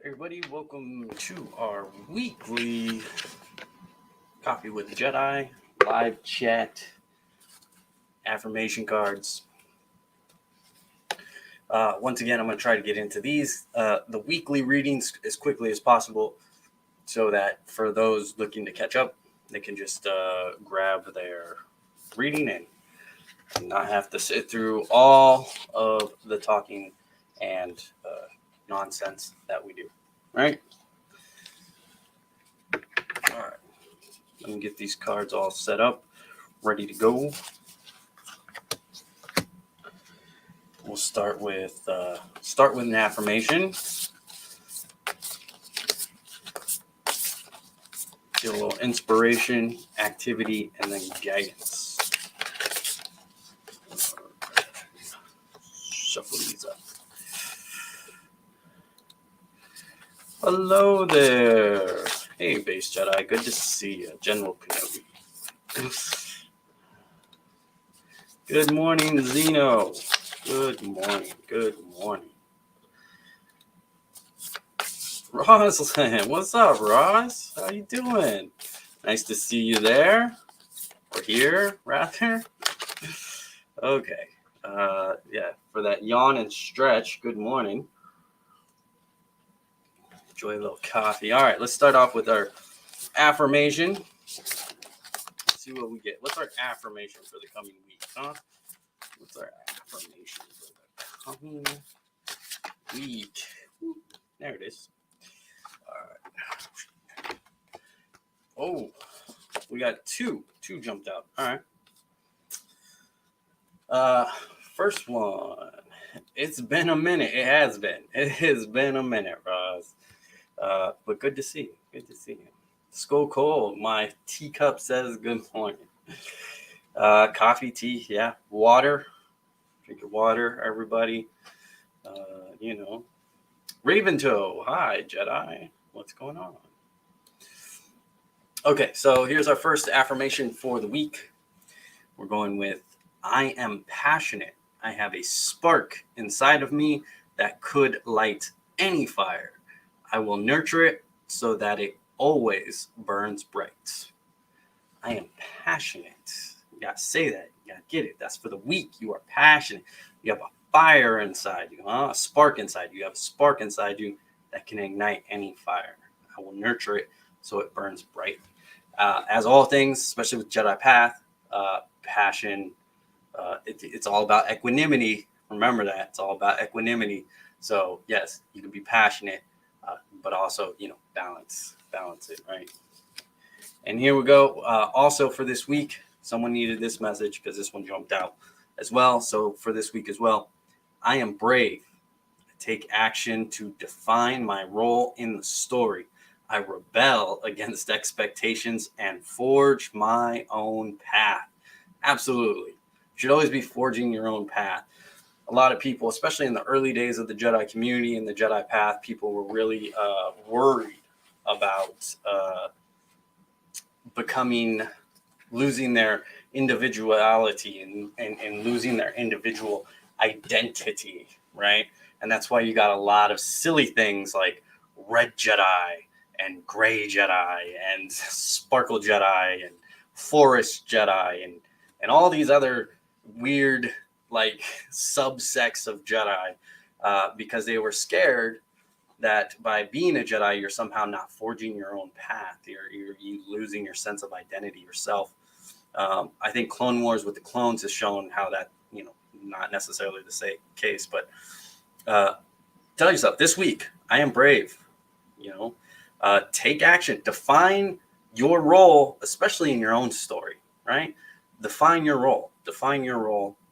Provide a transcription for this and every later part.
Everybody, welcome to our weekly Coffee with the Jedi live chat affirmation cards. Once again, I'm going to try to get into these, the weekly readings as quickly as possible so that for those looking to catch up, they can just grab their reading and not have to sit through all of the talking and nonsense that we do. Right? All right. Let me get these cards all set up, ready to go. We'll start with an affirmation. Get a little inspiration, activity, and then guidance. Shuffle these up. Hello there. Hey, Base Jedi. Good to see you. General Kenobi. Good morning, Zeno. Good morning. Good morning. Rosalind, what's up, Ross? How you doing? Nice to see you there. Or here, rather. Okay. Yeah, for that yawn and stretch, good morning. Enjoy a little coffee. All right, let's start off with our affirmation. Let's see what we get. What's our affirmation for the coming week, huh? What's our affirmation for the coming week? There it is. All right. Oh, we got two. Two jumped out. All right. First one. It's been a minute. It has been. It has been a minute, Roz. But good to see you. Good to see you. Skull Cole, my teacup says good morning. Coffee, tea, yeah. Water. Drink your water, everybody. Raven Toe, hi, Jedi. What's going on? Okay, so here's our first affirmation for the week. We're going with, I am passionate. I have a spark inside of me that could light any fire. I will nurture it so that it always burns bright. I am passionate. You got to say that. You got to get it. That's for the week. You are passionate. You have a fire inside you, a spark inside you. You have a spark inside you that can ignite any fire. I will nurture it so it burns bright. As all things, especially with Jedi Path, passion, it's all about equanimity. Remember that. It's all about equanimity. So, yes, you can be passionate, but also, balance it, right? And here we go. Also for this week, someone needed this message because this one jumped out as well. So for this week as well, I am brave. I take action to define my role in the story. I rebel against expectations and forge my own path. Absolutely. You should always be forging your own path. A lot of people, especially in the early days of the Jedi community and the Jedi path, people were really worried about losing their individuality and losing their individual identity, right? And that's why you got a lot of silly things like Red Jedi and Gray Jedi and Sparkle Jedi and Forest Jedi and all these other weird like subsects of Jedi because they were scared that by being a Jedi, you're somehow not forging your own path. You're losing your sense of identity yourself. I think Clone Wars with the clones has shown how that, not necessarily the same case, but tell yourself this week, I am brave, take action, define your role, especially in your own story, right? Define your role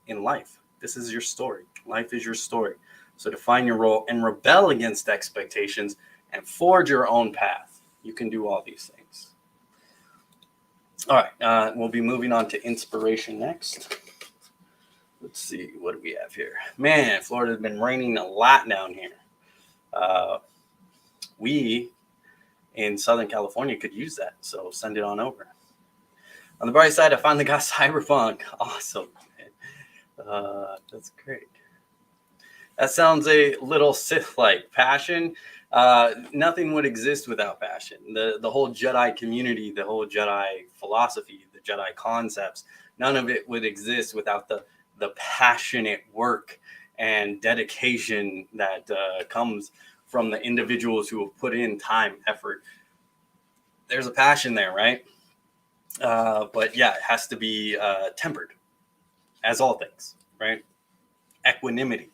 in life. This is your story. Life is your story. So define your role and rebel against expectations and forge your own path. You can do all these things. All right. We'll be moving on to inspiration next. Let's see. What do we have here? Man, Florida's been raining a lot down here. We in Southern California could use that. So send it on over. On the bright side, I finally got Cyberpunk. Awesome. That's great. That sounds a little Sith-like. Passion. Nothing would exist without passion. The whole Jedi community, the whole Jedi philosophy, the Jedi concepts, none of it would exist without the passionate work and dedication that comes from the individuals who have put in time, effort. There's a passion there, right? But yeah, it has to be tempered, as all things, right? Equanimity.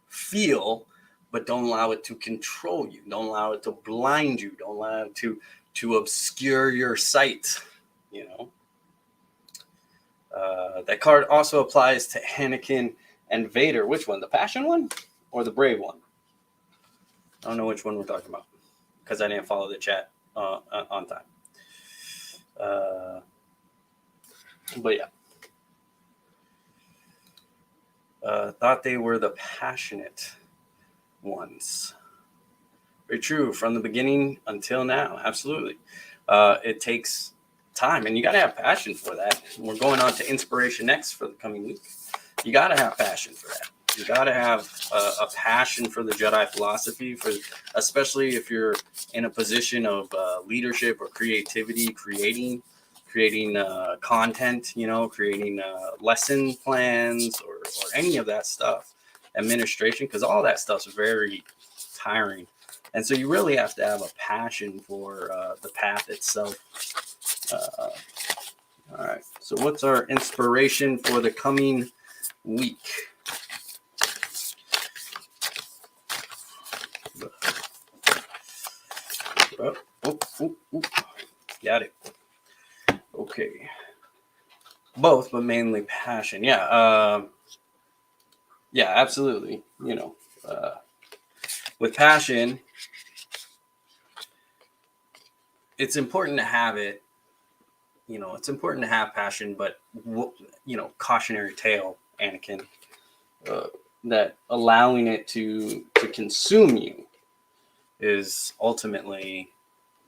Feel, but don't allow it to control you. Don't allow it to blind you. Don't allow it to obscure your sight. You know. That card also applies to Anakin and Vader. Which one? The passion one or the brave one? I don't know which one we're talking about because I didn't follow the chat on time. But yeah. Thought they were the passionate ones. Very true. From the beginning until now. Absolutely. It takes time and you got to have passion for that. We're going on to inspiration next for the coming week. You got to have passion for that. You got to have a passion for the Jedi philosophy, for especially if you're in a position of leadership or creativity, creating content, creating lesson plans or any of that stuff, administration, because all that stuff's very tiring. And so you really have to have a passion for the path itself. All right. So what's our inspiration for the coming week? Got it. Okay. Both, but mainly passion. Yeah. Yeah, absolutely. With passion, it's important to have it. It's important to have passion, but cautionary tale, Anakin, that allowing it to consume you is ultimately,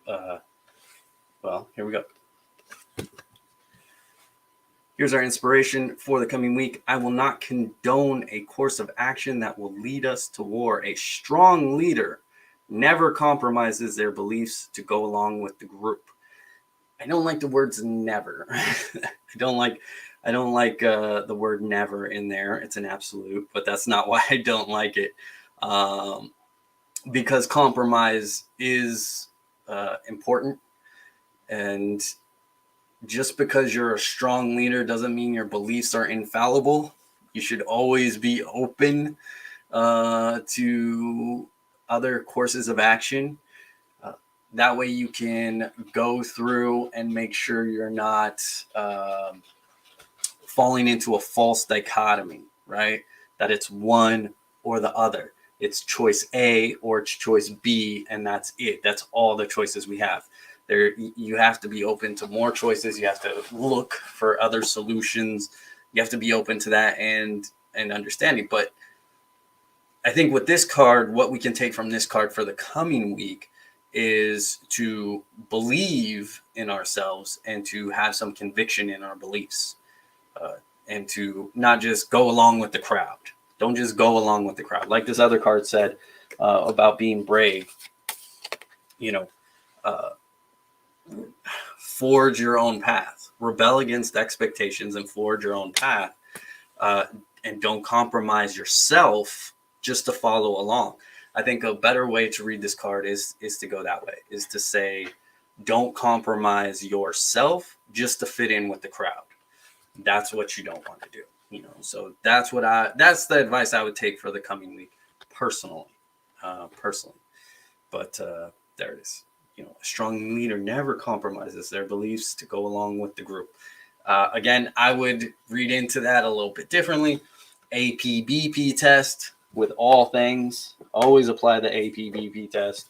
well, here we go. Here's our inspiration for the coming week. I will not condone a course of action that will lead us to war. A strong leader never compromises their beliefs to go along with the group. I don't like the words never. I don't like the word never in there. It's an absolute, but that's not why I don't like it. Because compromise is important. And just because you're a strong leader doesn't mean your beliefs are infallible. You should always be open to other courses of action. That way you can go through and make sure you're not falling into a false dichotomy, right? That it's one or the other. It's choice A or it's choice B, and that's it. That's all the choices we have. You have to be open to more choices. You have to look for other solutions. You have to be open to that and understanding. But I think with this card, what we can take from this card for the coming week is to believe in ourselves and to have some conviction in our beliefs, and to not just go along with the crowd. Don't just go along with the crowd. Like this other card said about being brave, forge your own path, rebel against expectations and forge your own path, and don't compromise yourself just to follow along. I think a better way to read this card is to go that way, is to say, don't compromise yourself just to fit in with the crowd. That's what you don't want to do. So that's the advice I would take for the coming week personally. But there it is. A strong leader never compromises their beliefs to go along with the group. Again, I would read into that a little bit differently. APBP test with all things. Always apply the APBP test,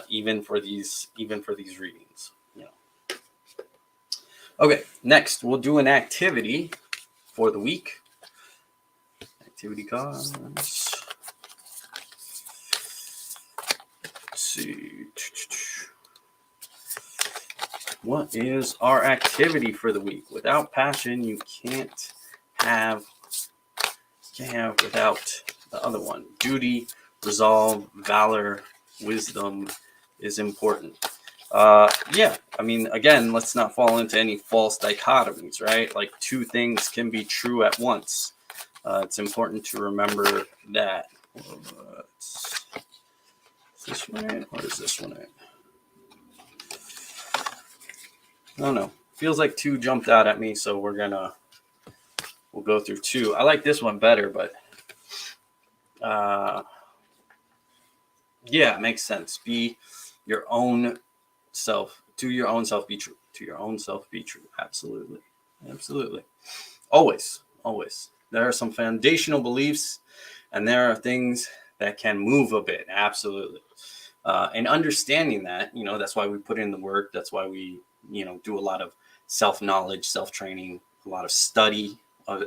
even for these readings. Okay, next we'll do an activity for the week. Activity cards. Let's see. What is our activity for the week? Without passion, you can't have without the other one. Duty, resolve, valor, wisdom is important. Yeah, I mean, again, let's not fall into any false dichotomies, right? Like two things can be true at once. It's important to remember that. Is this one it, or is this one it? I don't know. Feels like two jumped out at me, so we'll go through two. I like this one better, but yeah, it makes sense. Be your own self. To your own self, be true. To your own self, be true. Absolutely. Absolutely. Always. Always. There are some foundational beliefs, and there are things that can move a bit. Absolutely. And understanding that, that's why we put in the work. That's why we, do a lot of self-knowledge, self-training, a lot of study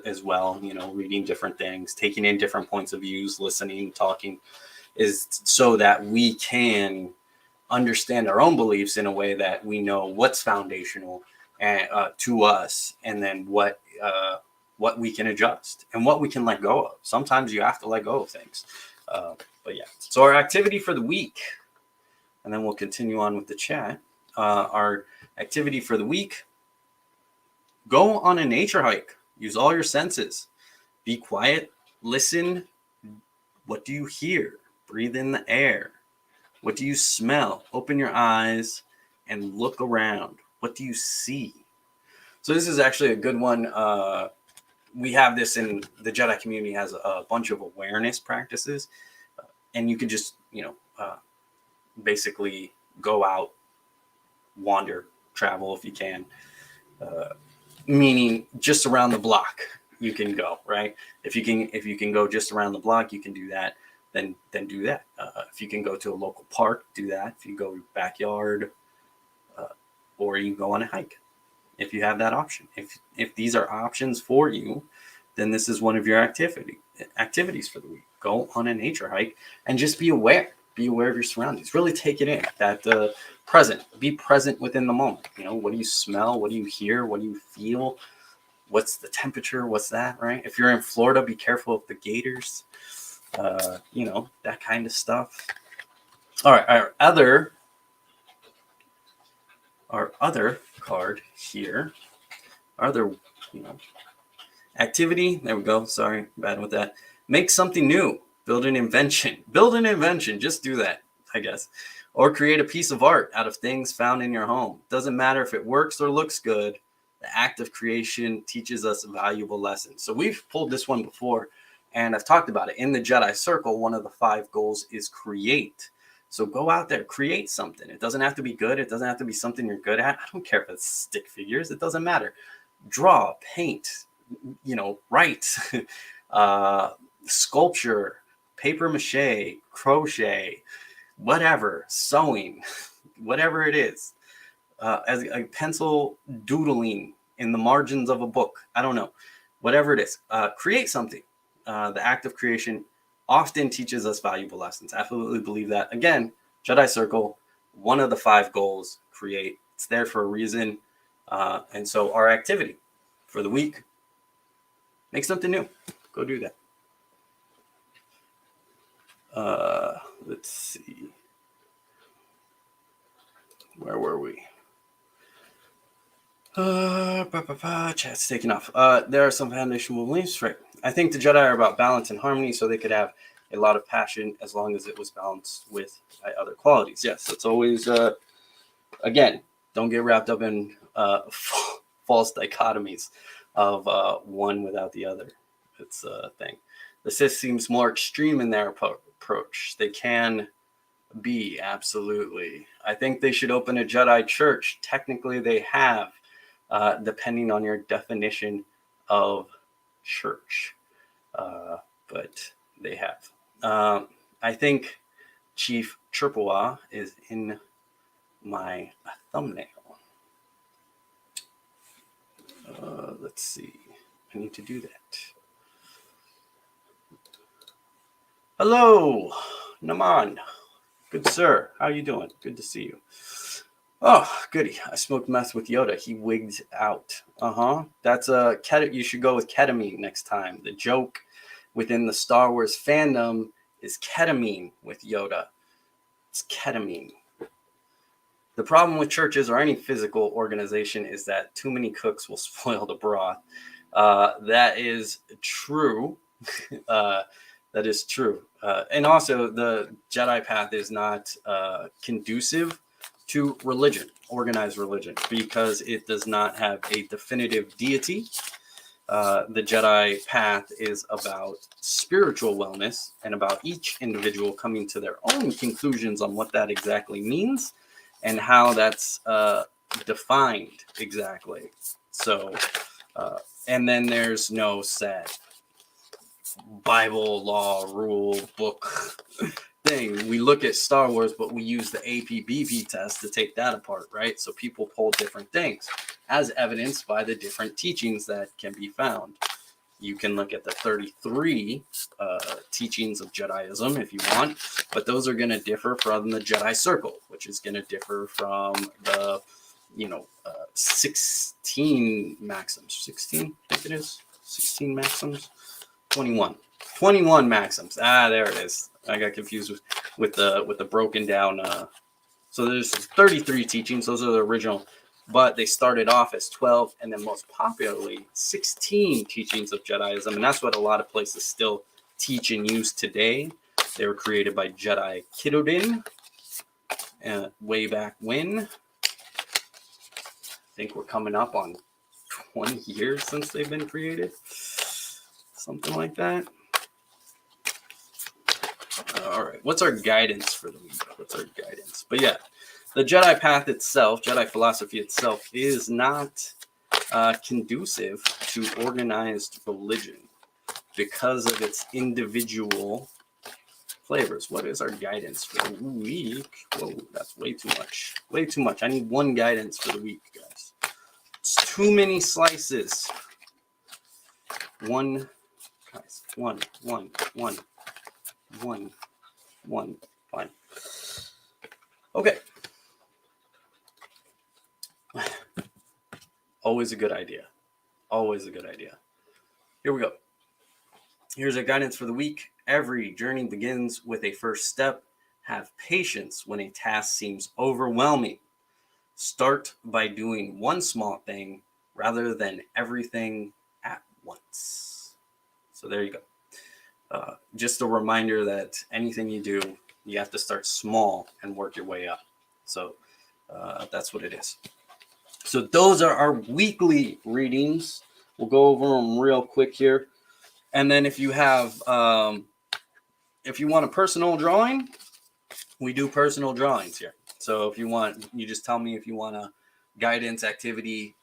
as well, reading different things, taking in different points of views, listening, talking, is so that we can understand our own beliefs in a way that we know what's foundational and to us, and then what we can adjust and what we can let go of. Sometimes you have to let go of things. But yeah, so our activity for the week, and then we'll continue on with the chat. Our activity for the week: go on a nature hike. Use all your senses. Be quiet. Listen. What do you hear? Breathe in the air. What do you smell? Open your eyes and look around. What do you see? So this is actually a good one. We have this in the Jedi community, has a bunch of awareness practices, and you can just, basically go out, wander, travel if you can, meaning just around the block you can go, right? If you can go just around the block, you can do that. Then do that. If you can go to a local park, do that. If you go to your backyard, or you go on a hike, if you have that option. If these are options for you, then this is one of your activities for the week. Go on a nature hike and just be aware. Be aware of your surroundings. Really take it in. That present. Be present within the moment. What do you smell? What do you hear? What do you feel? What's the temperature? What's that, right? If you're in Florida, be careful of the gators. That kind of stuff. All right, our other card here, activity. There we go. Sorry, bad with that. Make something new. Build an invention. Just do that, I guess. Or create a piece of art out of things found in your home. Doesn't matter if it works or looks good. The act of creation teaches us valuable lessons. So we've pulled this one before, and I've talked about it. In the Jedi Circle, one of the 5 goals is create. So go out there, create something. It doesn't have to be good. It doesn't have to be something you're good at. I don't care if it's stick figures. It doesn't matter. Draw, paint, write, sculpture, paper mache, crochet, whatever, sewing, whatever it is. As a pencil doodling in the margins of a book. I don't know. Whatever it is. Create something. The act of creation often teaches us valuable lessons. I absolutely believe that. Again, Jedi Circle, one of the 5 goals, create. It's there for a reason. And so our activity for the week, make something new. Go do that. Let's see. Where were we? Chat's taking off. There are some foundational beliefs, right? I think the Jedi are about balance and harmony, so they could have a lot of passion as long as it was balanced with other qualities. Yes, it's always, again, don't get wrapped up in false dichotomies of one without the other. It's a thing. The Sith seems more extreme in their approach. They can be, absolutely. I think they should open a Jedi church. Technically, they have, depending on your definition of church. But they have. I think Chief Chirpawa is in my thumbnail. Let's see. I need to do that. Hello, Naman. Good sir. How are you doing? Good to see you. Oh, goody. I smoked meth with Yoda. He wigged out. That's you should go with ketamine next time. The joke within the Star Wars fandom is ketamine with Yoda. It's ketamine. The problem with churches or any physical organization is that too many cooks will spoil the broth. That is true. That is true. And also, the Jedi path is not conducive to religion, organized religion, because it does not have a definitive deity. The Jedi path is about spiritual wellness and about each individual coming to their own conclusions on what that exactly means and how that's defined exactly. So, and then there's no set Bible, law, rule, book thing. We look at Star Wars, but we use the APBP test to take that apart, right? So people pull different things, as evidenced by the different teachings that can be found. You can look at the 33 teachings of Jediism if you want, but those are going to differ from the Jedi Circle, which is going to differ from the, 16 maxims. 16, I think it is. 16 maxims. 21 maxims. There it is. I got confused with the broken down. So there's 33 teachings. Those are the original, but they started off as 12, and then most popularly 16 teachings of Jediism, and that's what a lot of places still teach and use today. They were created by Jedi Kiddodin way back when. I think we're coming up on 20 years since they've been created. Something like that. All right. What's our guidance for the week? What's our guidance? But yeah, the Jedi path itself, Jedi philosophy itself, is not conducive to organized religion because of its individual flavors. What is our guidance for the week? Whoa, that's way too much. Way too much. I need one guidance for the week, guys. It's too many slices. One. Guys, one. Fine. Okay. Always a good idea. Always a good idea. Here we go. Here's our guidance for the week. Every journey begins with a first step. Have patience when a task seems overwhelming. Start by doing one small thing rather than everything at once. So there you go. Just a reminder that anything you do, you have to start small and work your way up. So that's what it is. So those are our weekly readings. We'll go over them real quick here. And then if you have, if you want a personal drawing, we do personal drawings here. So if you want, you just tell me if you want a guidance, activity,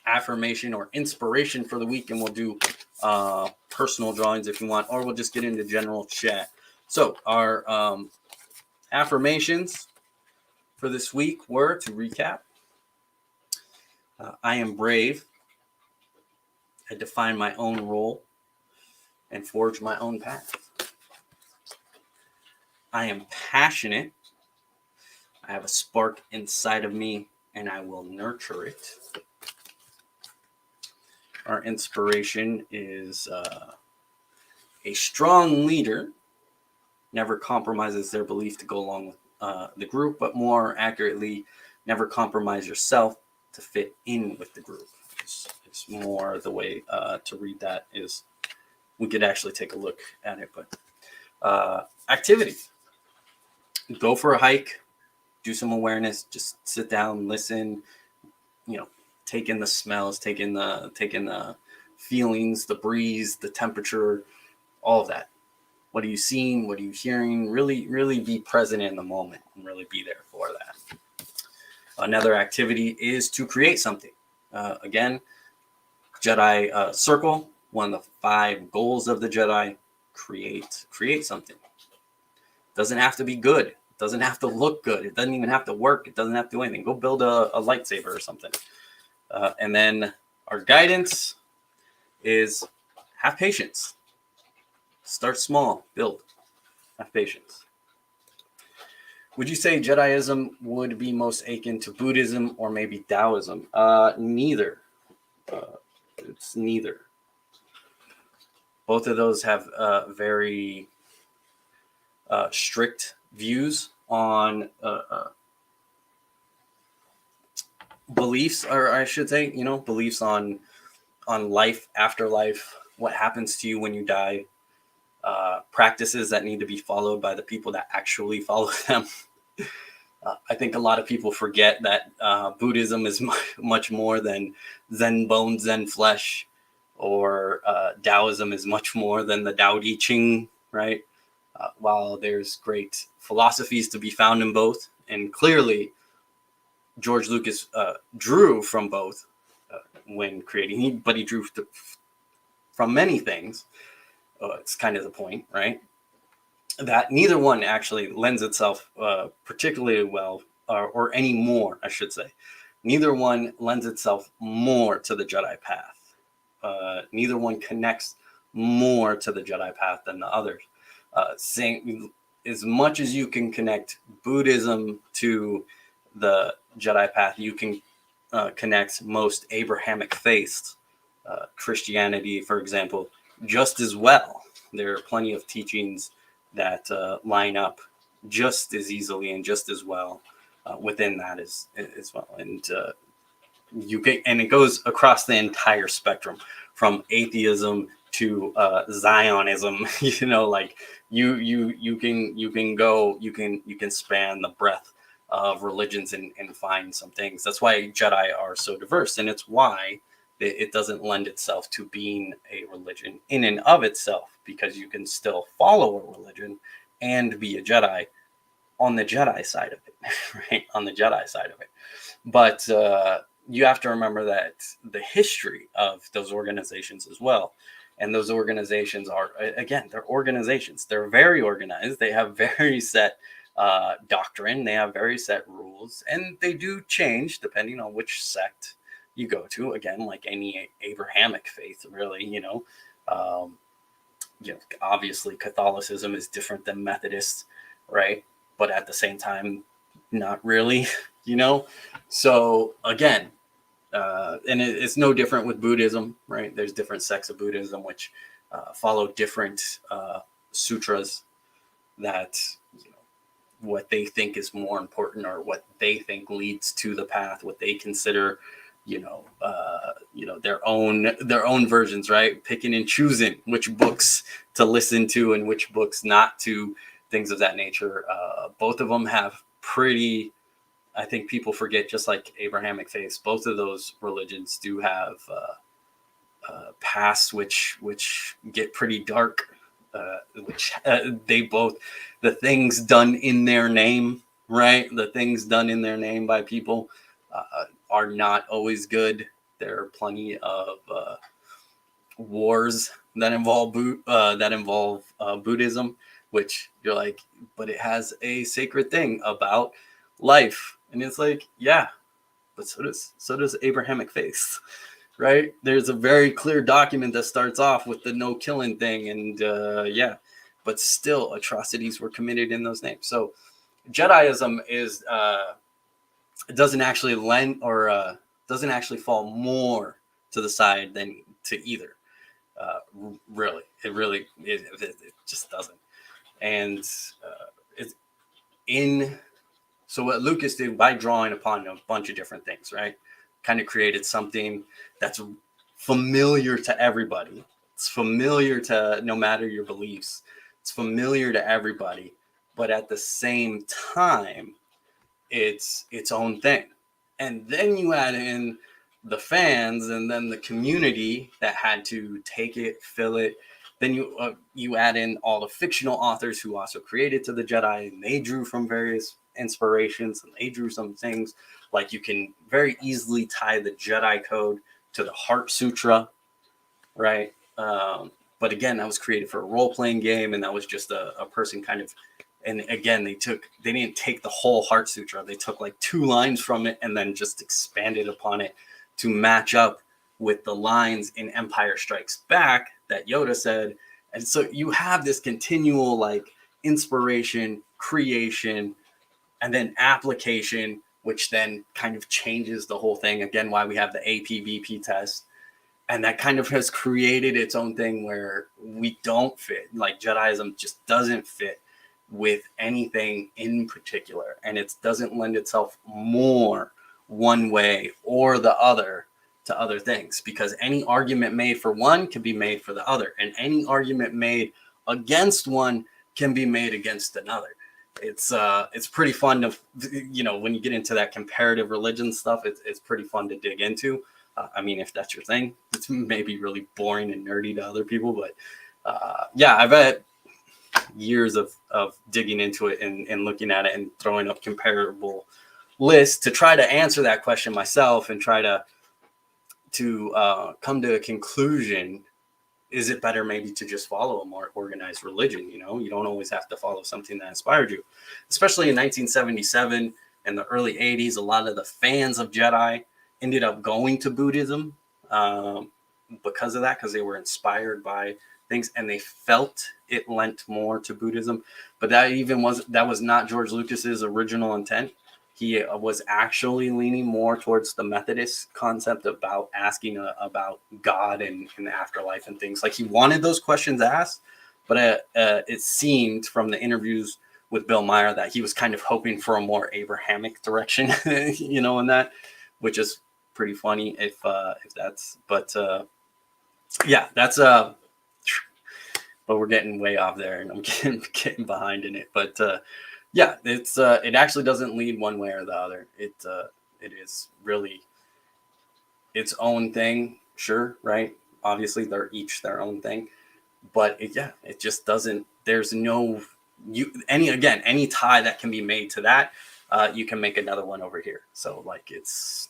affirmation, or inspiration for the week, and we'll do personal drawings if you want, or we'll just get into general chat. So our affirmations for this week were, to recap, I am brave. I define my own role and forge my own path. I am passionate. I have a spark inside of me, and I will nurture it. Our inspiration is a strong leader never compromises their belief to go along with the group, but more accurately, never compromise yourself to fit in with the group. It's more the way to read that is, we could actually take a look at it. But activity, go for a hike, do some awareness, just sit down, listen, take in the smells, take in the feelings, the breeze, the temperature, all of that. What are you seeing? What are you hearing? Really be present in the moment and really be there for that. Another activity is to create something. Again, Jedi Circle, one of the 5 goals of the Jedi, create something. Doesn't have to be good. It doesn't have to look good. It doesn't even have to work. It doesn't have to do anything. Go build a lightsaber or something. And then our guidance is have patience. Start small, build. Have patience. Would you say Jediism would be most akin to Buddhism or maybe Taoism? Neither. It's neither. Both of those have very strict views on beliefs, or I should say, beliefs on life, afterlife, what happens to you when you die, practices that need to be followed by the people that actually follow them. I think a lot of people forget that Buddhism is much more than Zen bones, Zen flesh, or Taoism is much more than the Tao Te Ching, right? While there's great philosophies to be found in both, and clearly George Lucas drew from both when creating, but he drew from many things. It's kind of the point, right? That neither one actually lends itself particularly well, or any more, I should say. Neither one lends itself more to the Jedi path. Neither one connects more to the Jedi path than the others. Saying as much as you can connect Buddhism to the Jedi path, you can connect most Abrahamic faiths, Christianity, for example, just as well. There are plenty of teachings that line up just as easily and just as well within that as well. And and it goes across the entire spectrum, from atheism to Zionism. Like you can span the breadth of religions and find some things. That's why Jedi are so diverse, and it's why it doesn't lend itself to being a religion in and of itself, because you can still follow a religion and be a Jedi on the Jedi side of it, right? On the Jedi side of it. But you have to remember that the history of those organizations as well. And those organizations are, again, they're organizations. They're very organized. They have very set doctrine. They have very set rules. And they do change depending on which sect you go to. Again, like any Abrahamic faith, really, obviously Catholicism is different than Methodist, right? But at the same time, not really, So again, and it's no different with Buddhism, right? There's different sects of Buddhism which follow different sutras that, what they think is more important, or what they think leads to the path, what they consider, their own versions, right? Picking and choosing which books to listen to and which books not to, things of that nature. Both of them have pretty, I think people forget, just like Abrahamic faiths, both of those religions do have pasts which get pretty dark, which they both, the things done in their name, right? The things done in their name by people are not always good. There are plenty of wars that involve Buddhism, which you're like, but it has a sacred thing about life, and it's like, yeah, but so does Abrahamic faith, right? There's a very clear document that starts off with the no killing thing, and but still atrocities were committed in those names. So Jediism is doesn't actually lend, or doesn't actually fall more to the side than to either. Really, it just doesn't. And it's in. So what Lucas did by drawing upon a bunch of different things, right, kind of created something that's familiar to everybody. It's familiar to, no matter your beliefs, it's familiar to everybody, but at the same time, it's its own thing. And then you add in the fans, and then the community that had to take it, fill it. Then you add in all the fictional authors who also created to the Jedi, and they drew from various inspirations, and they drew some things. Like, you can very easily tie the Jedi code to the Heart Sutra, right? But again, that was created for a role-playing game, and that was just a person kind of, and again, they didn't take the whole Heart Sutra. They took like 2 lines from it and then just expanded upon it to match up with the lines in Empire Strikes Back that Yoda said. And so you have this continual like inspiration, creation, and then application, which then kind of changes the whole thing. Again, why we have the APBP test. And that kind of has created its own thing where we don't fit. Like, Jediism just doesn't fit with anything in particular, and it doesn't lend itself more one way or the other to other things, because any argument made for one can be made for the other, and any argument made against one can be made against another. It's pretty fun to, when you get into that comparative religion stuff, it's pretty fun to dig into. I mean, if that's your thing, it's maybe really boring and nerdy to other people, but yeah, I've had years of digging into it and looking at it and throwing up comparable lists to try to answer that question myself and try to come to a conclusion. Is it better maybe to just follow a more organized religion? You don't always have to follow something that inspired you. Especially in 1977 and the early 80s, a lot of the fans of Jedi ended up going to Buddhism because of that, because they were inspired by things and they felt it lent more to Buddhism. But that was not George Lucas's original intent. He was actually leaning more towards the Methodist concept about asking about God and the afterlife and things. Like, he wanted those questions asked, but it seemed from the interviews with Bill Maher that he was kind of hoping for a more Abrahamic direction, in that, which is pretty funny if that's. But yeah, that's But we're getting way off there, and I'm getting behind in it. But yeah, it actually doesn't lead one way or the other. It is really its own thing, sure, right? Obviously, they're each their own thing, but it just doesn't. There's no any tie that can be made to that. You can make another one over here. So like it's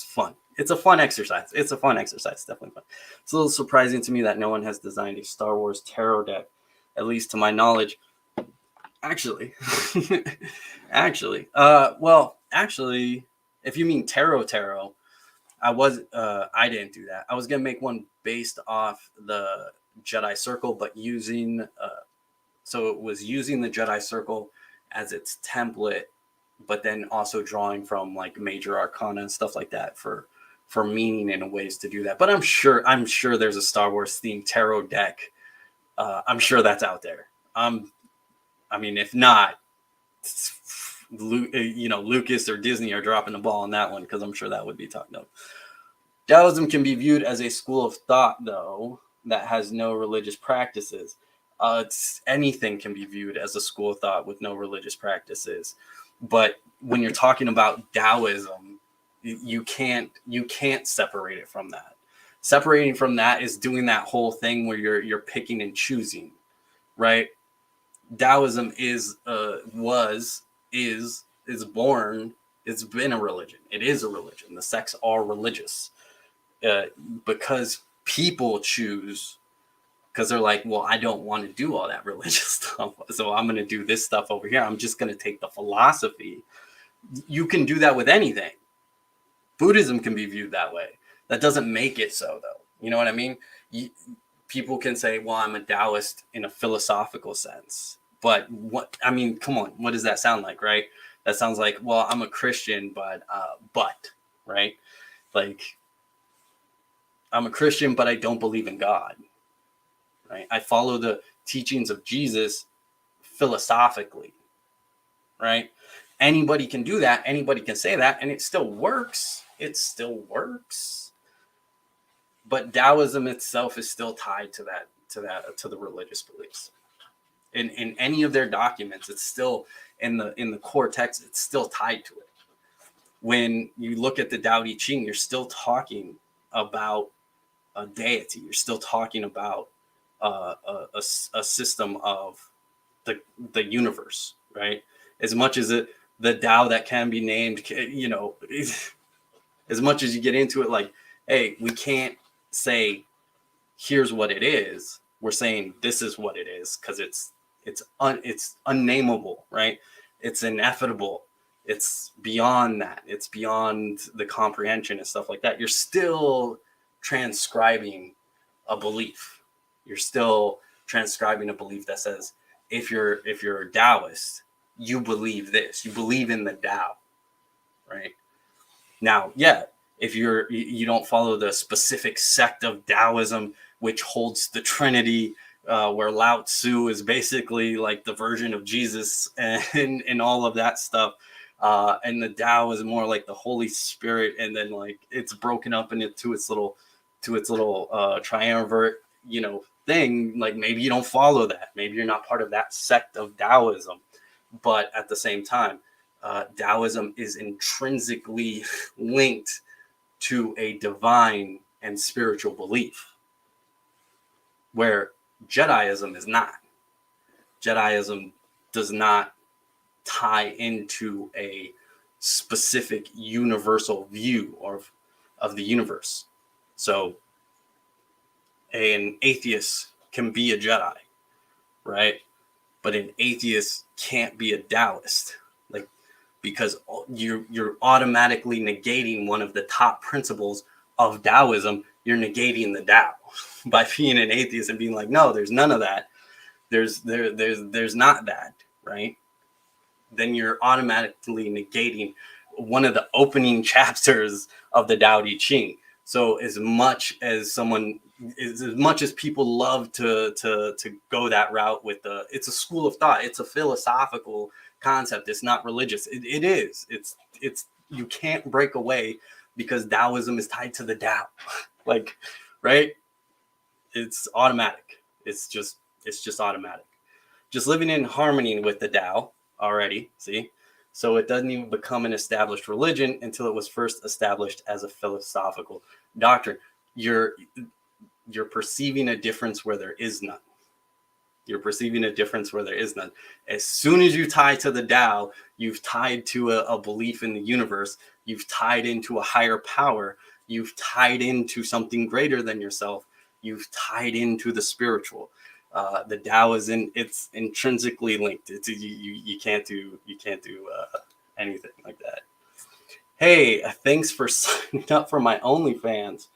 fun. It's a fun exercise. Definitely fun. It's a little surprising to me that no one has designed a Star Wars tarot deck, at least to my knowledge. Actually, if you mean tarot, I didn't do that. I was gonna make one based off the Jedi Circle, but using so it was using the Jedi Circle as its template, but then also drawing from like major arcana and stuff like that for meaning and ways to do that. But I'm sure there's a Star Wars themed tarot deck. I'm sure that's out there. I mean, if not, Lucas or Disney are dropping the ball on that one, because I'm sure that would be talked about. Taoism can be viewed as a school of thought, though, that has no religious practices. Anything can be viewed as a school of thought with no religious practices. But when you're talking about Taoism, you can't separate it from that. Separating from that is doing that whole thing where you're picking and choosing, right? Taoism is born. It's been a religion. It is a religion. The sects are religious because people choose, because they're like, well, I don't want to do all that religious stuff, so I'm going to do this stuff over here. I'm just going to take the philosophy. You can do that with anything. Buddhism can be viewed that way. That doesn't make it so, though. You know what I mean? People can say, well, I'm a Taoist in a philosophical sense. But come on, what does that sound like, right? That sounds like, well, I'm a Christian, but right? Like, I'm a Christian, but I don't believe in God, right? I follow the teachings of Jesus philosophically, right? Anybody can do that. Anybody can say that, and it still works. But Taoism itself is still tied to the religious beliefs. In any of their documents, it's still in the core text. It's still tied to it. When you look at the Tao Te Ching, you're still talking about a deity. You're still talking about a system of the universe, right? As much as the Tao that can be named, as much as you get into it, like, hey, we can't say here's what it is. We're saying this is what it is, because it's unnameable, right? It's ineffable. It's beyond that. It's beyond the comprehension and stuff like that. You're still transcribing a belief. You're still transcribing a belief that says, if you're a Taoist, you believe this. You believe in the Tao, right? Now, yeah, if you don't follow the specific sect of Taoism which holds the Trinity where Lao Tzu is basically like the version of Jesus and all of that stuff. And the Tao is more like the Holy Spirit, and then like it's broken up into its little triumvirate, thing. Like maybe you don't follow that, maybe you're not part of that sect of Taoism, but at the same time, Taoism is intrinsically linked to a divine and spiritual belief, where Jediism is not. Jediism does not tie into a specific universal view of the universe. So an atheist can be a Jedi, right? But an atheist can't be a Taoist, like, because you're automatically negating one of the top principles of Taoism. You're negating the Tao by being an atheist and being like, no, there's none of that. There's not that, right? Then you're automatically negating one of the opening chapters of the Tao Te Ching. So as much as people love to go that route with it's a school of thought, it's a philosophical concept, it's not religious. It is. It's you can't break away, because Taoism is tied to the Tao. Like, right? It's automatic. It's just automatic. Just living in harmony with the Tao already, see? So it doesn't even become an established religion until it was first established as a philosophical doctrine. You're perceiving a difference where there is none. You're perceiving a difference where there is none. As soon as you tie to the Tao, you've tied to a belief in the universe. You've tied into a higher power. You've tied into something greater than yourself. You've tied into the spiritual. The Tao it's intrinsically linked. You can't do anything like that. Hey, thanks for signing up for my OnlyFans.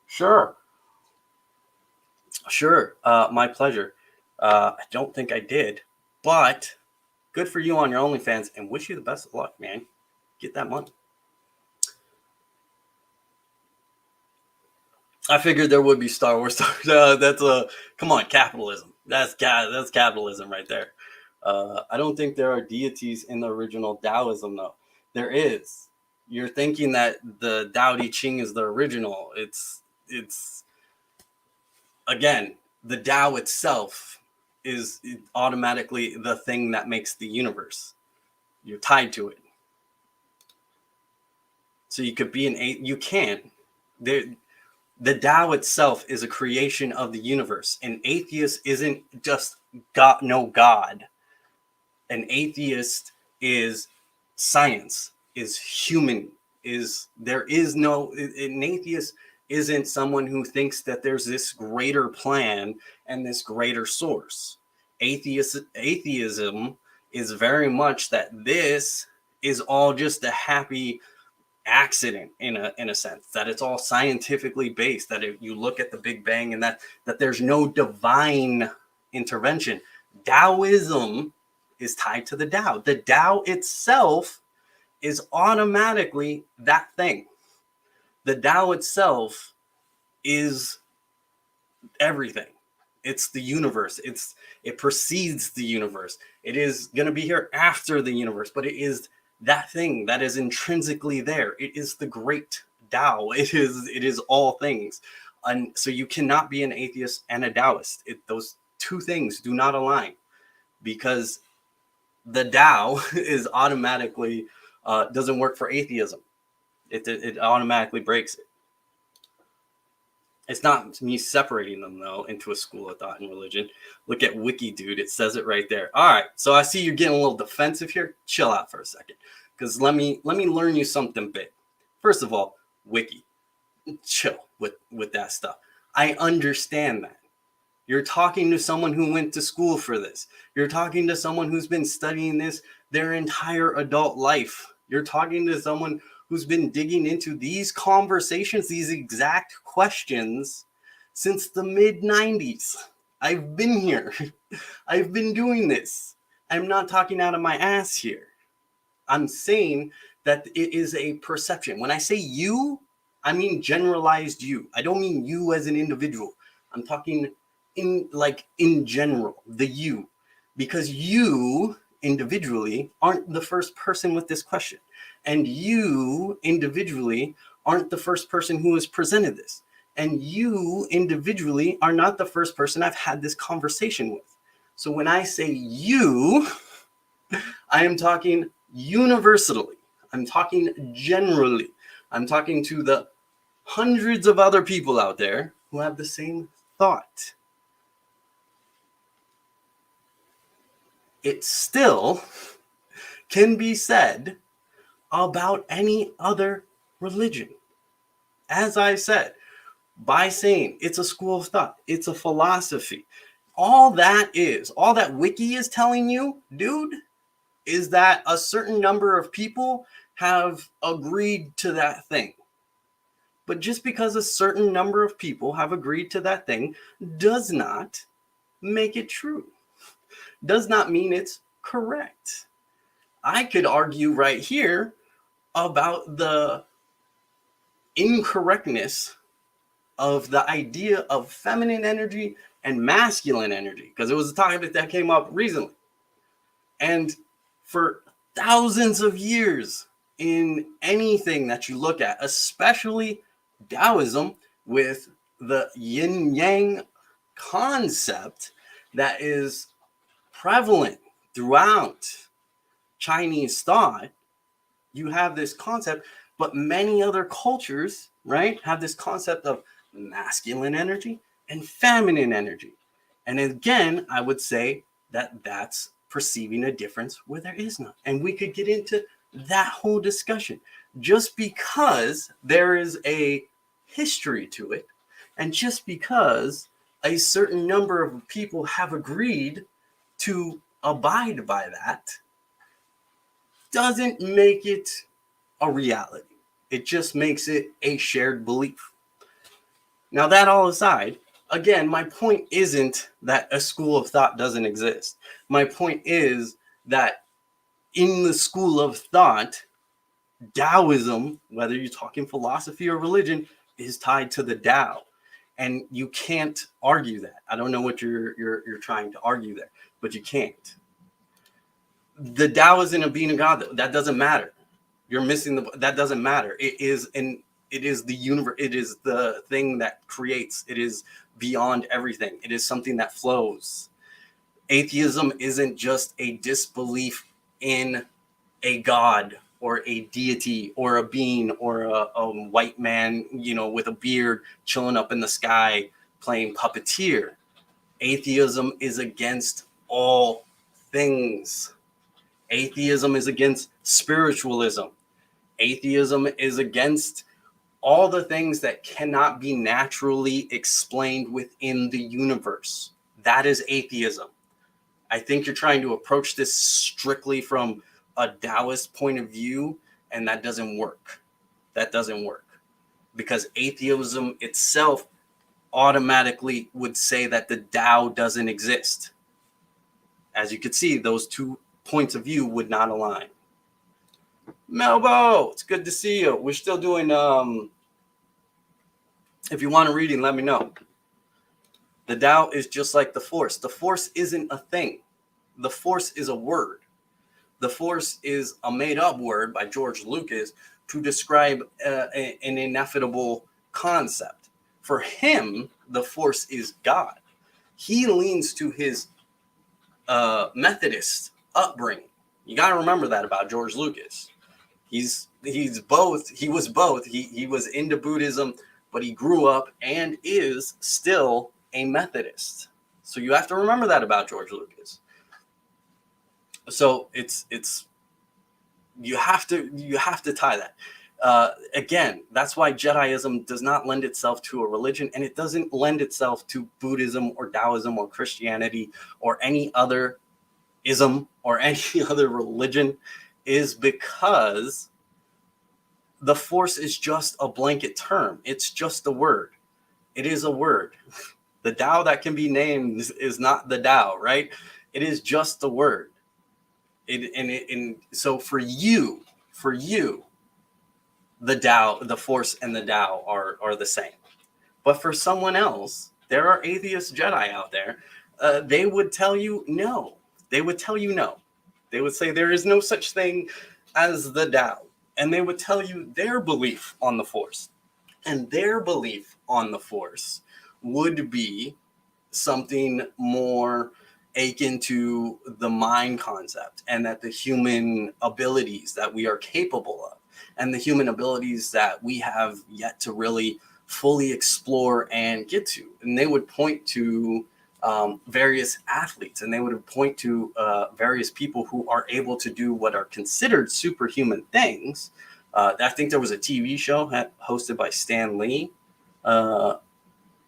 Sure, my pleasure. I don't think I did, but good for you on your OnlyFans, and wish you the best of luck, man. Get that money. I figured there would be Star Wars stars. Come on, capitalism. That's capitalism right there. I don't think there are deities in the original Taoism, though. There is. You're thinking that the Tao Te Ching is the original. It's again, the Tao itself is automatically the thing that makes the universe. You're tied to it. So you could be you can't. The Tao itself is a creation of the universe. An atheist isn't just God. An atheist is science, is human, an atheist isn't someone who thinks that there's this greater plan and this greater source. Atheism is very much that this is all just a happy accident in a sense, that it's all scientifically based, that if you look at the Big Bang and that there's no divine intervention. Taoism is tied to the Tao. The Tao itself is automatically that thing. The Tao itself is everything. It's the universe. It precedes the universe. It is going to be here after the universe, but it is that thing that is intrinsically there. It is the great Tao. It is all things. And so you cannot be an atheist and a Taoist. Those two things do not align, because the Tao is automatically doesn't work for atheism. It automatically breaks it. It's not me separating them, though, into a school of thought and religion. Look at Wiki, dude. It says it right there. All right. So I see you're getting a little defensive here. Chill out for a second, because let me learn you something big. First of all, Wiki, chill with that stuff. I understand that. You're talking to someone who went to school for this. You're talking to someone who's been studying this their entire adult life. You're talking to someone who's been digging into these conversations, these exact questions, since the mid-90s. I've been here. I've been doing this. I'm not talking out of my ass here. I'm saying that it is a perception. When I say you, I mean generalized you. I don't mean you as an individual. I'm talking in general, the you, because you individually aren't the first person with this question, and you individually aren't the first person who has presented this, and you individually are not the first person I've had this conversation with. So when I say you, I am talking universally. I'm talking generally. I'm talking to the hundreds of other people out there who have the same thought. It still can be said about any other religion. As I said, by saying it's a school of thought, it's a philosophy. All that Wiki is telling you, dude, is that a certain number of people have agreed to that thing. But just because a certain number of people have agreed to that thing does not make it true, does not mean it's correct. I could argue right here about the incorrectness of the idea of feminine energy and masculine energy, because it was a topic that came up recently. And for thousands of years, in anything that you look at, especially Taoism, with the yin yang concept that is prevalent throughout Chinese thought, you have this concept, but many other cultures, right, have this concept of masculine energy and feminine energy. And again, I would say that that's perceiving a difference where there is none. And we could get into that whole discussion. Just because there is a history to it, and just because a certain number of people have agreed to abide by that, doesn't make it a reality. It just makes it a shared belief. Now, that all aside, again, my point isn't that a school of thought doesn't exist. My point is that in the school of thought, Taoism, whether you're talking philosophy or religion, is tied to the Tao. And you can't argue that. I don't know what you're trying to argue there, but you can't. The Tao isn't a being of God. That doesn't matter. You're missing that doesn't matter. It is the universe. It is the thing that creates. It is beyond everything. It is something that flows. Atheism isn't just a disbelief in a god or a deity or a being or a white man, with a beard chilling up in the sky playing puppeteer. Atheism is against all things. Atheism is against spiritualism. Atheism is against all the things that cannot be naturally explained within the universe. That is atheism. I think you're trying to approach this strictly from a Taoist point of view, and that doesn't work. That doesn't work. Because atheism itself automatically would say that the Tao doesn't exist. As you can see, those two points of view would not align. Melbo, it's good to see you. We're still doing, if you want a reading, let me know. The Tao is just like the Force. The Force isn't a thing. The Force is a word. The Force is a made-up word by George Lucas to describe an ineffable concept. For him, the Force is God. He leans to his Methodist upbringing. You got to remember that about George Lucas. He's both. He was both. He was into Buddhism, but he grew up and is still a Methodist. So you have to remember that about George Lucas. So it's you have to tie that. Again, that's why Jediism does not lend itself to a religion, and it doesn't lend itself to Buddhism or Taoism or Christianity or any other ism or any other religion, is because the Force is just a blanket term. It's just a word. It is a word. The Tao that can be named is not the Tao, right? It is just the word. So for you, the Tao, the Force and the Tao are the same. But for someone else, There are atheist Jedi out there. They would tell you no. They would tell you no. They would say there is no such thing as the Tao. And they would tell you their belief on the Force. And their belief on the Force would be something more akin to the mind concept, and that the human abilities that we are capable of, and the human abilities that we have yet to really fully explore and get to. And they would point to various athletes, and they would point to various people who are able to do what are considered superhuman things. I think there was a TV show hosted by Stan Lee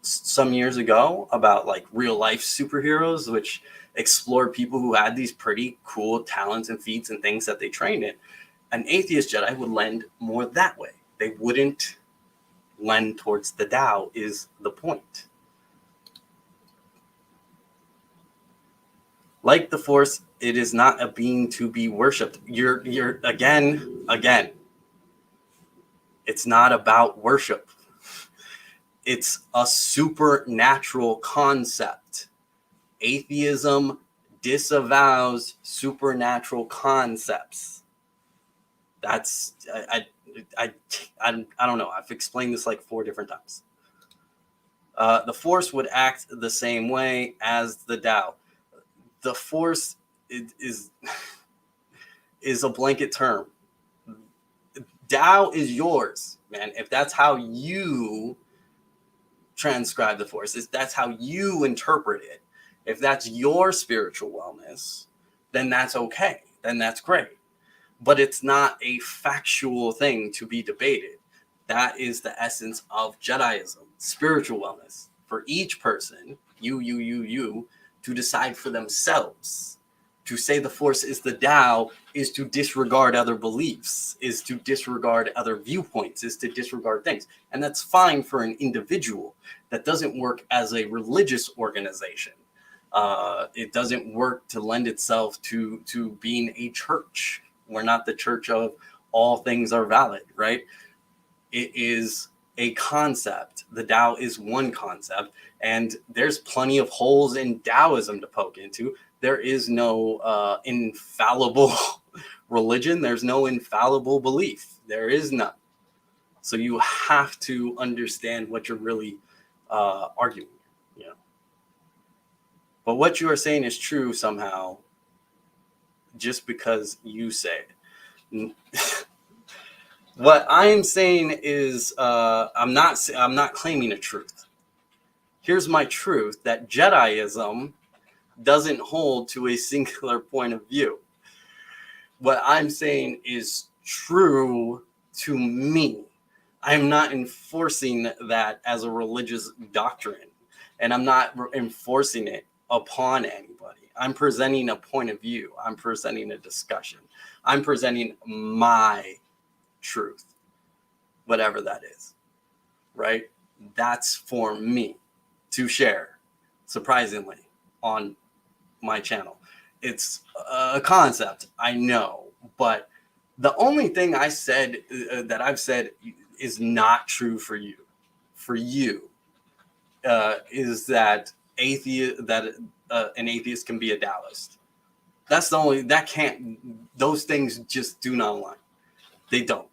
some years ago about like real life superheroes, which explored people who had these pretty cool talents and feats and things that they trained in. An atheist Jedi would lend more that way. They wouldn't lend towards the Tao, is the point. Like the Force, it is not a being to be worshipped. You're again, it's not about worship. It's a supernatural concept. Atheism disavows supernatural concepts. That's I don't know. I've explained this like 4 different times. The Force would act the same way as the Tao. The Force is a blanket term. Tao is yours, man. If that's how you transcribe the Force, if that's how you interpret it, if that's your spiritual wellness, then that's okay. Then that's great. But it's not a factual thing to be debated. That is the essence of Jediism, spiritual wellness. For each person, you, to decide for themselves. To say the Force is the Tao is to disregard other beliefs, is to disregard other viewpoints, is to disregard things. And that's fine for an individual. That doesn't work as a religious organization. It doesn't work to lend itself to being a church. We're not the church of all things are valid, right? It is a concept. The Tao is one concept, and there's plenty of holes in Taoism to poke into. There is no infallible religion. There's no infallible belief. There is none. So you have to understand what you're really arguing, you know. But what you are saying is true somehow, just because you say it. What I am saying is, I'm not claiming a truth. Here's my truth: that Jediism doesn't hold to a singular point of view. What I'm saying is true to me. I'm not enforcing that as a religious doctrine, and I'm not enforcing it upon anybody. I'm presenting a point of view. I'm presenting a discussion. I'm presenting my truth, whatever that is, right? That's for me to share, surprisingly, on my channel. It's a concept, I know, but the only thing I said that I've said is not true for you. For you, is that an atheist can be a Taoist. That's the only that can't. Those things just do not align. They don't.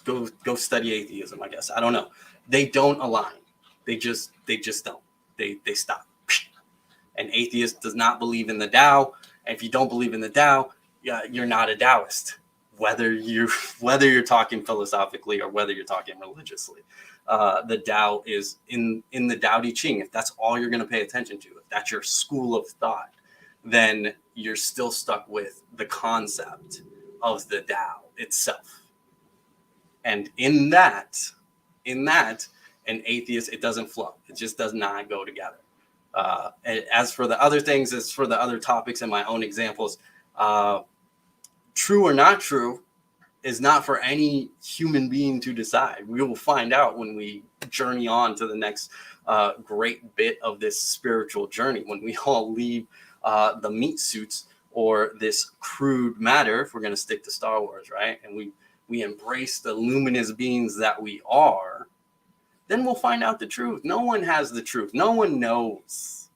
Go study atheism, I guess. I don't know. They don't align. They just don't. They stop. An atheist does not believe in the Tao. And if you don't believe in the Tao, you're not a Taoist. Whether you're talking philosophically or whether you're talking religiously, the Tao is in the Tao Te Ching. If that's all you're going to pay attention to, if that's your school of thought, then you're still stuck with the concept of the Tao itself. And in that, an atheist, it doesn't flow. It just does not go together. As for the other things, as for the other topics and my own examples, true or not true is not for any human being to decide. We will find out when we journey on to the next great bit of this spiritual journey, when we all leave the meat suits or this crude matter, if we're going to stick to Star Wars, right? And we embrace the luminous beings that we are. then we'll find out the truth. No one has the truth. No one knows.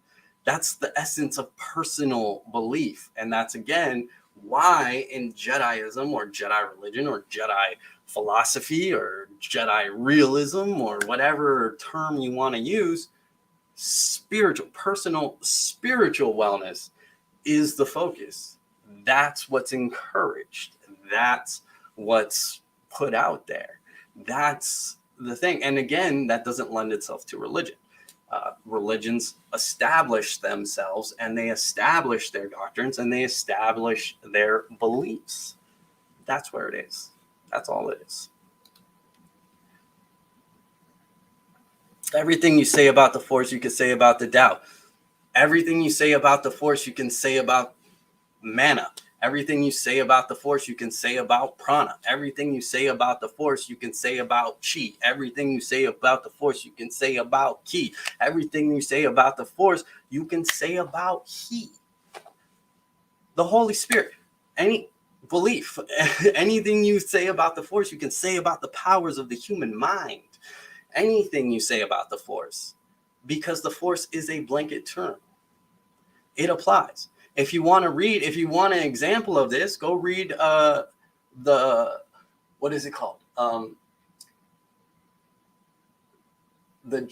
That's the essence of personal belief. And that's, again, why in Jediism or Jedi religion or Jedi philosophy or Jedi realism or whatever term you want to use, personal spiritual wellness is the focus. That's what's encouraged. That's what's put out there. That's the thing. And again, that doesn't lend itself to religion. Religions establish themselves, and they establish their doctrines, and they establish their beliefs. That's where it is. That's all it is. Everything you say about the Force, you can say about the Tao. Everything you say about the Force, you can say about mana. Everything you say about the Force, you can say about prana. Everything you say about the Force, you can say about chi. Everything you say about the Force, you can say about ki. Everything you say about the Force, you can say about he. The Holy Spirit. Any belief, anything you say about the Force, you can say about the powers of the human mind. Anything you say about the Force, because the Force is a blanket term. It applies. If you want an example of this, go read what is it called? The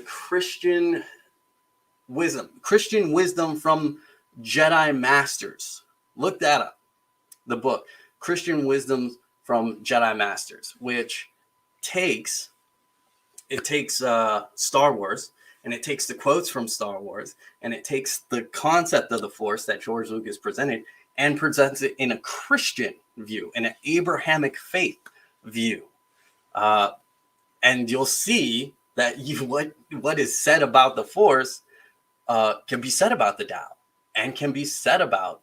Christian wisdom from Jedi Masters. Look that up. The book, Christian Wisdom from Jedi Masters, which takes Star Wars, and it takes the quotes from Star Wars, and it takes the concept of the Force that George Lucas presented and presents it in a Christian view, in an Abrahamic faith view. And you'll see that what is said about the Force can be said about the Tao, and can be said about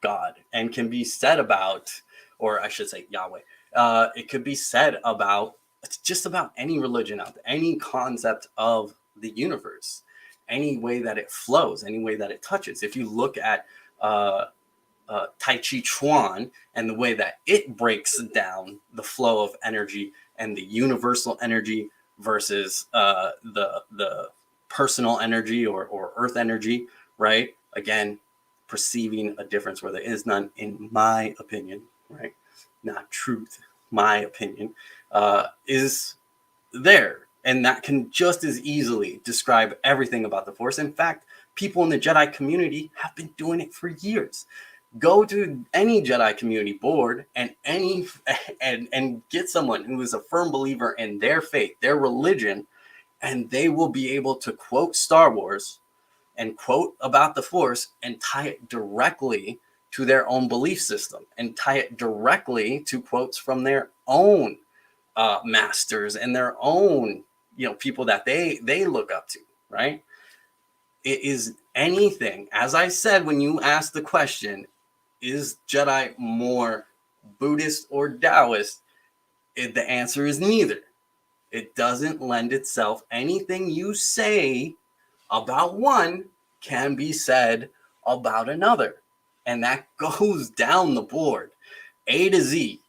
God, and can be said about, or I should say Yahweh. It could be said about just about any religion out there, any concept of the universe, any way that it flows, any way that it touches. If you look at Tai Chi Chuan and the way that it breaks down the flow of energy and the universal energy versus the personal energy or earth energy, right? Again, perceiving a difference where there is none, in my opinion, right? Not truth, my opinion, is there. And that can just as easily describe everything about the Force. In fact, people in the Jedi community have been doing it for years. Go to any Jedi community board and get someone who is a firm believer in their faith, their religion, and they will be able to quote Star Wars and quote about the Force and tie it directly to their own belief system, and tie it directly to quotes from their own masters and their own, people that they look up to, right? It is anything. As I said, when you ask the question, is Jedi more Buddhist or Taoist? The answer is neither. It doesn't lend itself. Anything you say about one can be said about another. And that goes down the board. A to Z,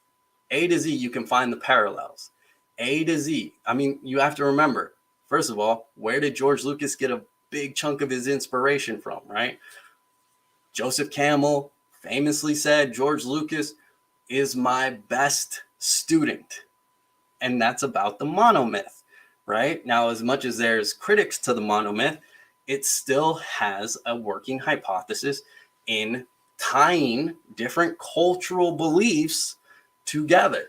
you can find the parallels. A to Z. I mean, you have to remember, first of all, where did George Lucas get a big chunk of his inspiration from, right? Joseph Campbell famously said, George Lucas is my best student. And that's about the monomyth, right? Now, as much as there's critics to the monomyth, it still has a working hypothesis in tying different cultural beliefs together.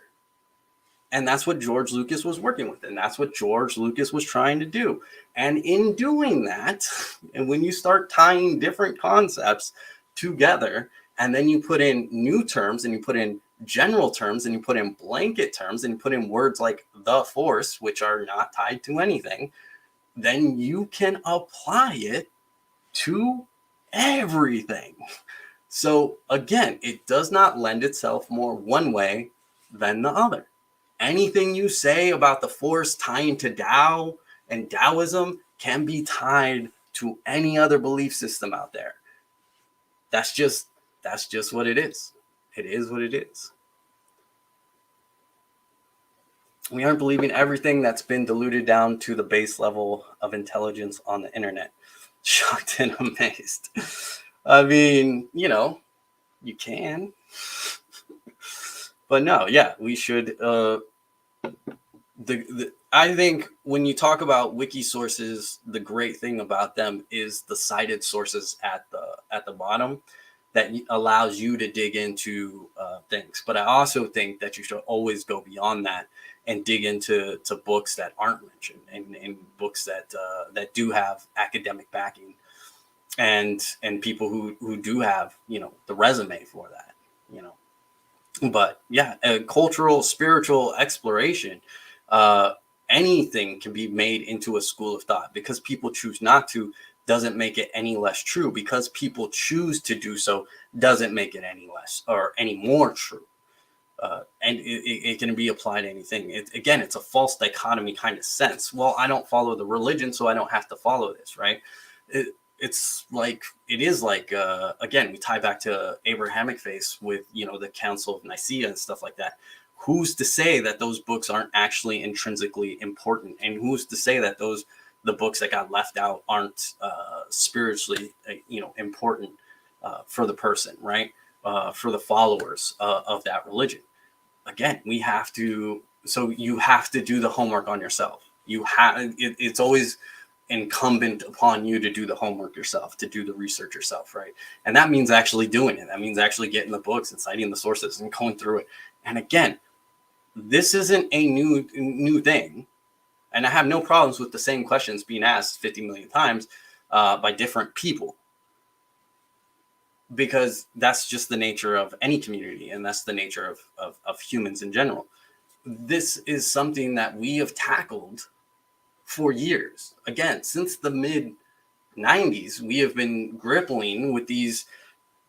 And that's what George Lucas was working with. And that's what George Lucas was trying to do. And in doing that, and when you start tying different concepts together, and then you put in new terms, and you put in general terms, and you put in blanket terms, and you put in words like the Force, which are not tied to anything, then you can apply it to everything. So again, it does not lend itself more one way than the other. Anything you say about the Force tying to Tao and Taoism can be tied to any other belief system out there. That's just what it is. It is what it is. We aren't believing everything that's been diluted down to the base level of intelligence on the internet. Shocked and amazed. I mean, you can. But no, yeah, we should. I think when you talk about wiki sources, the great thing about them is the cited sources at the bottom that allows you to dig into things. But I also think that you should always go beyond that and dig into books that aren't mentioned, and books that do have academic backing, and people who do have the resume for that. But yeah, a cultural, spiritual exploration, uh, anything can be made into a school of thought. Because people choose not to doesn't make it any less true. Because people choose to do so doesn't make it any less or any more true. And it can be applied to anything. Again, it's a false dichotomy kind of sense. Well, I don't follow the religion, so I don't have to follow this, right? It's like, it is like, again, we tie back to Abrahamic faith with the Council of Nicaea and stuff like that. Who's to say that those books aren't actually intrinsically important? And who's to say that the books that got left out aren't spiritually important for the person, right? For the followers of that religion. Again, we have to. So you have to do the homework on yourself. It's always incumbent upon you to do the homework yourself, to do the research yourself, right? And that means actually doing it. That means actually getting the books and citing the sources and going through it. And again, this isn't a new thing. And I have no problems with the same questions being asked 50 million times by different people, because that's just the nature of any community, and that's the nature of humans in general. This is something that we have tackled for years. Again, since the mid 90s, we have been grappling with these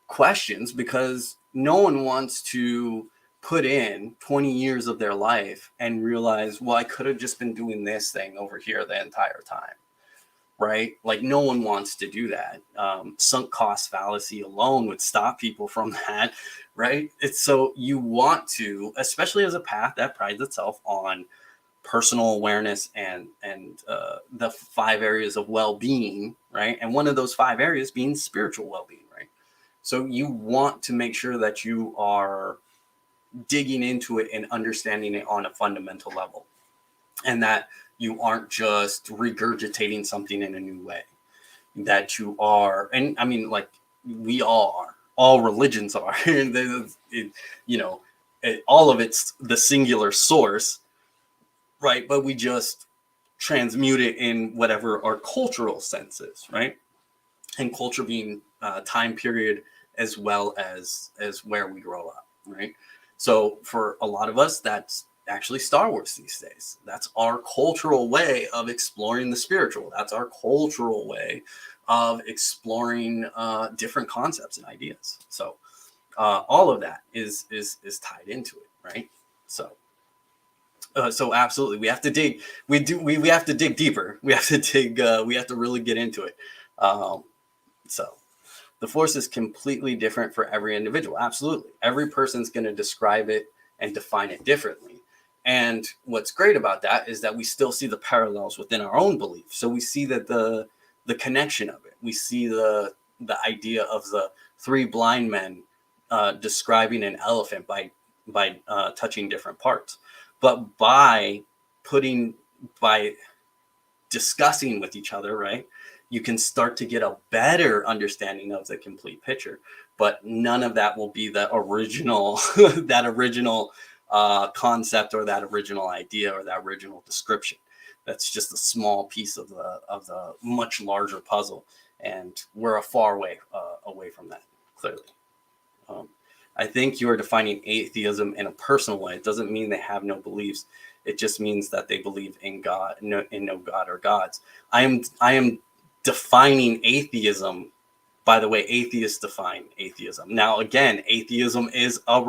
questions because no one wants to put in 20 years of their life and realize, well, I could have just been doing this thing over here the entire time, right? Like, no one wants to do that. Sunk cost fallacy alone would stop people from that, right? It's so you want to, especially as a path that prides itself on personal awareness and the 5 areas of well-being, right? And one of those 5 areas being spiritual well-being, right? So you want to make sure that you are digging into it and understanding it on a fundamental level, and that you aren't just regurgitating something in a new way. That you are, and I mean, like, we all are. All religions are. All of it's the singular source, right? But we just transmute it in whatever our cultural sense is, right? And culture being time period as well as where we grow up, right? So for a lot of us, that's actually Star Wars these days. That's our cultural way of exploring the spiritual. That's our cultural way of exploring different concepts and ideas. So all of that is tied into it, right? So absolutely, we have to dig. We have to dig deeper. We have to dig. We have to really get into it. So the force is completely different for every individual. Absolutely, every person's going to describe it and define it differently. And what's great about that is that we still see the parallels within our own belief. So we see that the connection of it. We see the idea of the 3 blind men describing an elephant by touching different parts. But by discussing with each other, right, you can start to get a better understanding of the complete picture. But none of that will be the original, that original concept or that original idea or that original description. That's just a small piece of the much larger puzzle, and we're a far way away from that, clearly. I think you are defining atheism in a personal way. It doesn't mean they have no beliefs. It just means that they believe in God, in no God or gods. I am defining atheism by the way atheists define atheism. Now, again, atheism is a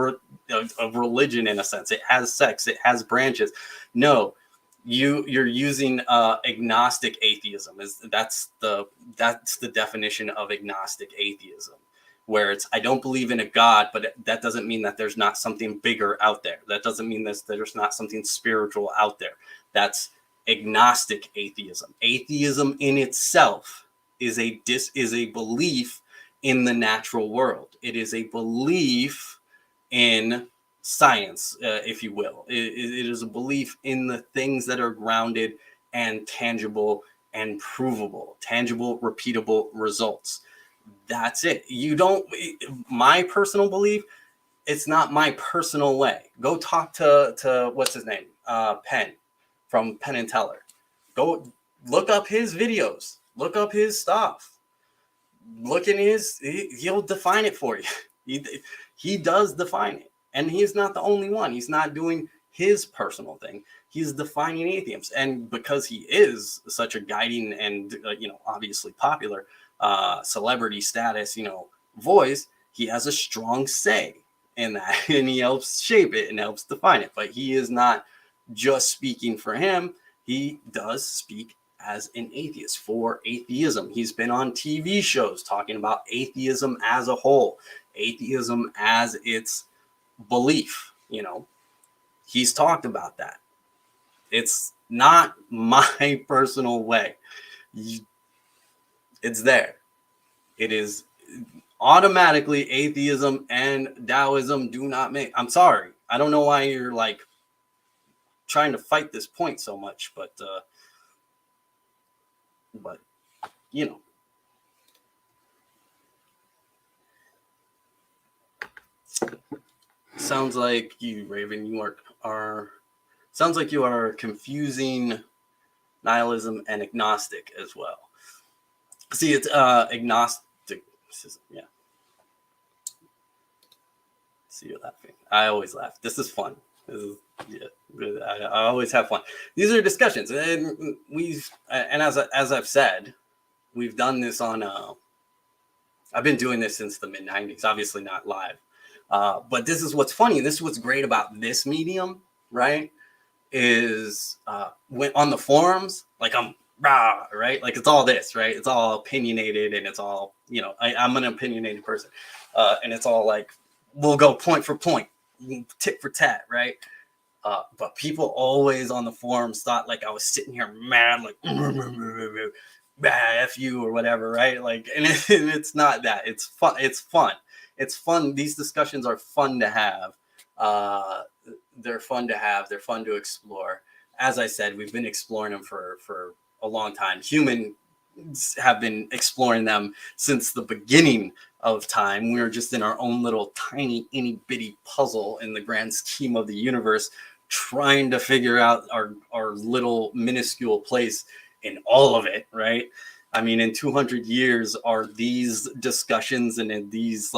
religion in a sense. It has sects. It has branches. No, you're using agnostic atheism. That's the definition of agnostic atheism. where it's, I don't believe in a God, but that doesn't mean that there's not something bigger out there. That doesn't mean that there's not something spiritual out there. That's agnostic atheism. Atheism in itself is a belief in the natural world. It is a belief in science, if you will. It is a belief in the things that are grounded and tangible and provable, tangible, repeatable results. That's it. You don't, my personal belief, it's not my personal way. Go talk to what's his name? Penn from Penn and Teller. Go look up his videos, look up his stuff. Look in he'll define it for you. He does define it. And he's not the only one. He's not doing his personal thing. He's defining atheists. And because he is such a guiding and, obviously popular celebrity status, voice, he has a strong say in that. And he helps shape it and helps define it. But he is not just speaking for him. He does speak as an atheist for atheism. He's been on TV shows talking about atheism as a whole, atheism as its belief. He's talked about that. It's not my personal way. It's there. It is automatically atheism and Taoism do not make. I'm sorry. I don't know why you're like trying to fight this point so much, but sounds like you, Raven, sounds like you are confusing nihilism and agnostic as well. See, it's agnostic. Yeah. See, you're laughing. I always laugh. This is fun. I always have fun. These are discussions, and as I've said, we've done this on. I've been doing this since the mid '90s. Obviously not live, but this is what's funny. This is what's great about this medium, right? Is when on the forums, like I'm right, like it's all this, right? It's all opinionated, and it's all I'm an opinionated person, and it's all like we'll go point for point, tit for tat, right? But people always on the forums thought like I was sitting here mad, like F you or whatever, right? Like, and it's not that. It's fun. It's fun. It's fun. These discussions are fun to have. They're fun to have. They're fun to explore. As I said, we've been exploring them for a long time. Humans have been exploring them since the beginning of time. We were just in our own little tiny itty bitty puzzle in the grand scheme of the universe, trying to figure out our little minuscule place in all of it, right? I mean, in 200 years, are these discussions and in these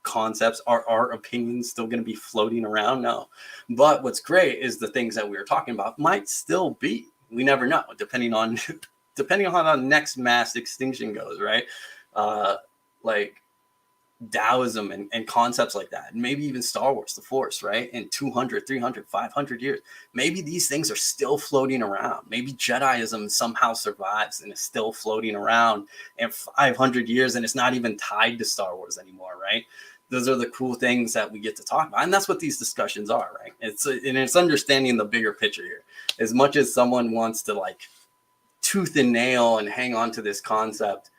concepts, are our opinions still going to be floating around? No. But what's great is the things that we were talking about might still be. We never know, depending on how the next mass extinction goes, right? Like Taoism and concepts like that, and maybe even Star Wars, the Force, right? In 200, 300, 500 years, maybe these things are still floating around. Maybe Jediism somehow survives and is still floating around in 500 years, and it's not even tied to Star Wars anymore, right? Those are the cool things that we get to talk about, and that's what these discussions are, right? It's understanding the bigger picture here. As much as someone wants to like tooth and nail and hang on to this concept,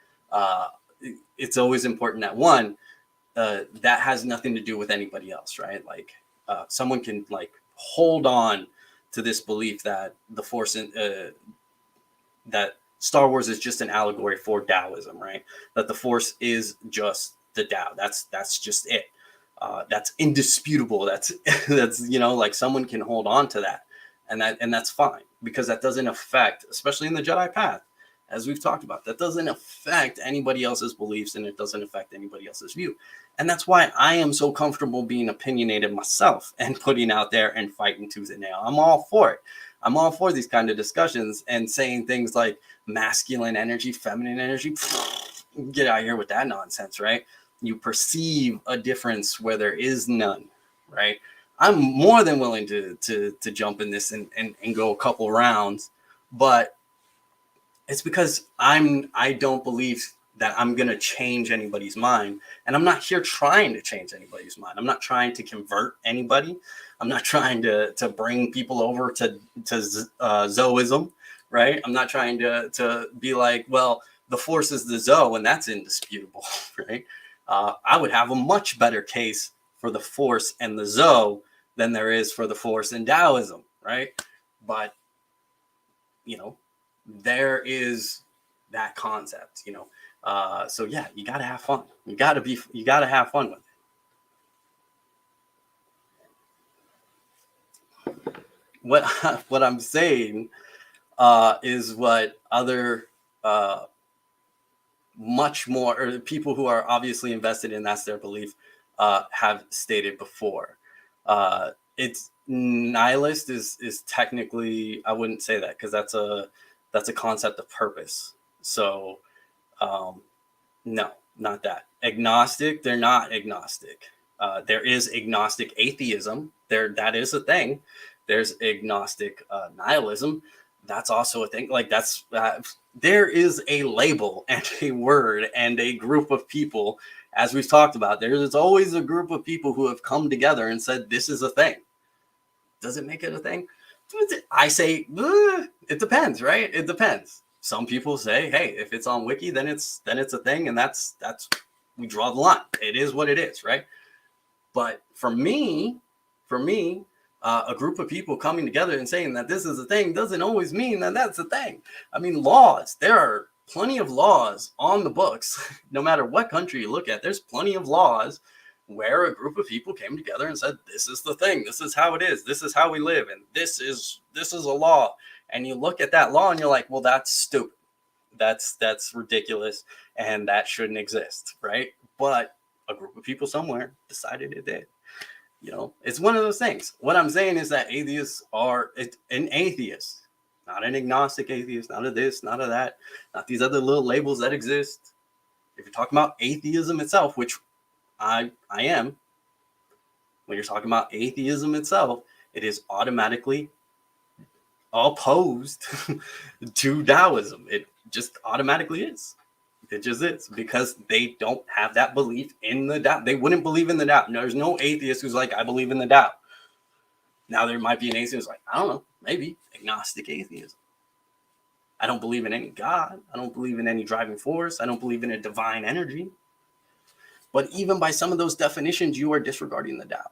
it's always important that one, that has nothing to do with anybody else, right? Like someone can like hold on to this belief that the Force, that Star Wars is just an allegory for Taoism, right? That the Force is just the Tao. That's just it. That's indisputable. That's like someone can hold on to that, and that's fine, because that doesn't affect, especially in the Jedi path, as we've talked about, that doesn't affect anybody else's beliefs, and it doesn't affect anybody else's view. And that's why I am so comfortable being opinionated myself and putting out there and fighting tooth and nail. I'm all for it. I'm all for these kind of discussions and saying things like masculine energy, feminine energy. Get out of here with that nonsense, right? You perceive a difference where there is none, right? I'm more than willing to jump in this and go a couple rounds, but it's because I don't believe that I'm going to change anybody's mind. And I'm not here trying to change anybody's mind. I'm not trying to convert anybody. I'm not trying to bring people over to Zoism, right? I'm not trying to be like, well, the Force is the Zoe, and that's indisputable, right? I would have a much better case for the Force and the Zoe than there is for the Force and Taoism, right? But, you know, there is that concept, you know. So yeah, you got to have fun. You got to have fun with it. What I'm saying is what other much more, or people who are obviously invested in that's their belief, have stated before. It's nihilist is technically, I wouldn't say that, because that's a concept of purpose. So no, not that. Agnostic, they're not agnostic. There is agnostic atheism. That is a thing. There's agnostic nihilism. That's also a thing. Like that's there is a label and a word and a group of people, as we've talked about. There's always a group of people who have come together and said this is a thing. Does it make it a thing? I say it depends, right? It depends. Some people say, hey, if it's on Wiki, then it's a thing, and that's we draw the line. It is what it is, right? But for me, a group of people coming together and saying that this is a thing doesn't always mean that that's a thing. I mean, laws. There are plenty of laws on the books. No matter what country you look at, there's plenty of laws where a group of people came together and said, this is the thing, this is how it is, this is how we live, and this is a law. And you look at that law and you're like, well, that's stupid, that's ridiculous, and that shouldn't exist, right? But a group of people somewhere decided it did. You know, it's one of those things. What I'm saying is that atheists are an atheist, not an agnostic atheist, not a this, not a that, not these other little labels that exist. If you're talking about atheism itself, which I am, when you're talking about atheism itself, it is automatically opposed to Taoism. It just automatically is. It just is, because they don't have that belief in the Tao. They wouldn't believe in the Tao. There's no atheist who's like, I believe in the Tao. Now there might be an atheist who's like, I don't know, maybe agnostic atheism. I don't believe in any God. I don't believe in any driving force. I don't believe in a divine energy. But even by some of those definitions, you are disregarding the Tao.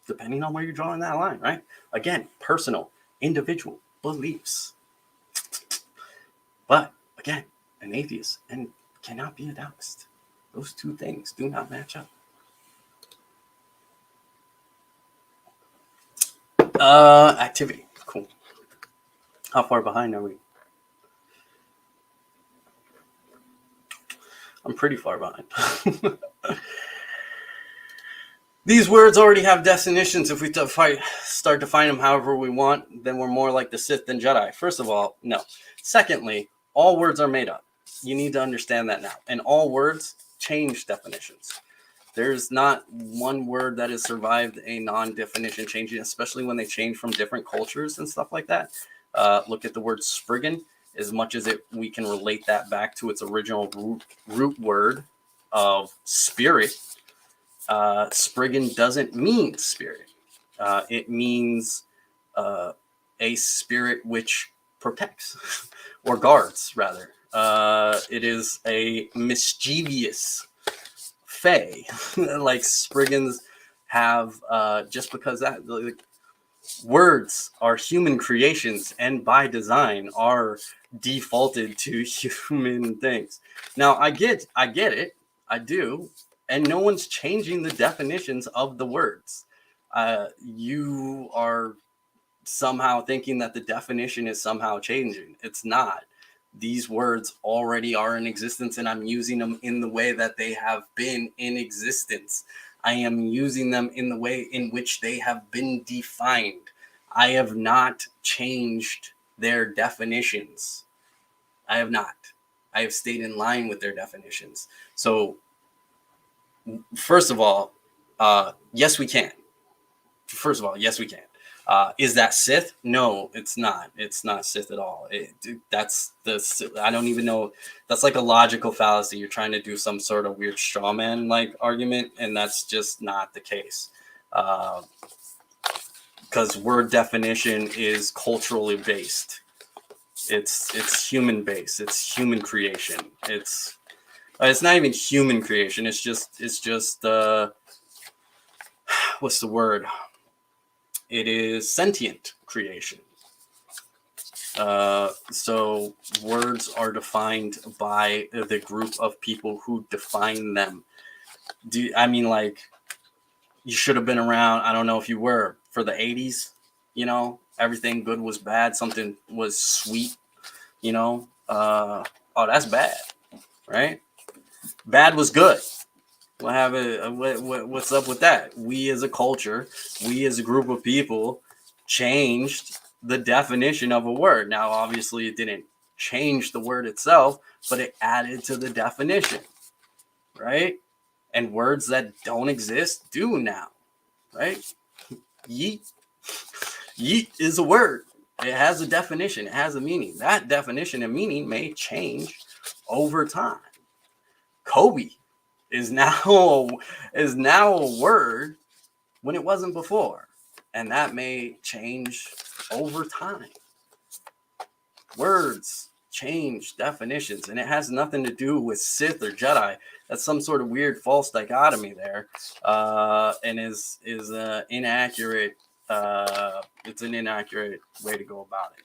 Depending on where you're drawing that line, right? Again, personal, individual beliefs. But again, an atheist and cannot be a Taoist. Those two things do not match up. Activity. Cool. How far behind are we? I'm pretty far behind. These words already have definitions. If we start to find them however we want, then we're more like the Sith than Jedi. First of all, no. Secondly, all words are made up. You need to understand that now. And all words change definitions. There's not one word that has survived a non-definition changing, especially when they change from different cultures and stuff like that. Look at the word spriggan. As much as we can relate that back to its original root word of spirit, spriggan doesn't mean spirit. It means a spirit which protects or guards, rather. It is a mischievous fae. Like spriggans have, just because that, like, words are human creations and by design are defaulted to human things. Now I get it, I do, and no one's changing the definitions of the words. You are somehow thinking that the definition is somehow changing. It's not. These words already are in existence, and I'm using them in the way that they have been in existence. I am using them in the way in which they have been defined. I have not changed their definitions. I have not. I have stayed in line with their definitions. So, first of all, yes, we can. First of all, yes, we can. Is that Sith? No, it's not. It's not Sith at all. I don't even know. That's like a logical fallacy. You're trying to do some sort of weird straw man like argument, and that's just not the case. Because word definition is culturally based. It's human based. It's human creation. It's not even human creation. It's just what's the word? It is sentient creation. So words are defined by the group of people who define them. Like, you should have been around. I don't know if you were for the 80s. You know, everything good was bad. Something was sweet. You know, oh, that's bad, right? Bad was good. What's up with that? We as a culture, we as a group of people changed the definition of a word. Now, obviously, it didn't change the word itself, but it added to the definition, right? And words that don't exist do now, right? Yeet. Yeet is a word. It has a definition. It has a meaning. That definition and meaning may change over time. Kobe is now a word when it wasn't before, and that may change over time. Words change definitions, and it has nothing to do with Sith or Jedi. That's some sort of weird false dichotomy there, and is inaccurate. It's an inaccurate way to go about it.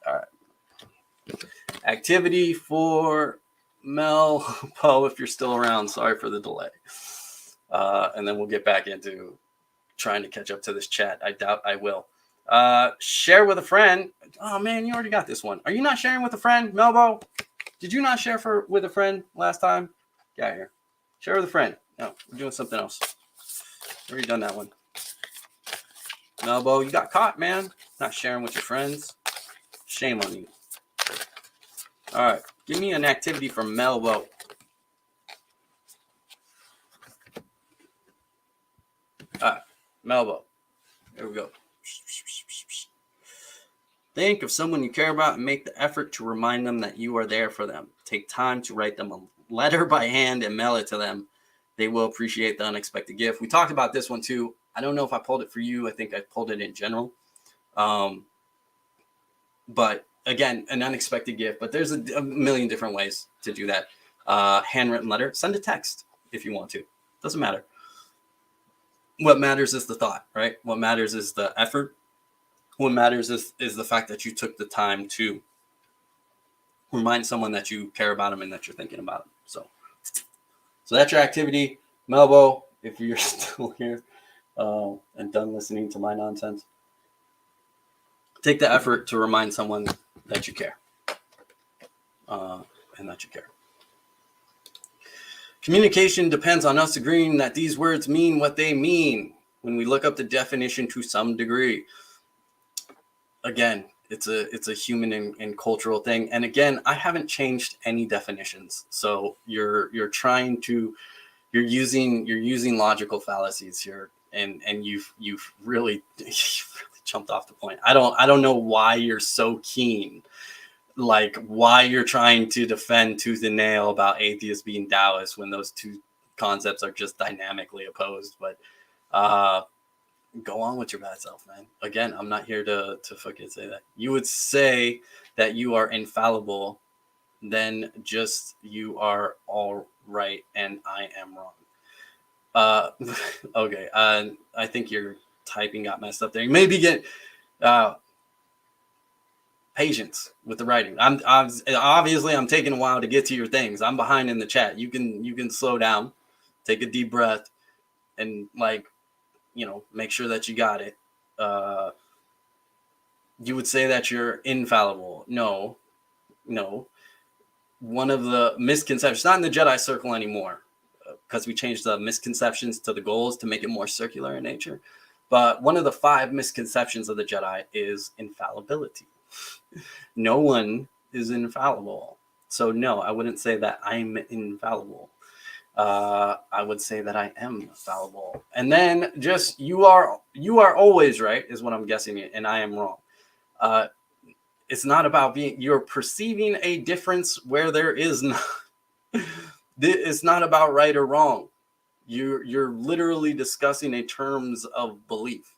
All right. Activity for Mel Poe, if you're still around. Sorry for the delay. And then we'll get back into trying to catch up to this chat. I doubt I will. Share with a friend. Oh man, you already got this one. Are you not sharing with a friend, Melbo? Did you not share with a friend last time? Get out of here. Share with a friend. No, we're doing something else. Already done that one. Melbo, you got caught, man. Not sharing with your friends. Shame on you. All right. Give me an activity from Melbo. All right. Melbo. Here we go. Think of someone you care about and make the effort to remind them that you are there for them. Take time to write them a letter by hand and mail it to them. They will appreciate the unexpected gift. We talked about this one too. I don't know if I pulled it for you. I think I pulled it in general. But again, an unexpected gift. But there's a million different ways to do that. Handwritten letter. Send a text if you want to. Doesn't matter. What matters is the thought, right? What matters is the effort. What matters is the fact that you took the time to remind someone that you care about them and that you're thinking about them. So that's your activity. Melbo, if you're still here and done listening to my nonsense, take the effort to remind someone that you care and that you care. Communication depends on us agreeing that these words mean what they mean when we look up the definition to some degree. Again, it's a human and cultural thing. And again, I haven't changed any definitions. So you're using logical fallacies here, and you've really jumped off the point. I don't know why you're so keen, like why you're trying to defend tooth and nail about atheists being Taoists when those two concepts are just dynamically opposed. But go on with your bad self, man. Again, I'm not here to fucking say that. You would say that you are infallible, then just you are all right and I am wrong. Okay. I think your typing got messed up there. You maybe get patience with the writing. I'm obviously I'm taking a while to get to your things. I'm behind in the chat. You can slow down, take a deep breath, and make sure that you got it. You would say that you're infallible. No. One of the misconceptions, not in the Jedi circle anymore, because we changed the misconceptions to the goals to make it more circular in nature. But one of the 5 misconceptions of the Jedi is infallibility. No one is infallible. So no, I wouldn't say that I'm infallible. I would say that I am fallible. And then just you are always right is what I'm guessing, and I am wrong. Uh, it's not about you're perceiving a difference where there is not. It's not about right or wrong. You're literally discussing in terms of belief,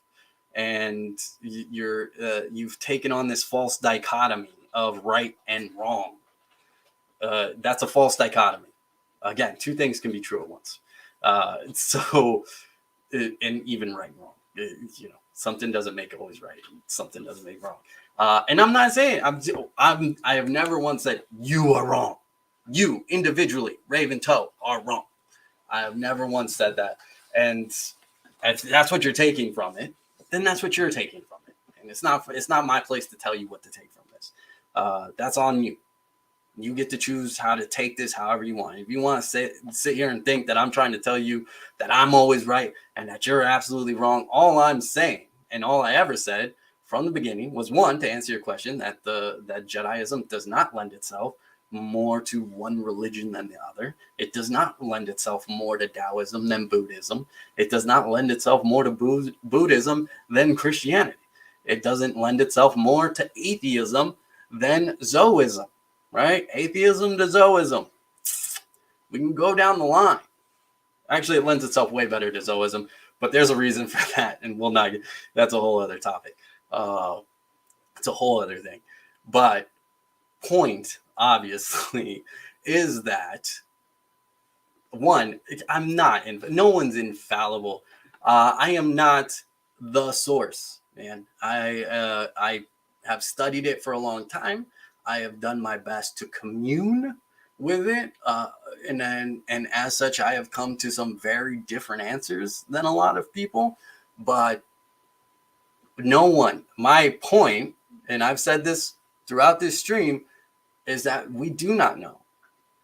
and you've taken on this false dichotomy of right and wrong. That's a false dichotomy. Again, two things can be true at once. And even right and wrong. Something doesn't make it always right. Something doesn't make wrong. And I'm not saying I have never once said you are wrong. You individually, Raven Toe, are wrong. I have never once said that. And if that's what you're taking from it, then that's what you're taking from it. And it's not my place to tell you what to take from this. That's on you. You get to choose how to take this however you want. If you want to sit here and think that I'm trying to tell you that I'm always right and that you're absolutely wrong, all I'm saying and all I ever said from the beginning was, one, to answer your question, that that Jediism does not lend itself more to one religion than the other. It does not lend itself more to Taoism than Buddhism. It does not lend itself more to Buddhism than Christianity. It doesn't lend itself more to atheism than Zoism. Right? Atheism to Zoism. We can go down the line. Actually, it lends itself way better to Zoism, but there's a reason for that, and we'll not. That's a whole other topic. It's a whole other thing. But point, obviously, is that one, I'm not. No one's infallible. I am not the source, man. I have studied it for a long time. I have done my best to commune with it, and as such, I have come to some very different answers than a lot of people. But no one. My point, and I've said this throughout this stream, is that we do not know,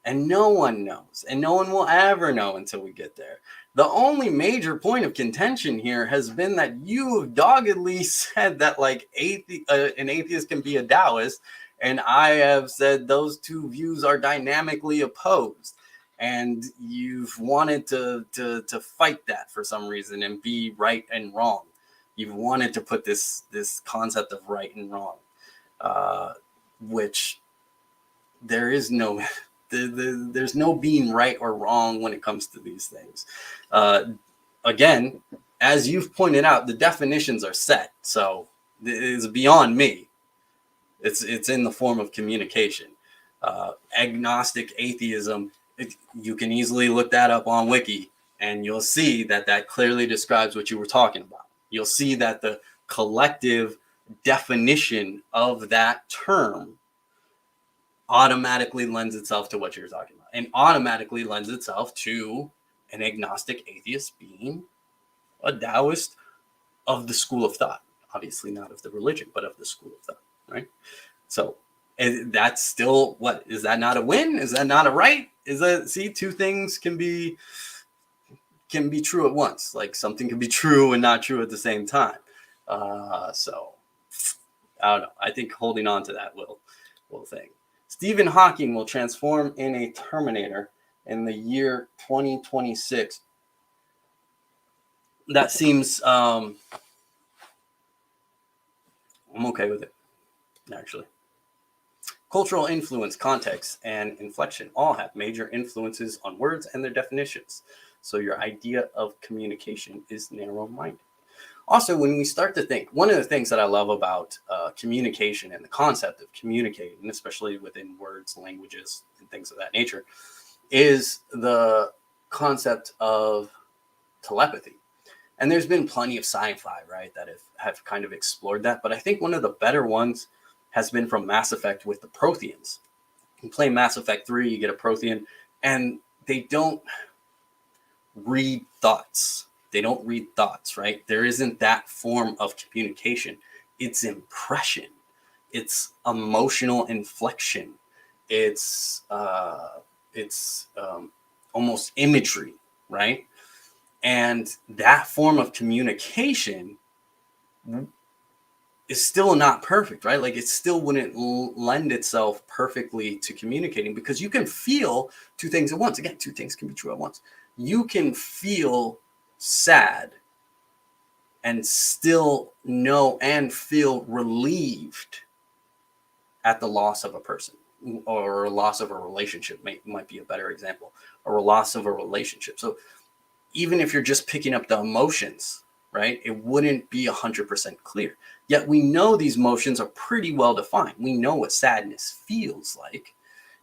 and no one knows, and no one will ever know until we get there. The only major point of contention here has been that you have doggedly said that like an atheist can be a Taoist. And I have said those two views are dynamically opposed, and you've wanted to fight that for some reason and be right and wrong. You've wanted to put this concept of right and wrong, which there is no there's no being right or wrong when it comes to these things. Again, as you've pointed out, the definitions are set, so it's beyond me. It's in the form of communication. Agnostic atheism, you can easily look that up on Wiki, and you'll see that clearly describes what you were talking about. You'll see that the collective definition of that term automatically lends itself to what you're talking about, and automatically lends itself to an agnostic atheist being a Taoist of the school of thought. Obviously not of the religion, but of the school of thought. Right. So that's still, what is that? Not a win? Is that not a right? Is that, see, two things can be true at once. Like something can be true and not true at the same time. So I don't know. I think holding on to that will thing. Stephen Hawking will transform in a Terminator in the year 2026. That seems I'm okay with it. Actually, cultural influence, context, and inflection all have major influences on words and their definitions. So your idea of communication is narrow-minded. Also, when we start to think, one of the things that I love about communication and the concept of communicating, especially within words, languages, and things of that nature, is the concept of telepathy. And there's been plenty of sci-fi, right, that have kind of explored that. But I think one of the better ones has been from Mass Effect with the Protheans. You play Mass Effect 3, you get a Prothean, and they don't read thoughts. They don't read thoughts, right? There isn't that form of communication. It's impression. It's emotional inflection. It's almost imagery, right? And that form of communication is still not perfect, right? Like it still wouldn't lend itself perfectly to communicating, because you can feel two things at once. Again, two things can be true at once. You can feel sad and still know and feel relieved at the loss of a person, or a loss of a relationship might be a better example, or a loss of a relationship. So even if you're just picking up the emotions, right, it wouldn't be 100% clear. Yet we know these emotions are pretty well defined. We know what sadness feels like.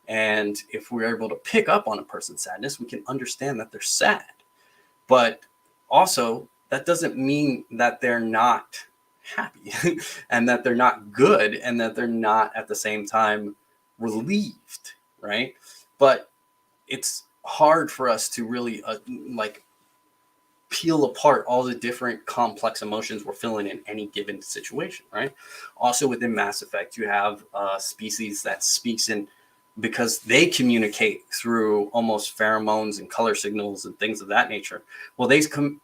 And if we're able to pick up on a person's sadness, we can understand that they're sad. But also, that doesn't mean that they're not happy and that they're not good and that they're not at the same time relieved, right? But it's hard for us to really like peel apart all the different complex emotions we're feeling in any given situation, right? Also within Mass Effect, you have a species that speaks in, because they communicate through almost pheromones and color signals and things of that nature. Well, there's two.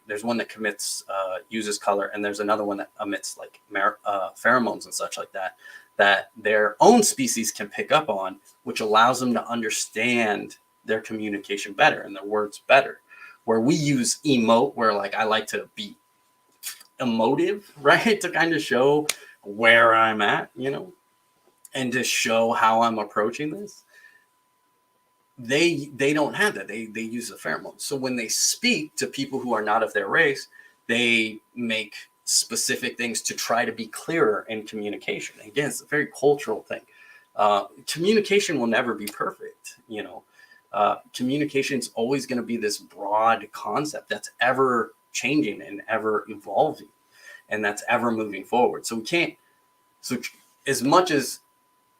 There's one that uses color, and there's another one that emits like pheromones and such like that, that their own species can pick up on, which allows them to understand their communication better and their words better. Where we use emote, where like I like to be emotive, right, to kind of show where I'm at, and to show how I'm approaching this. They don't have that. They use the pheromones. So when they speak to people who are not of their race, they make specific things to try to be clearer in communication. Again, it's a very cultural thing. Communication will never be perfect. Communication is always going to be this broad concept that's ever changing and ever evolving, and that's ever moving forward. So we can't. So as much as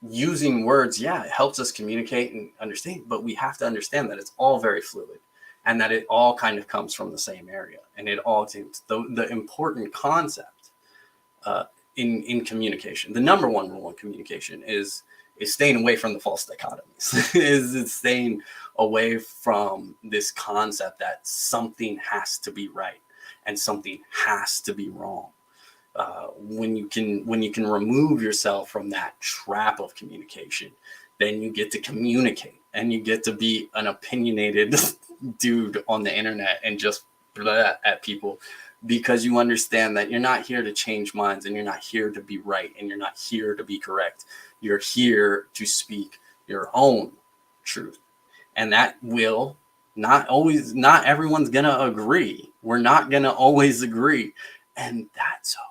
using words, yeah, it helps us communicate and understand, but we have to understand that it's all very fluid, and that it all kind of comes from the same area, and it all seems the important concept in communication. The number one rule in communication is staying away from the false dichotomies. is staying away from this concept that something has to be right and something has to be wrong. When you can remove yourself from that trap of communication, then you get to communicate and you get to be an opinionated dude on the internet and just blah at people, because you understand that you're not here to change minds, and you're not here to be right, and you're not here to be correct. You're here to speak your own truth. And that will not everyone's going to agree. We're not going to always agree. And that's okay.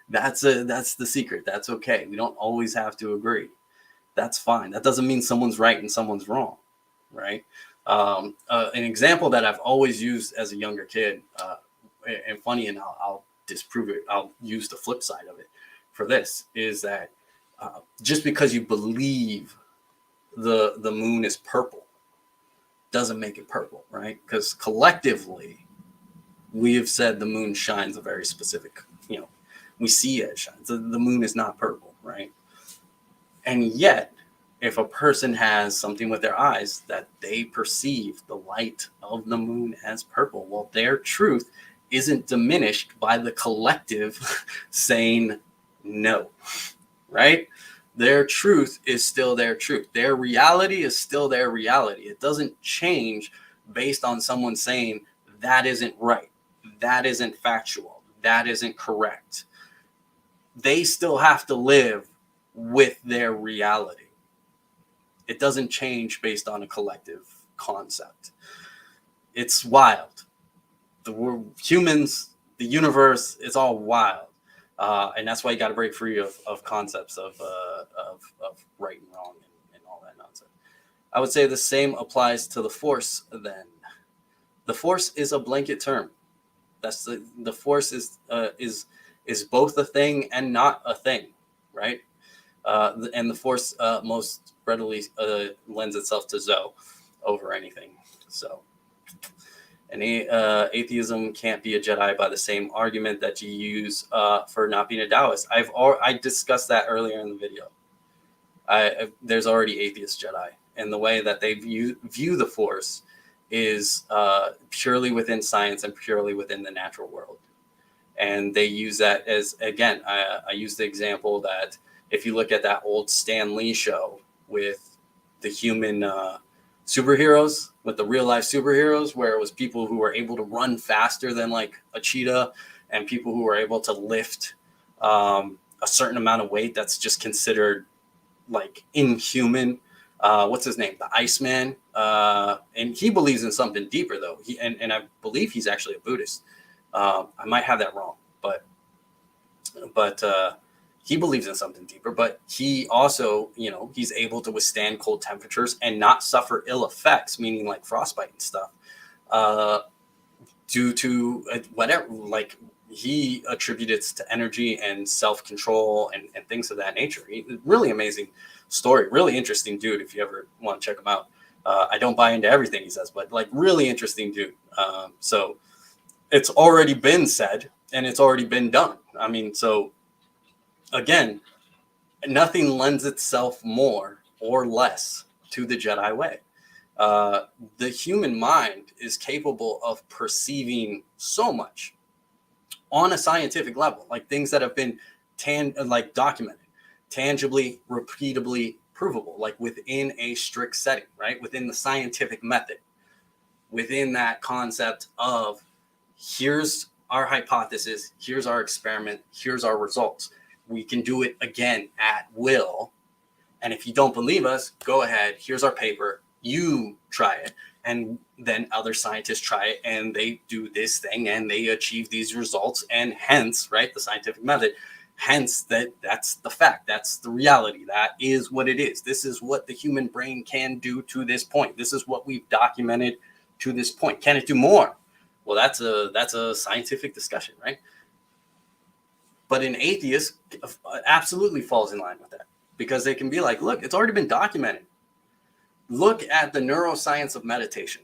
That's the secret. That's okay. We don't always have to agree. That's fine. That doesn't mean someone's right and someone's wrong, right? An example that I've always used as a younger kid, and funny, and I'll disprove it. I'll use the flip side of it for this, is that just because you believe the moon is purple doesn't make it purple, right? Because collectively, we have said the moon shines a very specific, we see it shines. The moon is not purple, right? And yet, if a person has something with their eyes that they perceive the light of the moon as purple, well, their truth isn't diminished by the collective saying no, right? Their truth is still their truth. Their reality is still their reality. It doesn't change based on someone saying that isn't right, that isn't factual, that isn't correct. They still have to live with their reality. It doesn't change based on a collective concept. It's wild. The humans, the universe, it's all wild. And that's why you got to break free of concepts of right and wrong and all that nonsense. I would say the same applies to the Force then. The Force is a blanket term. That's the Force is both a thing and not a thing, right? And the Force most readily lends itself to Zoe over anything. So, and atheism can't be a Jedi by the same argument that you use for not being a Taoist. I discussed that earlier in the video. There's already atheist Jedi, and the way that they view the Force is purely within science and purely within the natural world. And they use that as, again, I use the example that if you look at that old Stan Lee show with the human superheroes, with the real life superheroes, where it was people who were able to run faster than like a cheetah, and people who were able to lift a certain amount of weight that's just considered like inhuman. What's his name? The Iceman. And he believes in something deeper though. And I believe he's actually a Buddhist. I might have that wrong, but he believes in something deeper. But he also, he's able to withstand cold temperatures and not suffer ill effects, meaning like frostbite and stuff, due to whatever, like he attributed it to energy and self-control and things of that nature. Really amazing story, really interesting dude. If you ever want to check him out, I don't buy into everything he says, but like really interesting dude. So it's already been said and it's already been done. I mean, so again, nothing lends itself more or less to the Jedi way. The human mind is capable of perceiving so much on a scientific level, like things that have been documented, tangibly, repeatably provable, like within a strict setting, right? Within the scientific method, within that concept of here's our hypothesis, here's our experiment, here's our results. We can do it again at will. And if you don't believe us, go ahead. Here's our paper. You try it. And then other scientists try it and they do this thing and they achieve these results. And hence, right, the scientific method, hence that's the fact. That's the reality. That is what it is. This is what the human brain can do to this point. This is what we've documented to this point. Can it do more? Well, that's a scientific discussion, right? But an atheist absolutely falls in line with that, because they can be like, look, it's already been documented. Look at the neuroscience of meditation.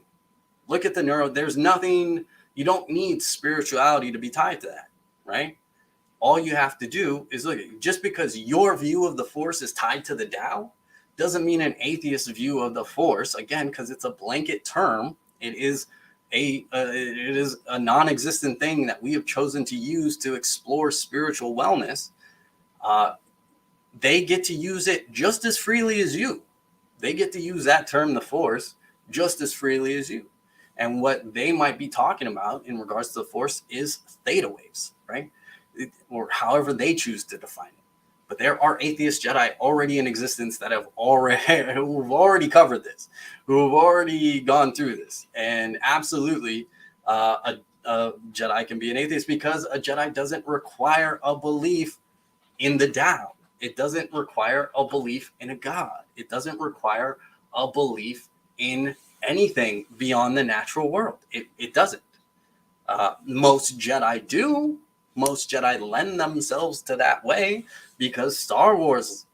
Look at there's nothing, you don't need spirituality to be tied to that, right? All you have to do is look at, just because your view of the force is tied to the Tao, doesn't mean an atheist view of the force, again, because it's a blanket term. It is a non-existent thing that we have chosen to use to explore spiritual wellness. They get to use it just as freely as you. They get to use that term, the force, just as freely as you. And what they might be talking about in regards to the force is theta waves, right? Or however they choose to define it. But there are atheist Jedi already in existence that who've already covered this, who have already gone through this. And absolutely, a Jedi can be an atheist because a Jedi doesn't require a belief in the Tao. It doesn't require a belief in a God. It doesn't require a belief in anything beyond the natural world. It doesn't. Most Jedi do. Most Jedi lend themselves to that way because Star Wars,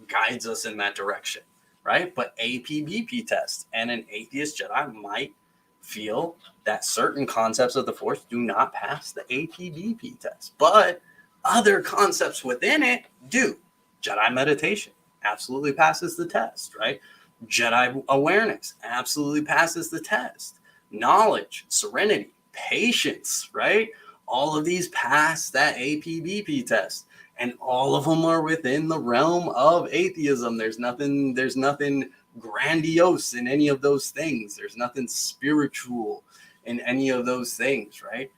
guides us in that direction, right? But APBP test and an atheist Jedi might feel that certain concepts of the Force do not pass the APBP test, but other concepts within it do. Jedi meditation absolutely passes the test, right? Jedi awareness absolutely passes the test. Knowledge, serenity, patience, right? All of these pass that APBP test, and all of them are within the realm of atheism. There's nothing grandiose in any of those things. There's nothing spiritual in any of those things, right?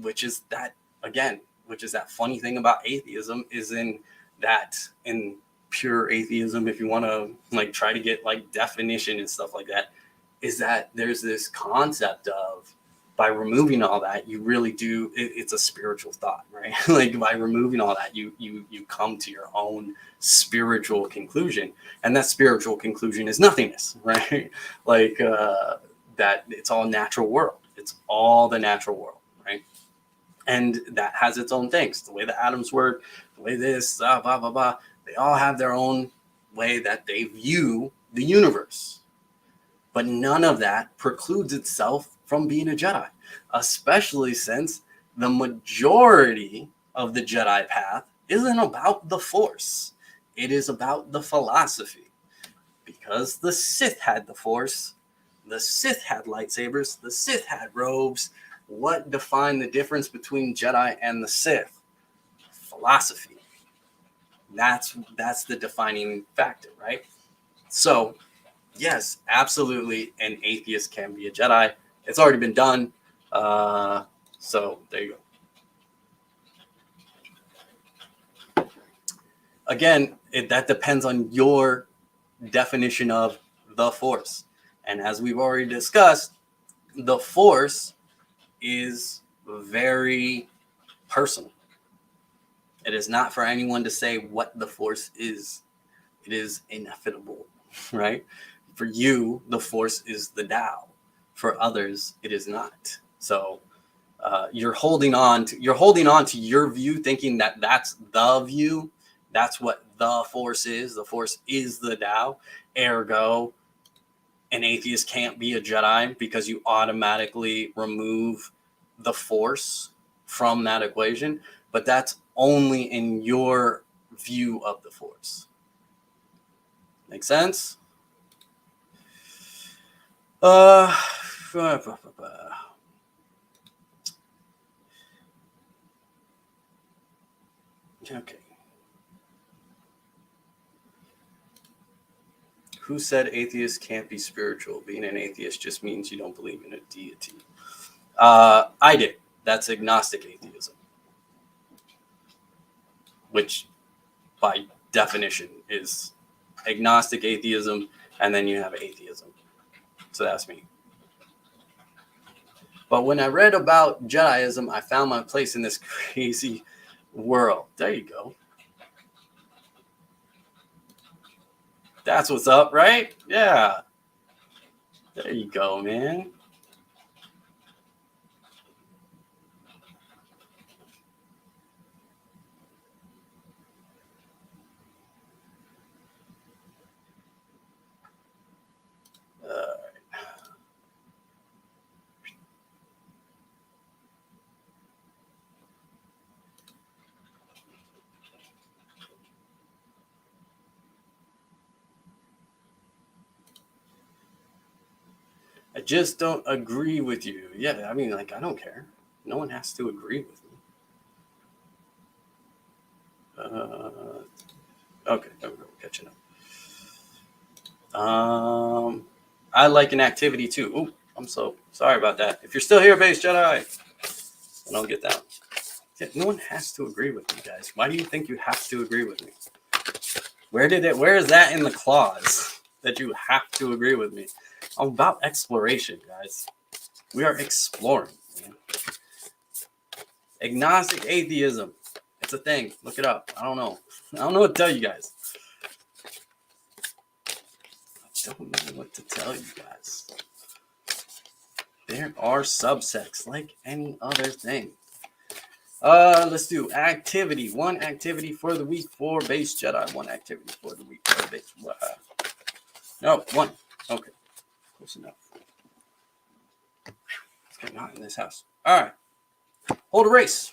Which is that funny thing about atheism is in pure atheism, if you want to try to get definition and stuff like that, is that there's this concept of, by removing all that, you really do, it's a spiritual thought, right? By removing all that, you come to your own spiritual conclusion, and that spiritual conclusion is nothingness, right? That it's all natural world. It's all the natural world, right? And that has its own things. The way the atoms work, the way this, blah, blah, blah. They all have their own way that they view the universe. But none of that precludes itself from being a Jedi, especially since the majority of the Jedi path isn't about the Force. It is about the philosophy. Because the Sith had the Force, the Sith had lightsabers, the Sith had robes, What defined the difference between Jedi and the Sith? Philosophy. That's the defining factor, right? So, yes, absolutely, an atheist can be a Jedi. It's already been done. So there you go. Again, that depends on your definition of the Force. And as we've already discussed, the Force is very personal. It is not for anyone to say what the Force is. It is ineffable, right? For you, the Force is the Tao. For others, it is not. So you're holding on to your view, thinking that that's the view. That's what the Force is. The Force is the Tao. Ergo, an atheist can't be a Jedi because you automatically remove the Force from that equation. But that's only in your view of the Force. Make sense? Okay. Who said atheists can't be spiritual? Being an atheist just means you don't believe in a deity. I did. That's agnostic atheism, which by definition is agnostic atheism, and then you have atheism. So that's me. But when I read about Jediism, I found my place in this crazy world. There you go. That's what's up, right? Yeah. There you go, man. I just don't agree with you. Yeah, I mean, like, I don't care. No one has to agree with me. Okay, there we go. Catching up. I like an activity too. Oh, I'm so sorry about that. If you're still here, Base Jedi, I don't get that. Yeah, no one has to agree with me, guys. Why do you think you have to agree with me? Where is that in the clause that you have to agree with me? I'm about exploration, guys. We are exploring. Man. Agnostic atheism. It's a thing. Look it up. I don't know what to tell you guys. I don't know what to tell you guys. There are subsects like any other thing. Let's do activity. One activity for the week for Base Jedi. One activity for the week for Base. No, one. Okay. Close enough. What's going on in this house? All right. Hold a race.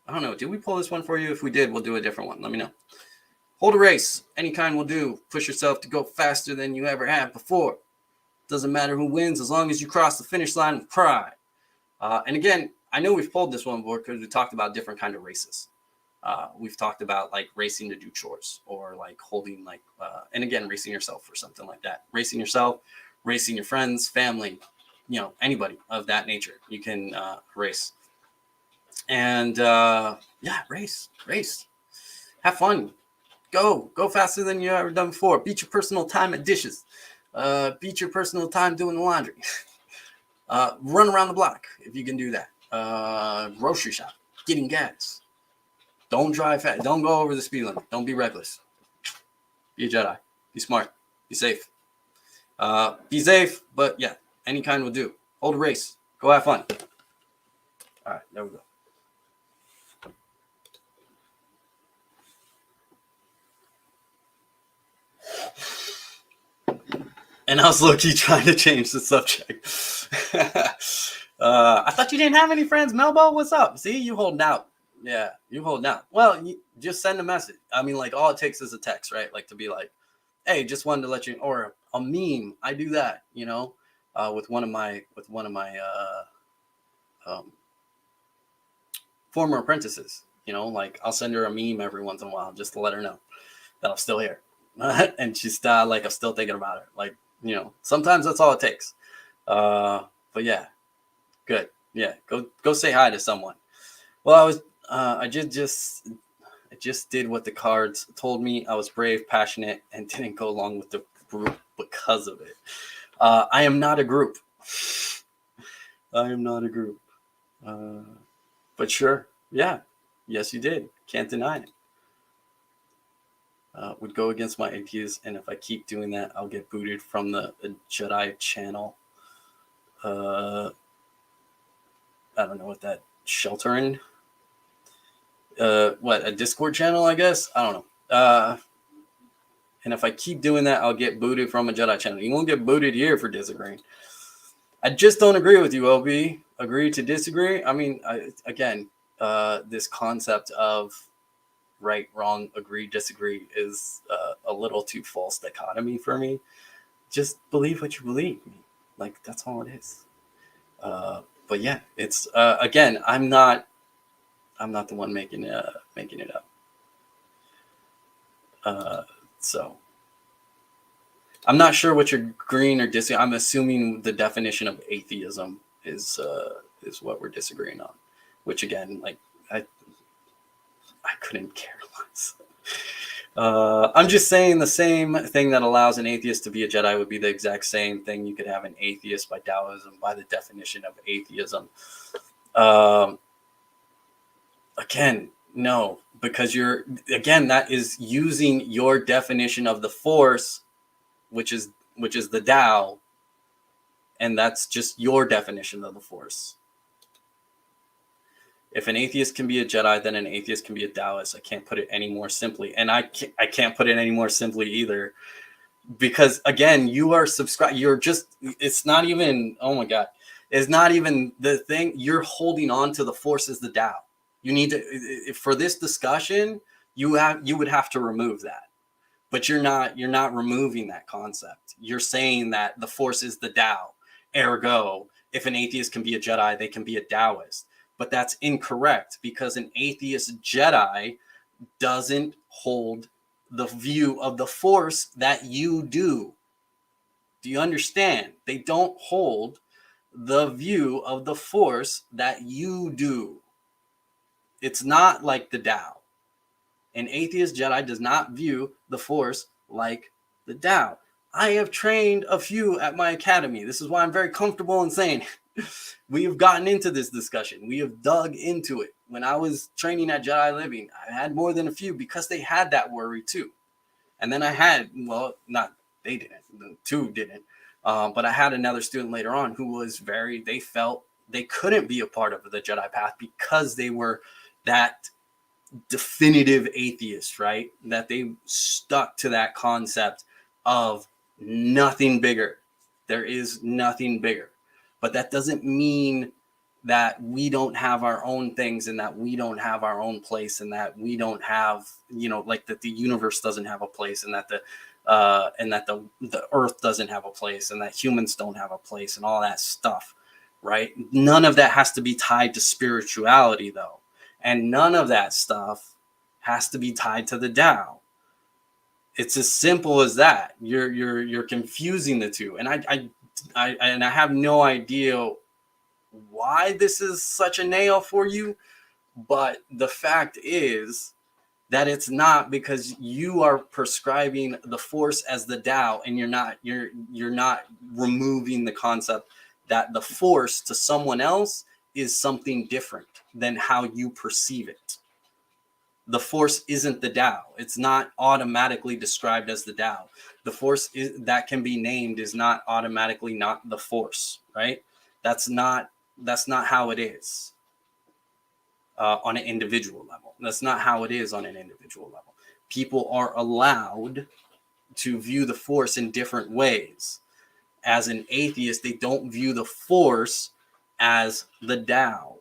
I don't know. Did we pull this one for you? If we did, we'll do a different one. Let me know. Hold a race. Any kind will do. Push yourself to go faster than you ever have before. Doesn't matter who wins as long as you cross the finish line with pride. And again, I know we've pulled this one before because we talked about different kind of races. We've talked about like racing to do chores or like holding like, and again, racing yourself or something like that. Racing yourself, racing your friends, family, anybody of that nature. You can race. And yeah, race. Have fun. Go faster than you ever done before. Beat your personal time at dishes. Beat your personal time doing the laundry. Run around the block if you can do that. Grocery shop, getting gas. Don't drive fast. Don't go over the speed limit. Don't be reckless. Be a Jedi. Be smart. Be safe. Be safe, but yeah, any kind will do. Hold a race. Go have fun. All right, there we go. And I was low-key trying to change the subject. I thought you didn't have any friends. Melbo, what's up? See, you holding out. Yeah, you holding out. Well, you just send a message. I mean, like, all it takes is a text, right? Like, to be like, hey, just wanted to let you, or a meme. I do that, with one of my former apprentices. Like I'll send her a meme every once in a while just to let her know that I'm still here. And she's like, I'm still thinking about her. Like, sometimes that's all it takes. But yeah, good. Yeah, go say hi to someone. Well, I just did what the cards told me. I was brave, passionate, and didn't go along with the group because of it. I am not a group. I am not a group. But sure, yeah. Yes, you did. Can't deny it. Would go against my ideas, and if I keep doing that, I'll get booted from the Jedi channel. I don't know what that sheltering. What, a Discord channel? I guess I don't know. And if I keep doing that, I'll get booted from a Jedi channel. You won't get booted here for disagreeing. I just don't agree with you, LB. Agree to disagree. I mean, this concept of right, wrong, agree, disagree is a little too false dichotomy for me. Just believe what you believe. Like, that's all it is. But yeah, it's again, I'm not the one making it up. So I'm not sure what you're agreeing or disagreeing. I'm assuming the definition of atheism is what we're disagreeing on, which again, like I couldn't care less. I'm just saying the same thing that allows an atheist to be a Jedi would be the exact same thing you could have an atheist by Taoism, by the definition of atheism. Again, no, because that is using your definition of the Force, which is the Tao, and that's just your definition of the Force. If an atheist can be a Jedi, then an atheist can be a Taoist. I can't put it any more simply. And I can't put it any more simply either. Because, again, you are subscribed. It's not even, oh my God. It's not even the thing. You're holding on to the Force as the Tao. You need to, for this discussion, you would have to remove that. But you're not removing that concept. You're saying that the Force is the Tao. Ergo, if an atheist can be a Jedi, they can be a Taoist. But that's incorrect, because an atheist Jedi doesn't hold the view of the Force that you do. Do you understand? They don't hold the view of the Force that you do. It's not like the Tao. An atheist Jedi does not view the Force like the Tao. I have trained a few at my academy. This is why I'm very comfortable in saying we have gotten into this discussion. We have dug into it. When I was training at Jedi Living, I had more than a few because they had that worry too. And then I had, they didn't, the two didn't. But I had another student later on who was they felt they couldn't be a part of the Jedi path because they were that definitive atheist, right? That they stuck to that concept of nothing bigger. There is nothing bigger. But that doesn't mean that we don't have our own things, and that we don't have our own place, and that we don't have, like that the universe doesn't have a place, and that the earth doesn't have a place, and that humans don't have a place, and all that stuff, right? None of that has to be tied to spirituality, though. And none of that stuff has to be tied to the Tao. It's as simple as that. You're confusing the two. And I have no idea why this is such a nail for you, but the fact is that it's not, because you are prescribing the Force as the Tao, and you're not removing the concept that the Force to someone else is something different than how you perceive it. The Force isn't the Tao. It's not automatically described as the Tao. The Force that can be named is not automatically not the Force, right? That's not how it is on an individual level. That's not how it is on an individual level. People are allowed to view the Force in different ways. As an atheist, they don't view the Force as the Tao.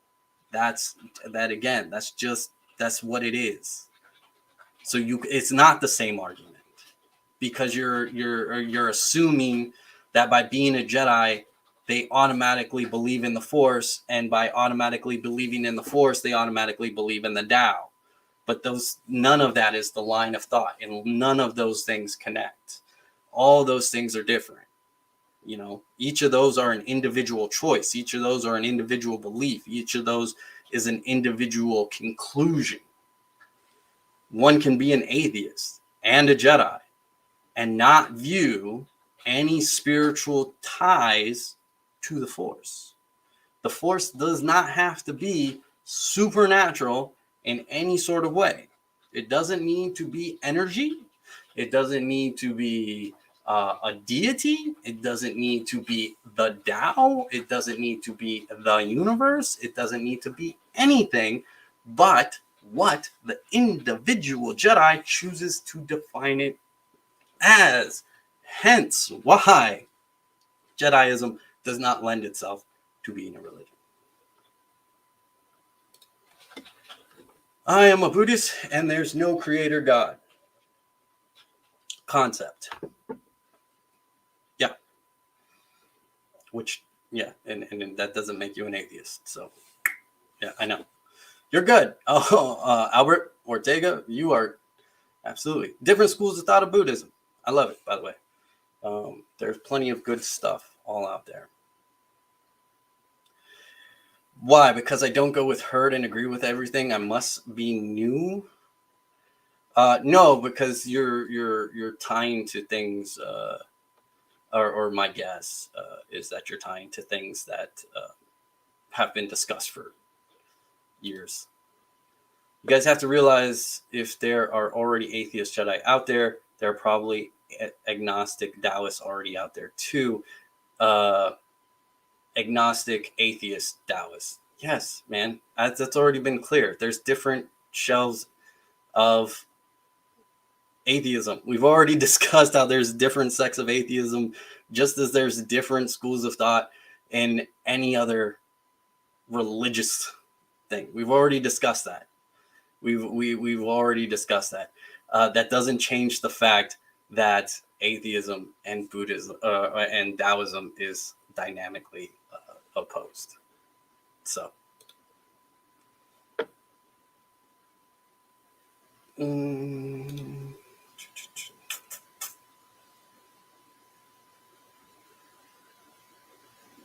That's what it is. So it's not the same argument, because you're assuming that by being a Jedi, they automatically believe in the Force, and by automatically believing in the Force, they automatically believe in the Tao. But none of that is the line of thought, and none of those things connect. All those things are different. Each of those are an individual choice. Each of those are an individual belief. Each of those is an individual conclusion. One can be an atheist and a Jedi and not view any spiritual ties to the Force. The Force does not have to be supernatural in any sort of way. It doesn't need to be energy. It doesn't need to be a deity. It doesn't need to be the Tao. It doesn't need to be the universe. It doesn't need to be anything but what the individual Jedi chooses to define it as. Hence why Jediism does not lend itself to being a religion. I am a Buddhist, and there's no creator God concept. Yeah. Which, yeah, and that doesn't make you an atheist. So, yeah, I know. You're good. Oh, Albert Ortega, you are absolutely. Different schools of thought of Buddhism. I love it, by the way. There's plenty of good stuff all out there. Why? Because I don't go with herd and agree with everything. I must be new. No, because you're tying to things, or my guess is that you're tying to things that have been discussed for years. You guys have to realize, if there are already atheist Jedi out there, there are probably agnostic Taoists already out there too. Agnostic atheist Taoists. Yes, man, that's already been clear. There's different shelves of atheism. We've already discussed how there's different sects of atheism, just as there's different schools of thought in any other religious thing. We've already discussed that. We've already discussed that. That doesn't change the fact that atheism and Buddhism and Taoism is dynamically opposed. So.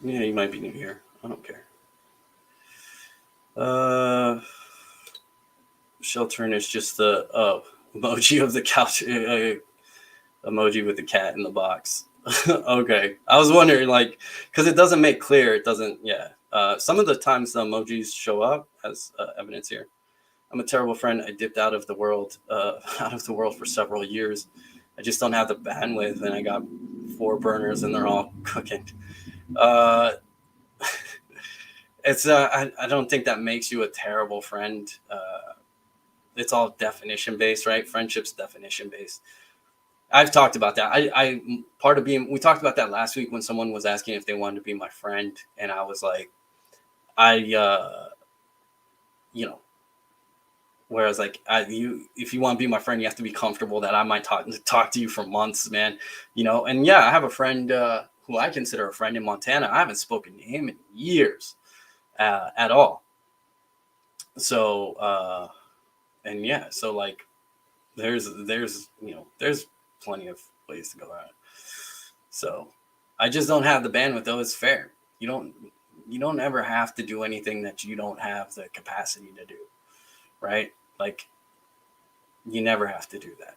Yeah, you might be new here. I don't care. Sheltern is just the emoji of the couch, emoji with the cat in the box. Okay, I was wondering, because it doesn't make clear. It doesn't. Yeah. Some of the times the emojis show up as evidence here. I'm a terrible friend. I dipped out of the world for several years. I just don't have the bandwidth, and I got 4 burners, and they're all cooking. It's I don't think that makes you a terrible friend. It's all definition based, right? Friendship's definition based. I've talked about that. We talked about that last week when someone was asking if they wanted to be my friend, and I was like, whereas if you want to be my friend, you have to be comfortable that I might talk to you for months, man. And yeah, I have a friend who I consider a friend in Montana. I haven't spoken to him in years at all. So and yeah, so there's plenty of ways to go around. So I just don't have the bandwidth, though. It's fair. You don't ever have to do anything that you don't have the capacity to do, right? You never have to do that.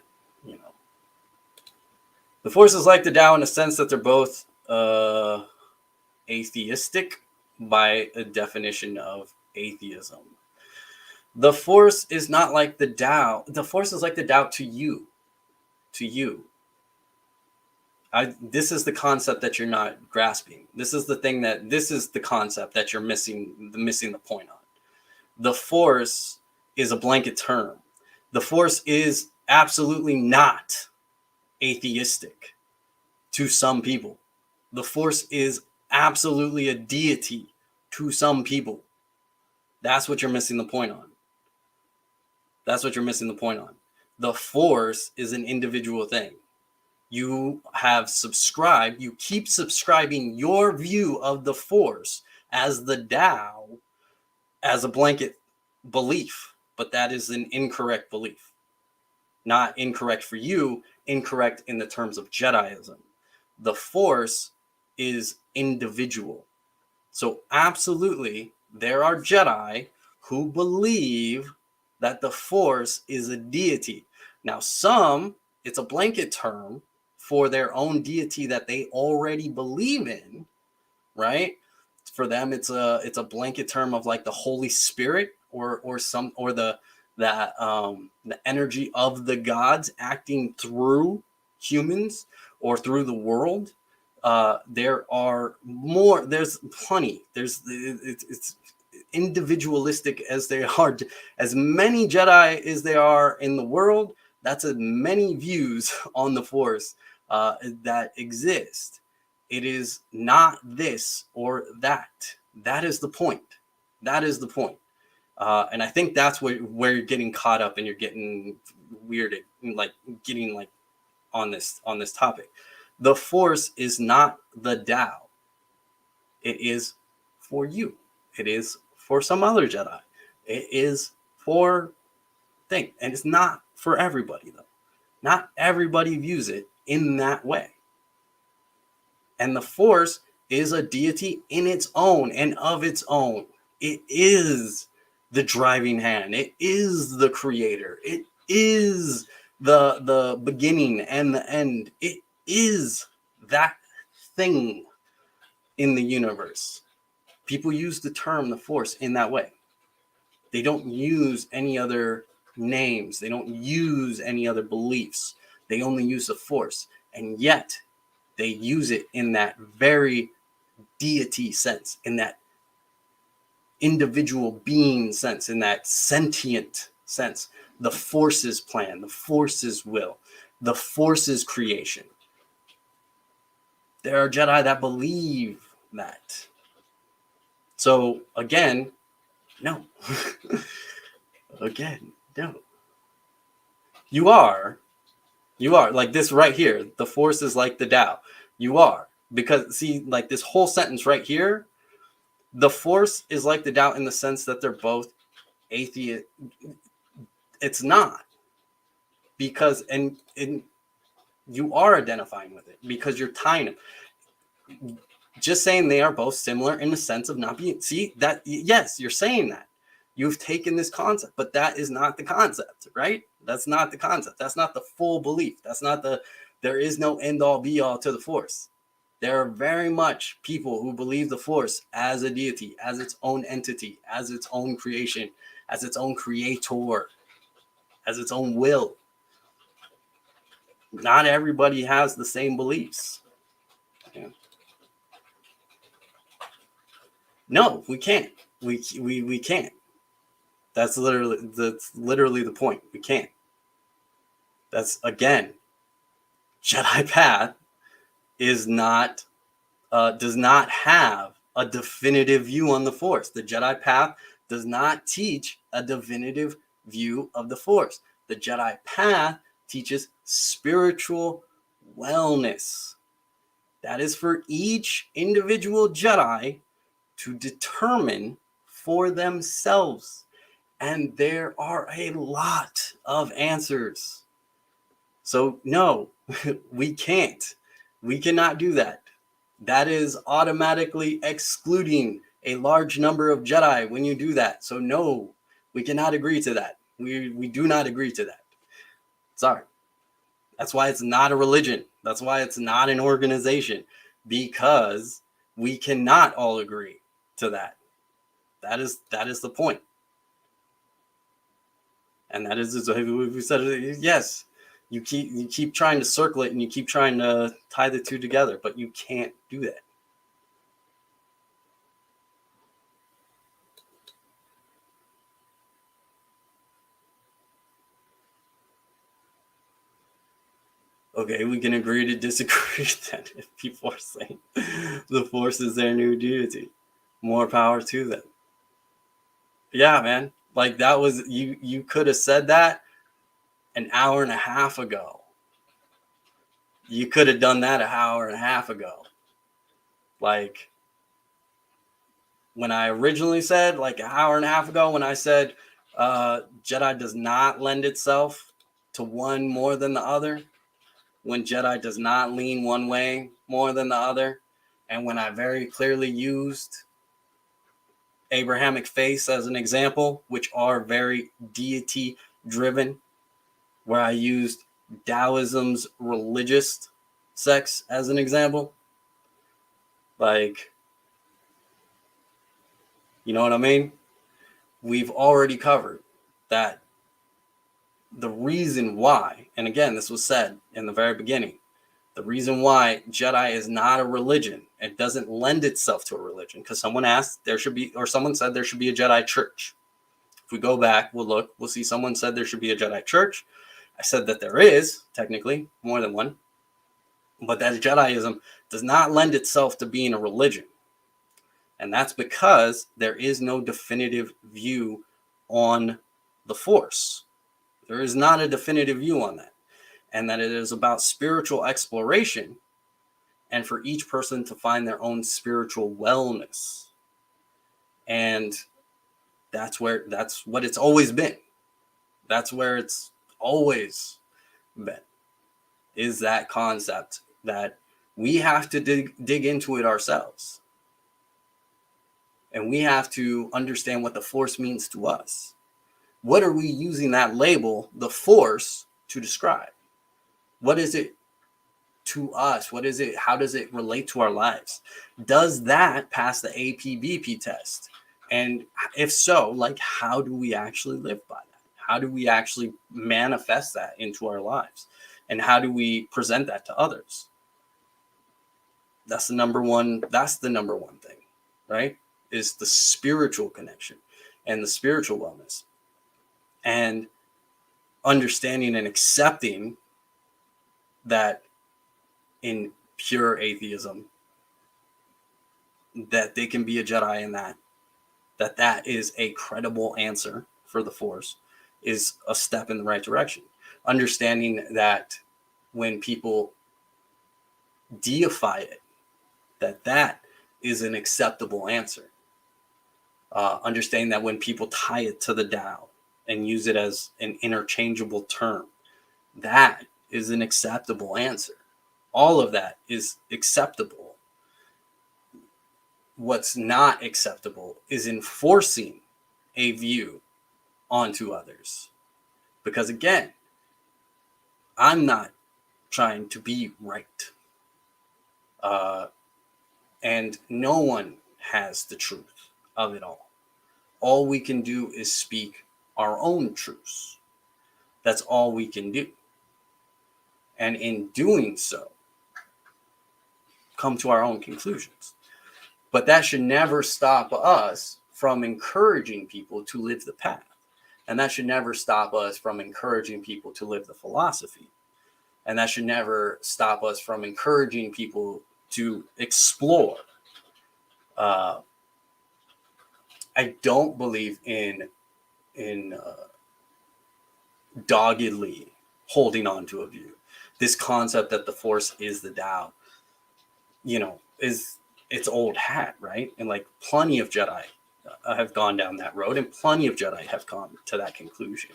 The Force is like the Tao in the sense that they're both atheistic by a definition of atheism. The Force is not like the Tao. The Force is like the Tao to you. To you. This is the concept that you're not grasping. This is the concept that you're missing the point on. The Force is a blanket term. The Force is absolutely not atheistic to some people. The Force is absolutely a deity to some people. That's what you're missing the point on. The Force is an individual thing. You have subscribed, you keep subscribing your view of the Force as the Tao as a blanket belief, but that is an incorrect belief. Not incorrect for you, incorrect in the terms of Jediism. The Force is individual. So absolutely, there are Jedi who believe that the Force is a deity. Now, some, it's a blanket term for their own deity that they already believe in, right? For them, it's a blanket term of like the Holy Spirit or some or the energy of the gods acting through humans or through the world. There are more. There's plenty. It's individualistic as they are, as many Jedi as there are in the world. That's as many views on the Force that exist. It is not this or that. That is the point. That is the point. And I think that's where you're getting caught up and you're getting weirded, like getting like on this topic. The Force is not the Tao. It is for you. It is for some other Jedi. It is for thing, and it's not for everybody though. Not everybody views it in that way. And the Force is a deity in its own and of its own. It is the driving hand. It is the creator. It is the beginning and the end. It is that thing in the universe. People use the term the Force in that way. They don't use any other names. They don't use any other beliefs. They only use the Force. And yet they use it in that very deity sense, in that individual being sense, in that sentient sense. The Force's plan, the Force's will, the Force's creation. There are Jedi that believe that. So again, no. Again, no. You are like this right here. The Force is like the Tao. You are. Because see, like this whole sentence right here, the Force is like the Tao in the sense that they're both atheist. It's not. Because and you are identifying with it because you're tying them. Just saying they are both similar in the sense of not being, see that, yes, you're saying that. You've taken this concept, but that is not the concept, right? That's not the concept. That's not the full belief. That's not there is no end all be all to the Force. There are very much people who believe the Force as a deity, as its own entity, as its own creation, as its own creator, as its own will. Not everybody has the same beliefs. Yeah. No, we can't. We can't. That's literally the point. We can't. That's again, Jedi path is not does not have a definitive view on the Force. The Jedi path does not teach a definitive view of the Force. The Jedi path teaches spiritual wellness. That is for each individual Jedi to determine for themselves. And there are a lot of answers. So no, we can't. We cannot do that. That is automatically excluding a large number of Jedi when you do that. So no, we cannot agree to that. We do not agree to that. Sorry. That's why it's not a religion. That's why it's not an organization, because we cannot all agree to that. That is the point. And that is, as we said, yes, you keep trying to circle it and you keep trying to tie the two together, but you can't do that. Okay, we can agree to disagree then if people are saying the Force is their new deity. More power to them. Yeah, man. Like that was you could have said that an hour and a half ago. You could have done that an hour and a half ago. Like, when I originally said, like an hour and a half ago, when I said Jedi does not lend itself to one more than the other, when Jedi does not lean one way more than the other, and when I very clearly used Abrahamic faiths as an example, which are very deity driven, where I used Taoism's religious sects as an example, like, you know what I mean? We've already covered that the reason why, and again, this was said in the very beginning, the reason why Jedi is not a religion, it doesn't lend itself to a religion, because someone asked there should be, or someone said there should be a Jedi church. If we go back, we'll look, we'll see someone said there should be a Jedi church. I said that there is, technically, more than one, but that Jediism does not lend itself to being a religion. And that's because there is no definitive view on the Force. There is not a definitive view on that. And that it is about spiritual exploration and for each person to find their own spiritual wellness. And that's what it's always been. That's where it's always been, is that concept that we have to dig into it ourselves. And we have to understand what the Force means to us. What are we using that label, the Force, to describe? What is it to us? What is it? How does it relate to our lives? Does that pass the APBP test? And if so, like, how do we actually live by that? How do we actually manifest that into our lives? And how do we present that to others? That's the number one thing, right? Is the spiritual connection and the spiritual wellness. And understanding and accepting that in pure atheism, that they can be a Jedi, and that is a credible answer for the Force, is a step in the right direction. Understanding that when people deify it, that is an acceptable answer. Understanding that when people tie it to the Tao and use it as an interchangeable term, that is an acceptable answer. All of that is acceptable. What's not acceptable is enforcing a view onto others. Because again, I'm not trying to be right. And no one has the truth of it all. All we can do is speak our own truths. That's all we can do. And in doing so, come to our own conclusions. But that should never stop us from encouraging people to live the path. And that should never stop us from encouraging people to live the philosophy. And that should never stop us from encouraging people to explore. I don't believe in doggedly holding on to a view. This concept that the Force is the Tao, is it's old hat, right? And like plenty of Jedi have gone down that road, and plenty of Jedi have come to that conclusion.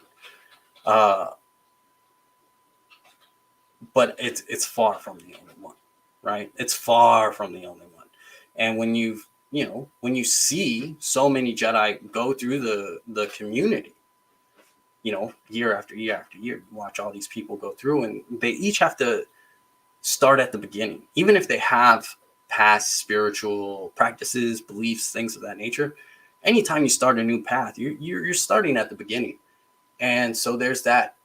But it's far from the only one, right? It's far from the only one. And when you see so many Jedi go through the community, year after year after year, you watch all these people go through, and they each have to start at the beginning. Even if they have past spiritual practices, beliefs, things of that nature, anytime you start a new path, you're starting at the beginning. And so there's that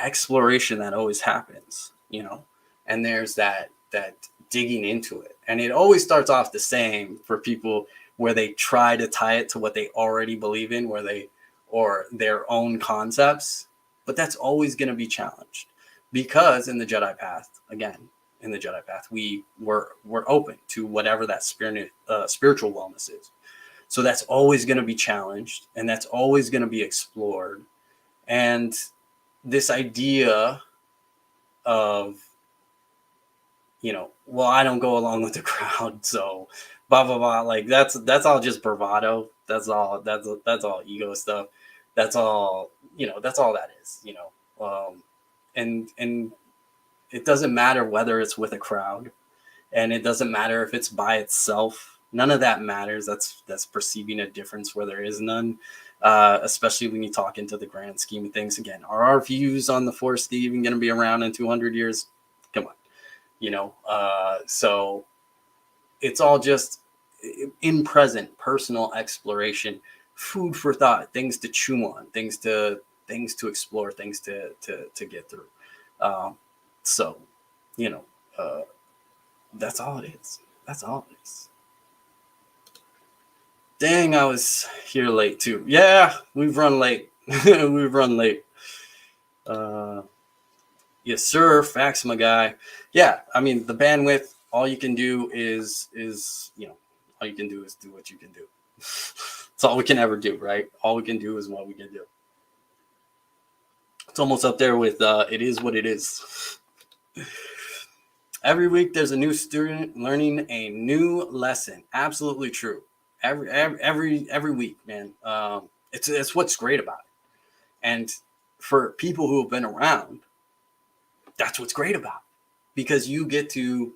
exploration that always happens, and there's that digging into it. And it always starts off the same for people, where they try to tie it to what they already believe in, or their own concepts. But that's always going to be challenged, because in the Jedi path, we're open to whatever that spiritual wellness is. So that's always going to be challenged, and that's always going to be explored. And this idea of well, I don't go along with the crowd, so blah blah blah. Like that's all just bravado. That's all ego stuff. That's all That's all that is. And it doesn't matter whether it's with a crowd, and it doesn't matter if it's by itself. None of that matters. That's perceiving a difference where there is none. Especially when you talk into the grand scheme of things. Again, are our views on the Force even going to be around in 200 years? Come on. So it's all just in present personal exploration, food for thought, things to chew on, things to explore, things to get through. So you know uh, that's all it is. That's all it is. Dang, I was here late too. Yeah, we've run late. We've run late. uh Yes, sir. Facts, my guy. Yeah, I mean the bandwidth. All you can do is all you can do is do what you can do. It's all we can ever do, right? All we can do is what we can do. It's almost up there with it is what it is. Every week there's a new student learning a new lesson. Absolutely true. Every week, man. It's what's great about it. And for people who have been around, that's what's great about it, because you get to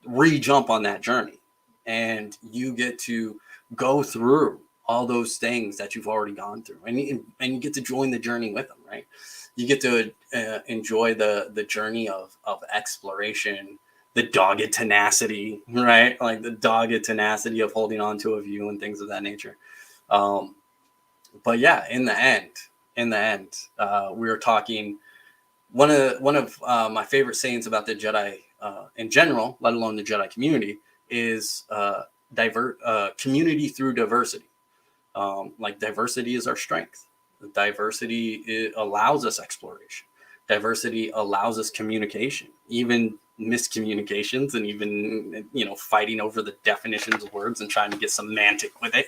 re-jump on that journey, and you get to go through all those things that you've already gone through, and you get to join the journey with them, right? You get to enjoy the journey of exploration, the dogged tenacity, right? Like the dogged tenacity of holding on to a view and things of that nature. But yeah, in the end, we were talking. One of my favorite sayings about the Jedi in general, let alone the Jedi community, is community through diversity. Like diversity is our strength. Diversity allows us exploration. Diversity allows us communication, even miscommunications, and even fighting over the definitions of words and trying to get semantic with it.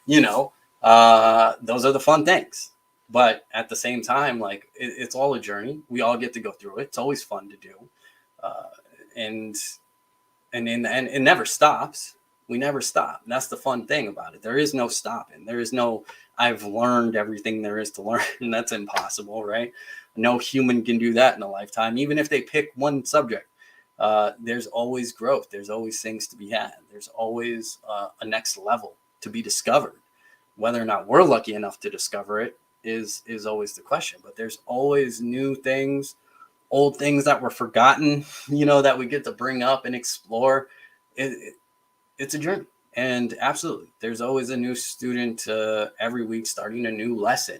Those are the fun things. But at the same time, like it's all a journey. We all get to go through it. It's always fun to do, uh, and in the end, it never stops. We never stop. And that's the fun thing about it. There is no stopping. There is no I've learned everything there is to learn. That's impossible, right? No human can do that in a lifetime. Even if they pick one subject, there's always growth. There's always things to be had. There's always a next level to be discovered. Whether or not we're lucky enough to discover it is always the question. But there's always new things, old things that were forgotten, that we get to bring up and explore. It's a journey. And absolutely, there's always a new student every week starting a new lesson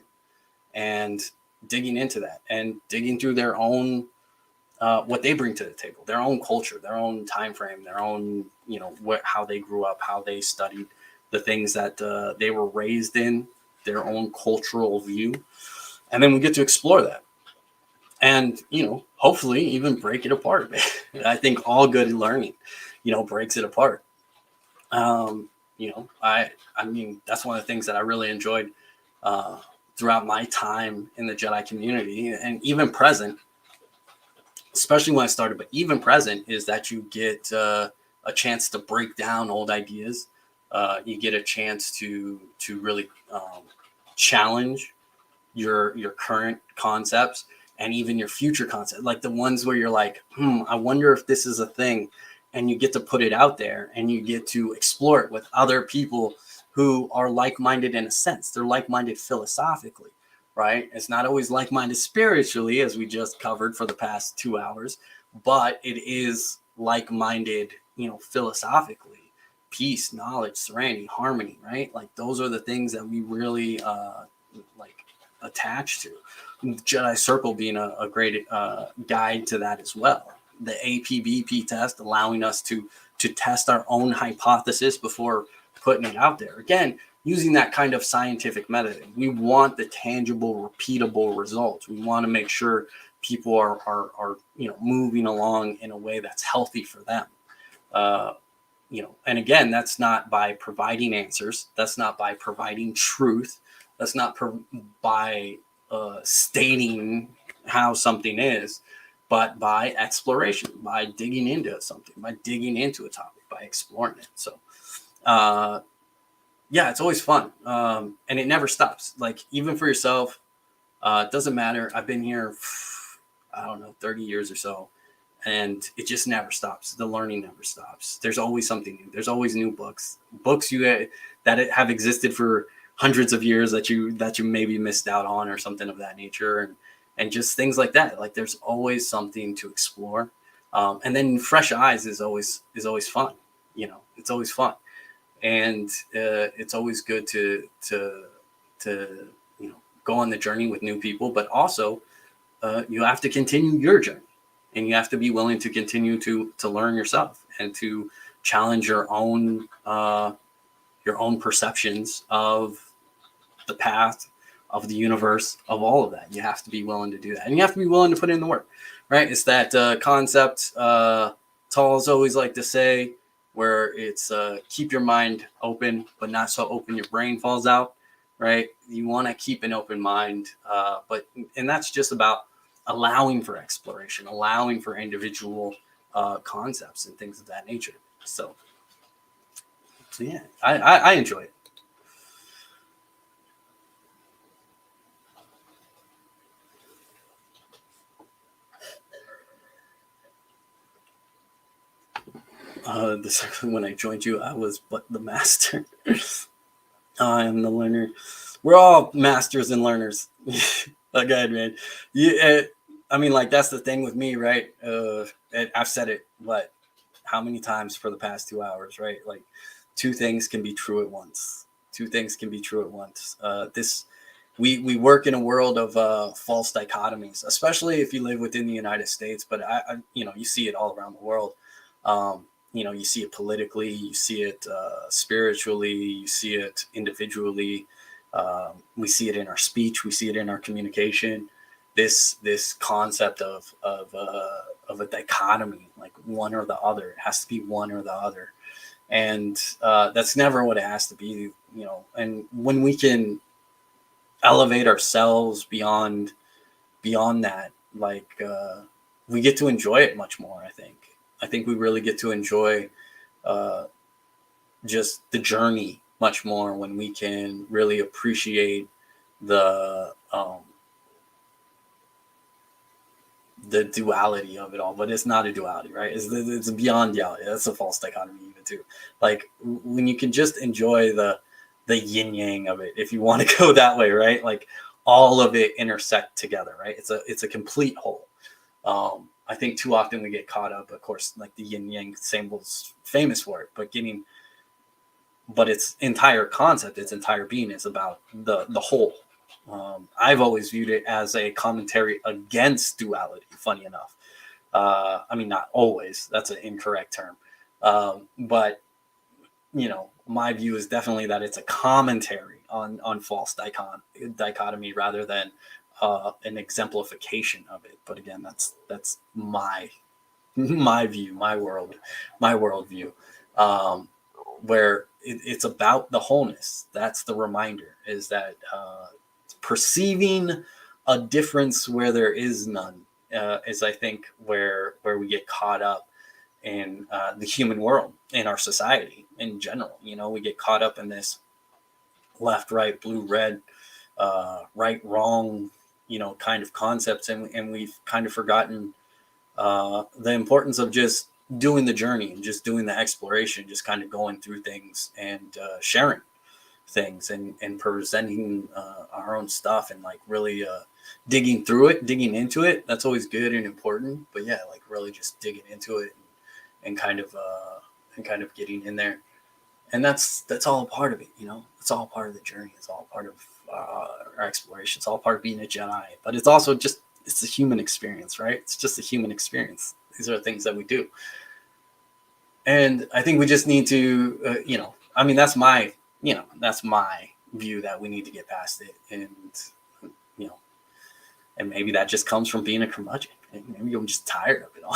and digging into that and digging through their own what they bring to the table, their own culture, their own time frame, their own how they grew up, how they studied, the things that they were raised in, their own cultural view. And then we get to explore that and hopefully even break it apart. I think all good learning breaks it apart. I mean that's one of the things that I really enjoyed throughout my time in the Jedi community, and even present, especially when I started, but even present, is that you get a chance to break down old ideas. You get a chance to really challenge your current concepts and even your future concepts, like the ones where you're like, I wonder if this is a thing, and you get to put it out there and you get to explore it with other people who are like-minded in a sense. They're like-minded philosophically, right? It's not always like-minded spiritually, as we just covered for the past 2 hours, but it is like-minded, philosophically. Peace, knowledge, serenity, harmony, right? Like those are the things that we really like attach to. Jedi Circle being a great guide to that as well. The APBP test, allowing us to test our own hypothesis before putting it out there. Again, using that kind of scientific method. We want the tangible, repeatable results. We want to make sure people are moving along in a way that's healthy for them. And again, that's not by providing answers. That's not by providing truth. That's not by stating how something is. but by exploration, by digging into something, by digging into a topic, by exploring it. So, yeah, it's always fun, and it never stops. Like even for yourself, it doesn't matter. I've been here, I don't know, 30 years or so, and it just never stops. The learning never stops. There's always something new. There's always new books that have existed for hundreds of years that you maybe missed out on or something of that nature, and just things like that. Like there's always something to explore, and then fresh eyes is always fun. It's always fun, and it's always good to go on the journey with new people, but also you have to continue your journey, and you have to be willing to continue to learn yourself and to challenge your own perceptions of the path, of the universe, of all of that. You have to be willing to do that, and you have to be willing to put in the work, right? It's that concept Talls always like to say, where it's keep your mind open, but not so open your brain falls out, right? You want to keep an open mind, and that's just about allowing for exploration, allowing for individual concepts and things of that nature. So yeah, I enjoy it. When I joined you, I was but the master. I am the learner. We're all masters and learners. Again, man. I mean, like that's the thing with me, right? I've said it, how many times for the past 2 hours, right? Like, two things can be true at once. Two things can be true at once. We work in a world of false dichotomies, especially if you live within the United States. But you see it all around the world. You see it politically, you see it spiritually, you see it individually. We see it in our speech, we see it in our communication. This concept of a dichotomy, like one or the other. It has to be one or the other, and that's never what it has to be. And when we can elevate ourselves beyond that, like we get to enjoy it much more. I think we really get to enjoy just the journey much more when we can really appreciate the duality of it all. But it's not a duality, right? It's beyond duality. That's a false dichotomy even too. Like when you can just enjoy the yin yang of it, if you want to go that way, right? Like all of it intersect together, right? It's a complete whole. I think too often we get caught up, of course, like the yin yang symbol's famous for it, but its entire concept, its entire being is about the whole. I've always viewed it as a commentary against duality, funny enough. I mean, not always, that's an incorrect term. But, my view is definitely that it's a commentary on false dichotomy rather than an exemplification of it. But again, that's my view, my worldview, where it's about the wholeness. That's the reminder, is that perceiving a difference where there is none is, I think, where we get caught up in the human world, in our society in general. We get caught up in this left, right, blue, red, right, wrong, kind of concepts, and we've kind of forgotten the importance of just doing the journey and just doing the exploration, just kind of going through things and sharing things and presenting our own stuff, and like really digging through it, digging into it. That's always good and important. But yeah, like really just digging into it and kind of getting in there. And that's all a part of it. It's all part of the journey. It's all part of our exploration. It's all part of being a Jedi. But it's also it's a human experience, right? It's just a human experience. These are the things that we do. And I think we just need to, I mean, that's my view, that we need to get past it. And, and maybe that just comes from being a curmudgeon. Maybe I'm just tired of it all,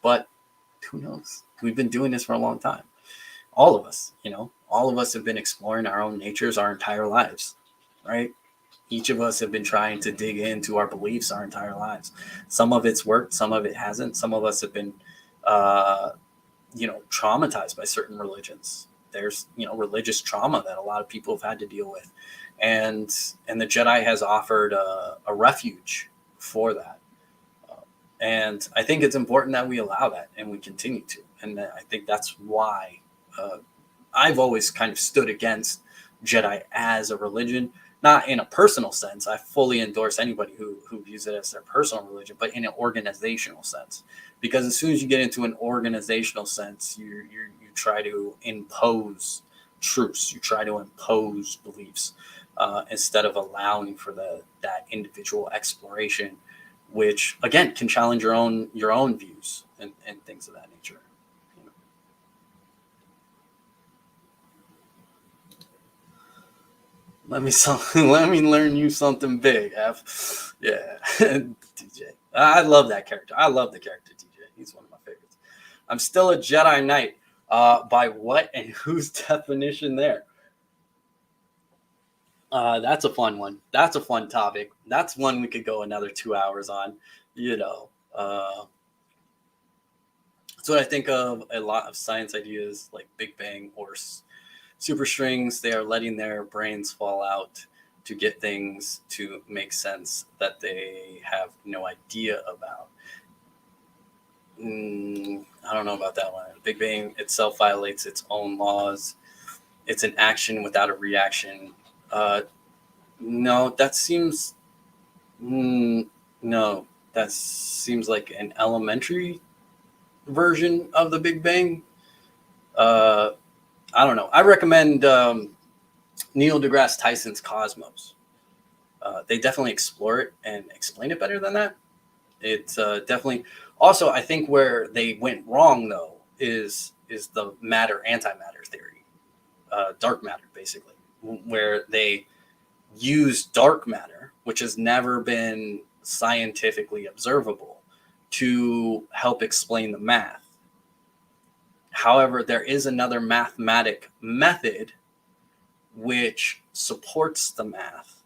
but who knows? We've been doing this for a long time. All of us have been exploring our own natures our entire lives, right? Each of us have been trying to dig into our beliefs our entire lives. Some of it's worked, some of it hasn't. Some of us have been, traumatized by certain religions. There's, religious trauma that a lot of people have had to deal with, and the Jedi has offered a refuge for that. And I think it's important that we allow that and we continue to. And I think that's why I've always kind of stood against Jedi as a religion, not in a personal sense. I fully endorse anybody who views it as their personal religion, but in an organizational sense. Because as soon as you get into an organizational sense, you try to impose truths, you try to impose beliefs instead of allowing for that individual exploration, which again can challenge your own views and things of that nature. Let me learn you something big, F. Yeah, DJ. I love that character. I love the character DJ. He's one of my favorites. I'm still a Jedi Knight. By what and whose definition there? That's a fun one. That's a fun topic. That's one we could go another 2 hours on. That's what I think of a lot of science ideas like Big Bang or super strings. They are letting their brains fall out to get things to make sense that they have no idea about. I don't know about that one. Big Bang itself violates its own laws. It's an action without a reaction. No, that seems no. That seems like an elementary version of the Big Bang. I don't know. I recommend Neil deGrasse Tyson's Cosmos. They definitely explore it and explain it better than that. It's definitely also, I think where they went wrong though is the matter antimatter theory, dark matter basically, where they use dark matter, which has never been scientifically observable, to help explain the math. However, there is another mathematic method which supports the math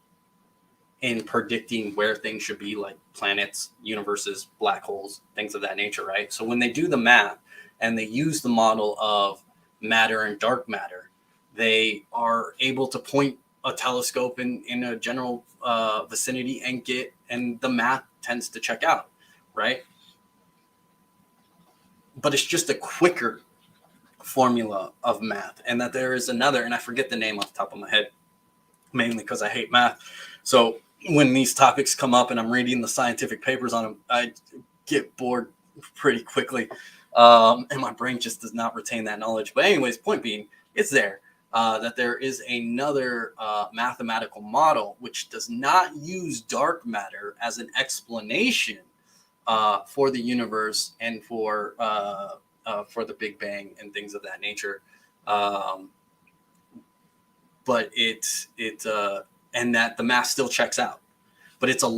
in predicting where things should be, like planets, universes, black holes, things of that nature, right? So when they do the math and they use the model of matter and dark matter, they are able to point a telescope in a general vicinity and the math tends to check out, right? But it's just a quicker formula of math, and that there is another, and I forget the name off the top of my head, mainly because I hate math. So when these topics come up and I'm reading the scientific papers on them, I get bored pretty quickly, and my brain just does not retain that knowledge. But anyways, point being, it's there. That there is another mathematical model which does not use dark matter as an explanation for the universe and for the Big Bang and things of that nature. But and that the math still checks out, but it's a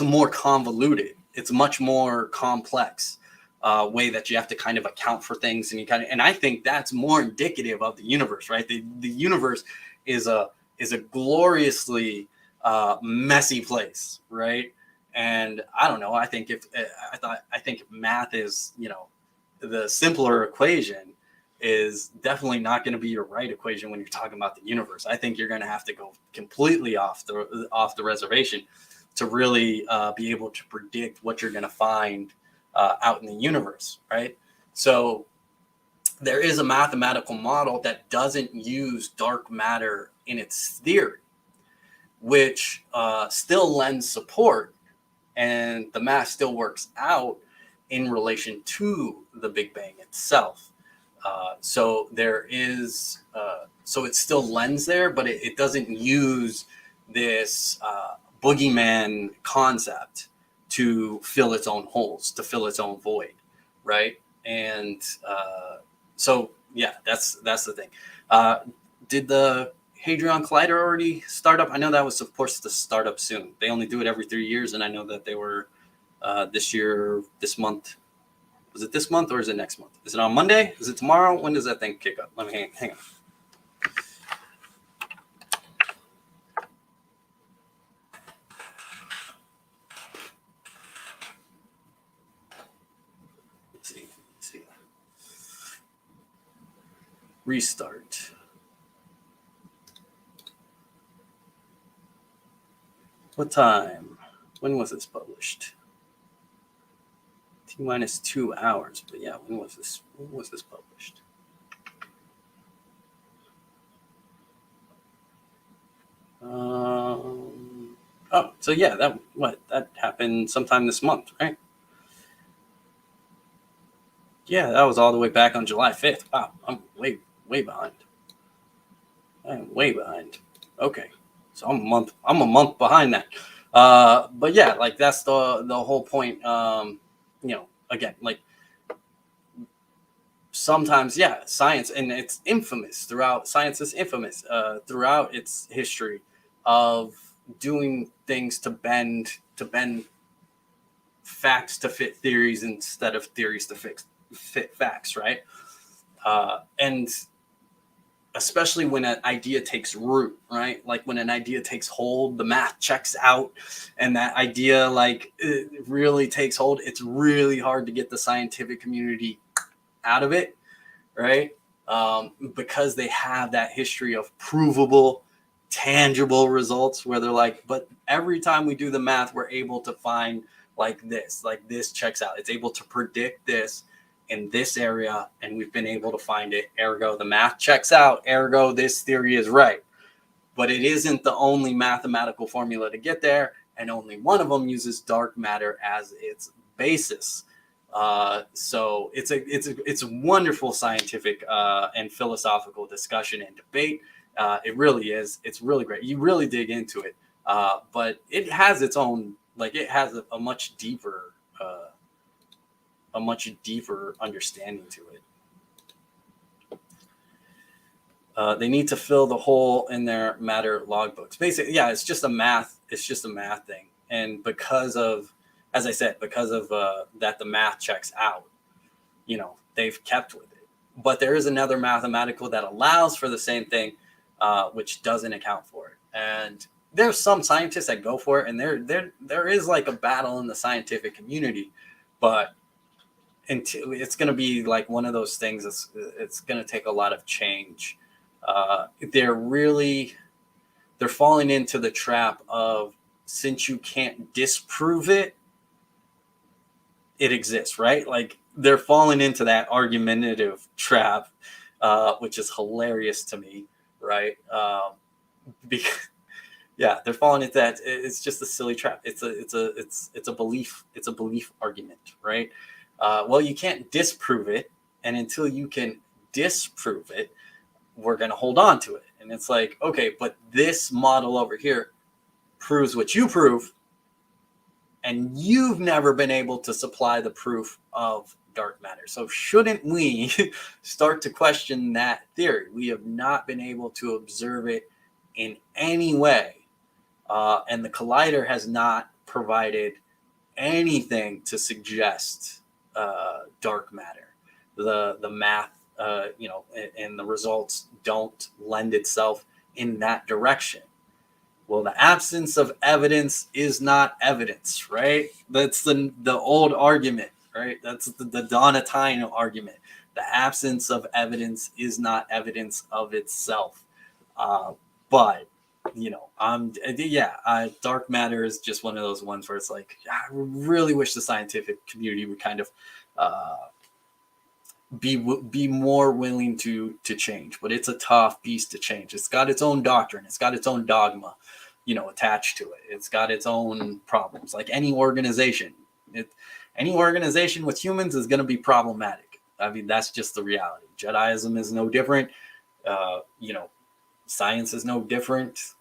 more convoluted, it's much more complex way that you have to kind of account for things, and I think that's more indicative of the universe, right? The universe is a gloriously messy place, right? And I don't know. I think if math is, the simpler equation is definitely not going to be your right equation when you're talking about the universe. I think you're going to have to go completely off the reservation to really be able to predict what you're going to find out in the universe, right? So there is a mathematical model that doesn't use dark matter in its theory, which still lends support, and the math still works out in relation to the Big Bang itself. So there is, so it still lends there, but it doesn't use this boogeyman concept to fill its own holes, to fill its own void, right? And so yeah, that's the thing. Did the Hadron Collider already start up? I know that was supposed to start up soon. They only do it every 3 years, and I know that they were this month. Was it this month or is it next month? Is it on Monday? Is it tomorrow? When does that thing kick up? Let me hang on. Restart. What time? When was this published? T-minus 2 hours. But yeah, when was this published? Oh, so yeah, that happened sometime this month, right? Yeah, that was all the way back on July 5th. Wow, I'm way behind. I'm way behind. Okay, so I'm a month behind that. But yeah, like that's the whole point. Again, like sometimes, yeah, science, and it's infamous throughout. Science is infamous throughout its history of doing things to bend facts to fit theories instead of theories to fit facts, right? And especially when an idea takes root, right? Like when an idea takes hold, the math checks out, and that idea like it really takes hold. It's really hard to get the scientific community out of it, right? Because they have that history of provable, tangible results where they're like, but every time we do the math, we're able to find like this checks out. It's able to predict this in this area, and we've been able to find it. Ergo, the math checks out. Ergo, this theory is right. But it isn't the only mathematical formula to get there, and only one of them uses dark matter as its basis. So it's a wonderful scientific and philosophical discussion and debate. It really is. It's really great. You really dig into it, but it has its own, like it has a much deeper understanding to it. They need to fill the hole in their matter logbooks. Basically, yeah, it's just a math thing. And because of, as I said, because of that, the math checks out, they've kept with it. But there is another mathematical that allows for the same thing, which doesn't account for it. And there's some scientists that go for it, and there is like a battle in the scientific community, but until it's going to be like one of those things, it's going to take a lot of change. They're falling into the trap of, since you can't disprove it, it exists, right? Like they're falling into that argumentative trap, which is hilarious to me, right? Because yeah, they're falling into that. It's just a silly trap. It's a belief argument, right? Well, you can't disprove it, and until you can disprove it, we're going to hold on to it. And it's like, okay, but this model over here proves what you prove, and you've never been able to supply the proof of dark matter. So shouldn't we start to question that theory? We have not been able to observe it in any way. And the collider has not provided anything to suggest dark matter. The math, and the results don't lend itself in that direction. Well, the absence of evidence is not evidence, right? That's the old argument, right? That's the Donatine argument. The absence of evidence is not evidence of itself. But dark matter is just one of those ones where it's like, I really wish the scientific community would kind of be more willing to change. But it's a tough beast to change. It's got its own doctrine. It's got its own dogma, attached to it. It's got its own problems. Like any organization, any organization with humans is going to be problematic. I mean, that's just the reality. Jediism is no different. Science is no different.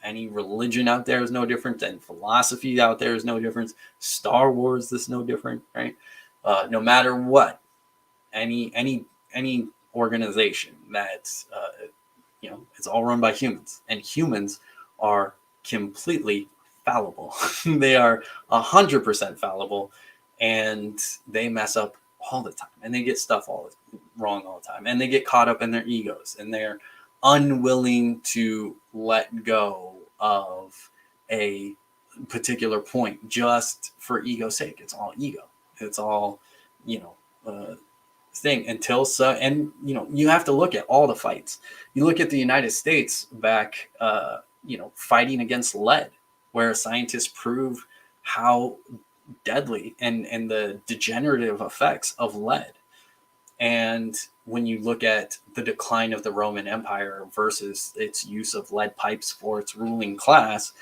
Any religion out there is no different. And philosophy out there is no different. Star Wars is no different, right? No matter what, any organization that's it's all run by humans, and humans are completely fallible. They are 100% fallible, and they mess up all the time, and they get stuff wrong all the time, and they get caught up in their egos, and they're unwilling to let go of a particular point just for ego's sake. It's all ego. It's all thing until so. And you have to look at all the fights. You look at the United States back, fighting against lead, where scientists prove how deadly and the degenerative effects of lead. And when you look at the decline of the Roman Empire versus its use of lead pipes for its ruling class,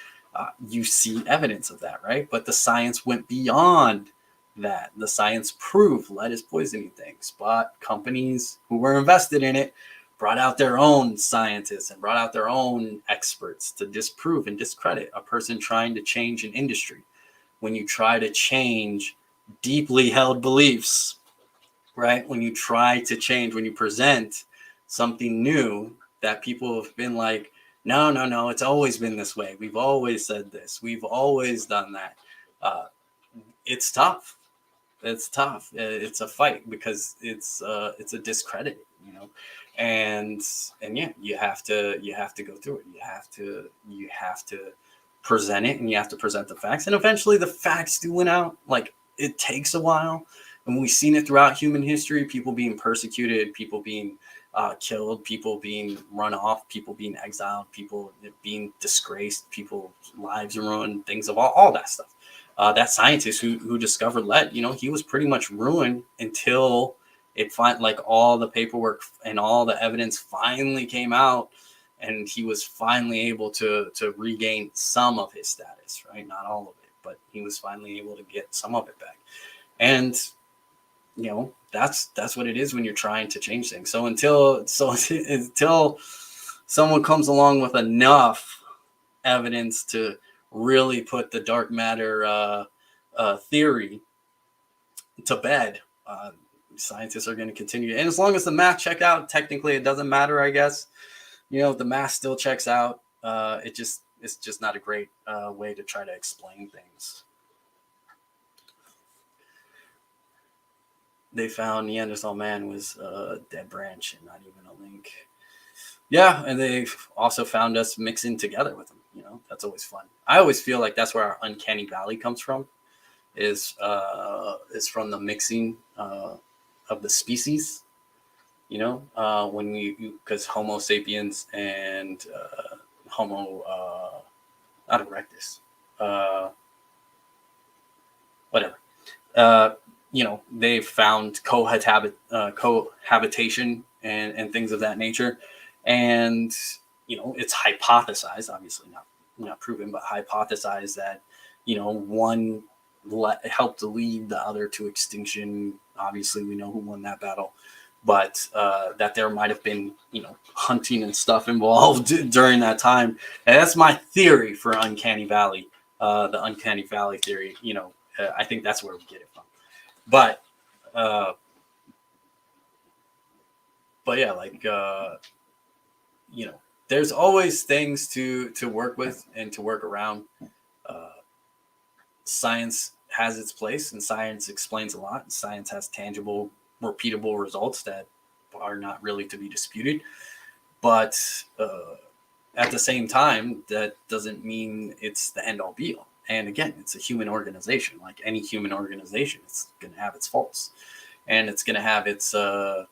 you see evidence of that, right? But the science went beyond that. The science proved lead is poisoning things, but companies who were invested in it brought out their own scientists and brought out their own experts to disprove and discredit a person trying to change an industry. When you try to change deeply held beliefs, right? When you try to change, when you present something new that people have been like, no, it's always been this way. We've always said this. We've always done that. It's tough. It's tough. It's a fight because it's a discredit, and yeah, you have to go through it. You have to present it, and you have to present the facts, and eventually the facts do win out. Like, it takes a while. And we've seen it throughout human history, people being persecuted, people being killed, people being run off, people being exiled, people being disgraced, people's lives ruined, things of all that stuff. That scientist who discovered lead, he was pretty much ruined until all the paperwork and all the evidence finally came out, and he was finally able to regain some of his status, right? Not all of it, but he was finally able to get some of it back. And that's what it is when you're trying to change things. So until someone comes along with enough evidence to really put the dark matter theory to bed, scientists are going to continue. And as long as the math check out, technically it doesn't matter, I guess. The math still checks out. It's just not a great way to try to explain things. They found Neanderthal man was a dead branch and not even a link. Yeah, and they've also found us mixing together with them. That's always fun. I always feel like that's where our uncanny valley comes from, is from the mixing of the species. Because Homo sapiens and Homo not erectus, whatever. They've found cohabitation and things of that nature. And, it's hypothesized, obviously not proven, but hypothesized that, one helped to lead the other to extinction. Obviously, we know who won that battle, but that there might have been, hunting and stuff involved during that time. And that's my theory for Uncanny Valley, the Uncanny Valley theory. I think that's where we get it from. But yeah, there's always things to work with and to work around. Science has its place, and science explains a lot. Science has tangible, repeatable results that are not really to be disputed. But at the same time, that doesn't mean it's the end all be all. And again, it's a human organization. Like any human organization, it's going to have its faults, and it's going to have its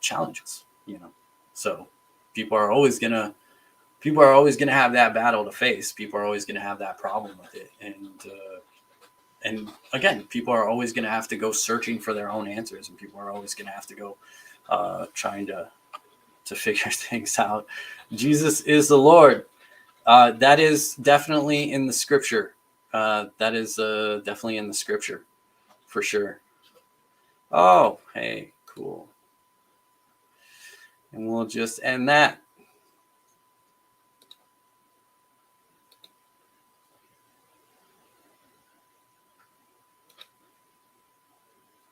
challenges. So people are always going to have that battle to face. People are always going to have that problem with it, and again, people are always going to have to go searching for their own answers, and people are always going to have to go trying to figure things out. Jesus is the Lord. That is definitely in the scripture. That is definitely in the scripture, for sure. Oh, hey, cool. And we'll just end that.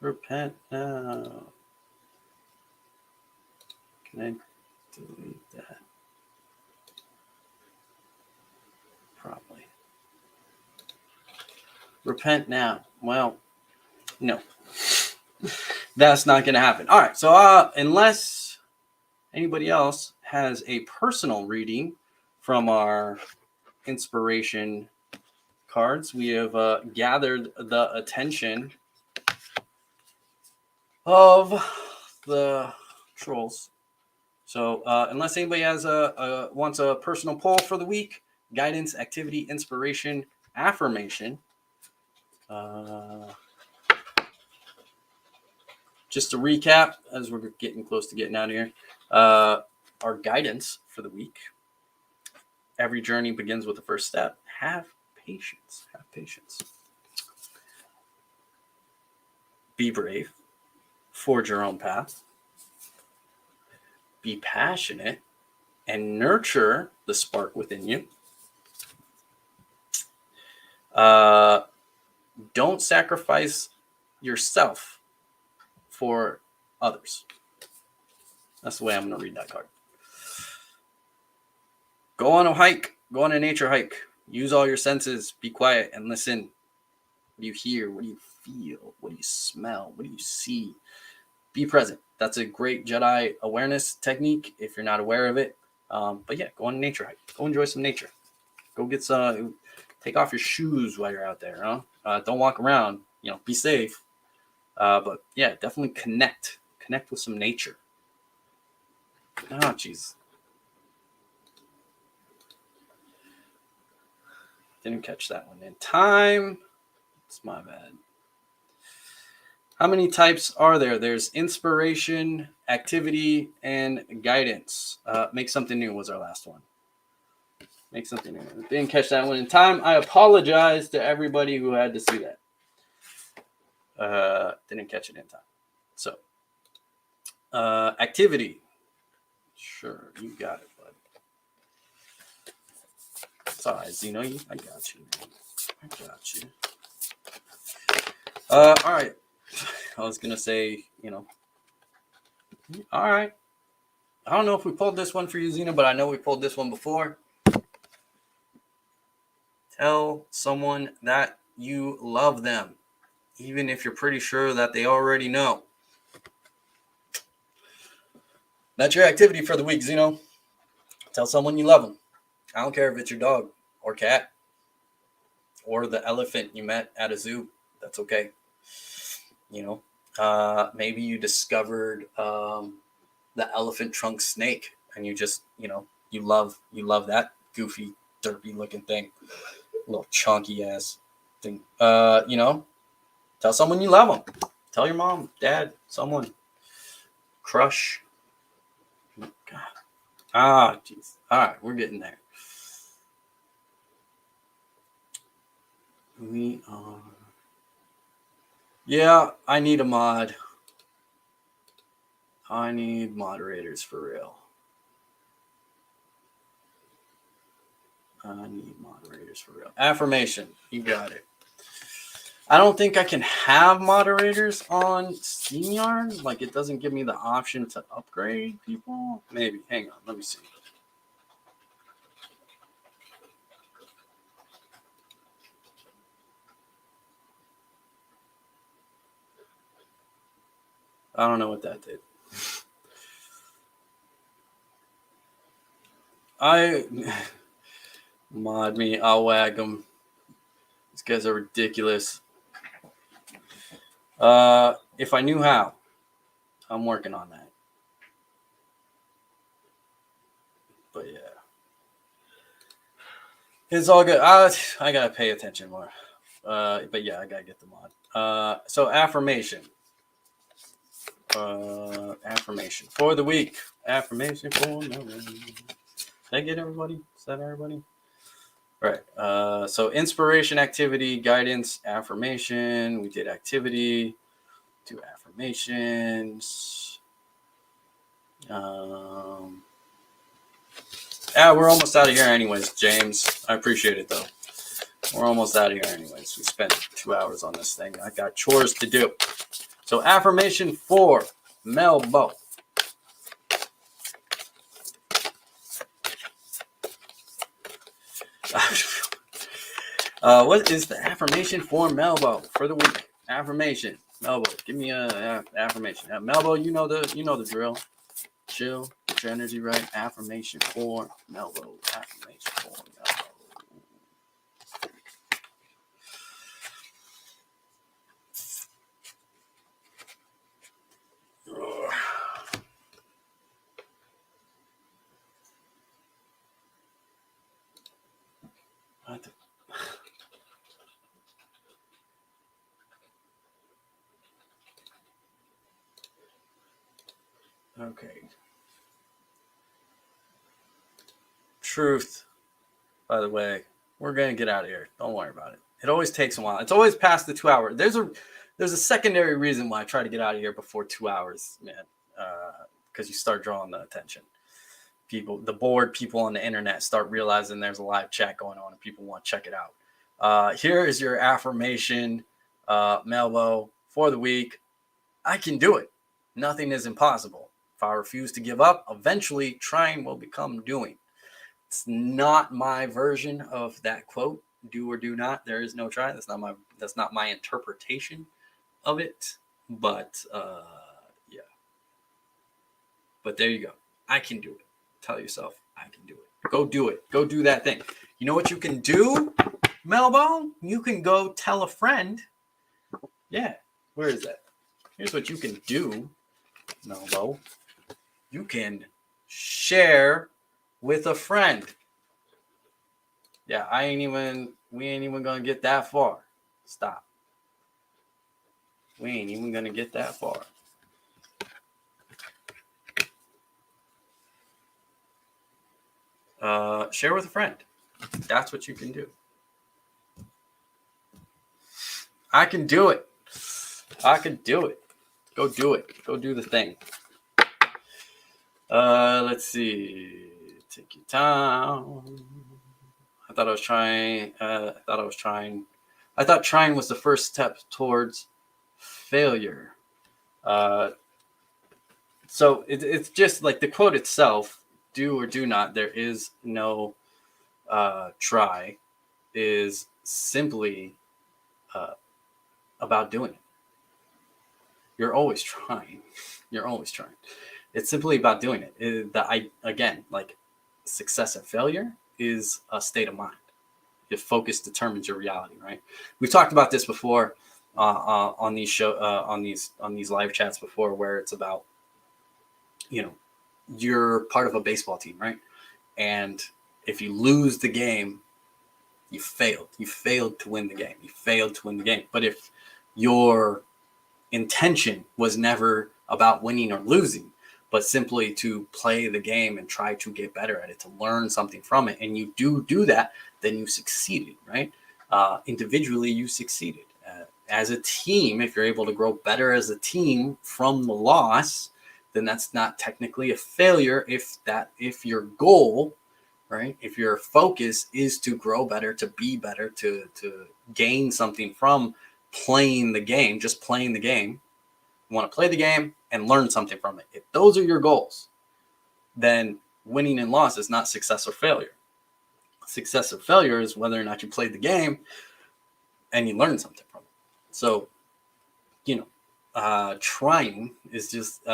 Repent now. Can I delete that? Probably. Repent now. Well, no. That's not going to happen. All right. So unless anybody else has a personal reading from our inspiration cards, we have gathered the attention of the trolls. So unless anybody has wants a personal poll for the week, guidance, activity, inspiration, affirmation. Just to recap, as we're getting close to getting out of here, our guidance for the week. Every journey begins with the first step. Have patience. Have patience. Be brave. Forge your own path. Be passionate and nurture the spark within you. Don't sacrifice yourself for others. That's the way I'm going to read that card. Go on a hike. Go on a nature hike. Use all your senses. Be quiet and listen. What do you hear? What do you feel? What do you smell? What do you see? Be present. That's a great Jedi awareness technique if you're not aware of it. But yeah, go on a nature hike. Go enjoy some nature. Go get some. Take off your shoes while you're out there. Don't walk around. Be safe. But yeah, definitely connect. Connect with some nature. Oh, jeez. Didn't catch that one in time. It's my bad. How many types are there? There's inspiration, activity, and guidance. Make something new was our last one. Make something new. Didn't catch that one in time. I apologize to everybody who had to see that. Didn't catch it in time. So, activity. Sure, you got it, bud. It's all right, Zeno. I got you. I got you. All right. I was going to say, all right. I don't know if we pulled this one for you, Zeno, but I know we pulled this one before. Tell someone that you love them, even if you're pretty sure that they already know. That's your activity for the week, Zeno. Tell someone you love them. I don't care if it's your dog or cat or the elephant you met at a zoo. That's okay. Maybe you discovered the elephant trunk snake and you just, you love that goofy, derpy looking thing. Little chunky ass thing. Tell someone you love them. Tell your mom, dad, someone. Crush. God. Jeez. All right, we're getting there. We are. Yeah, I need a mod. I need moderators for real. I need moderators for real. Affirmation. You got it. I don't think I can have moderators on StreamYard. Like, it doesn't give me the option to upgrade people. Maybe. Hang on. Let me see. I don't know what that did. Mod me. I'll wag them. These guys are ridiculous. If I knew how, I'm working on that. But yeah, it's all good. I gotta pay attention more. But yeah, I gotta get the mod. So affirmation. Affirmation for the week. Affirmation for no. Did I get everybody? Is that everybody? Right. So inspiration, activity, guidance, affirmation. We did activity. Do affirmations. We're almost out of here anyways, James. I appreciate it though. We're almost out of here anyways. We spent 2 hours on this thing. I got chores to do. So affirmation for Melbo. What is the affirmation for Melbo for the week? Affirmation. Melbo, give me a affirmation. Melbo, you know the drill. Chill, get your energy right. Affirmation for Melbo. Affirmation for Melbo. Okay. Truth, by the way, we're going to get out of here. Don't worry about it. It always takes a while. It's always past the 2 hour. There's a secondary reason why I try to get out of here before 2 hours, man. Because you start drawing the attention. The bored people on the internet start realizing there's a live chat going on and people want to check it out. Here is your affirmation, Melbo, for the week. I can do it. Nothing is impossible. If I refuse to give up, eventually trying will become doing. It's not my version of that quote. Do or do not. There is no try. That's not my interpretation of it. But yeah. But there you go. I can do it. Tell yourself I can do it. Go do it. Go do that thing. You know what you can do, Melbo? You can go tell a friend. Yeah. Where is that? Here's what you can do, Melbo. You can share with a friend. Yeah, we ain't even gonna get that far. Stop. We ain't even gonna get that far. Share with a friend. That's what you can do. I can do it. I can do it. Go do it. Go do the thing. Let's see. Take your time. I thought trying was the first step towards failure. So it's just like the quote itself, do or do not, there is no try, is simply about doing it. You're always trying. You're always trying. It's simply about doing it. Again, like success and failure is a state of mind. Your focus determines your reality, right? We've talked about this before on these on these live chats before, where it's about, you're part of a baseball team, right? And if you lose the game, you failed. You failed to win the game. You failed to win the game. But if your intention was never about winning or losing, but simply to play the game and try to get better at it, to learn something from it, and you do that, then you succeeded, right? Individually, you succeeded. As a team, if you're able to grow better as a team from the loss, then that's not technically a failure. If your goal, right, if your focus is to grow better, to be better, to gain something from playing the game, just playing the game, you want to play the game and learn something from it. If those are your goals, then winning and loss is not success or failure. Success or failure is whether or not you played the game and you learned something from it. So, trying is just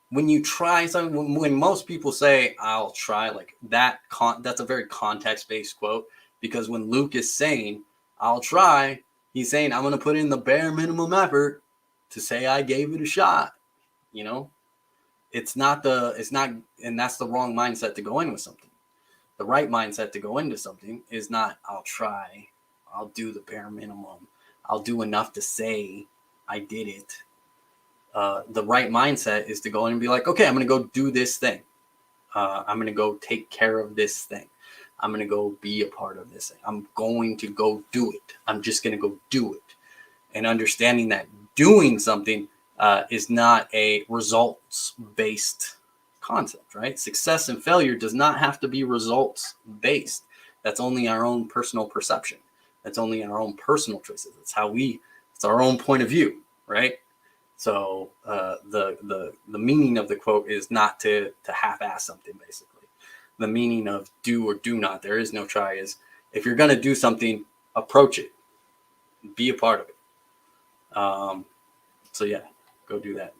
when you try something. When most people say "I'll try," like that, that's a very context-based quote, because when Luke is saying "I'll try," he's saying I'm going to put in the bare minimum effort to say I gave it a shot. It's not, and that's the wrong mindset to go in with something. The right mindset to go into something is not I'll try, I'll do the bare minimum, I'll do enough to say I did it. The right mindset is to go in and be like, okay, I'm going to go do this thing. I'm going to go take care of this thing. I'm going to go be a part of this thing. I'm going to go do it. I'm just going to go do it. And understanding that doing something is not a results-based concept, right? Success and failure does not have to be results-based. That's only our own personal perception. That's only our own personal choices. It's our own point of view, right? So the meaning of the quote is not to half-ass something, basically. The meaning of do or do not, there is no try, is if you're going to do something, approach it. Be a part of it. So yeah, go do that.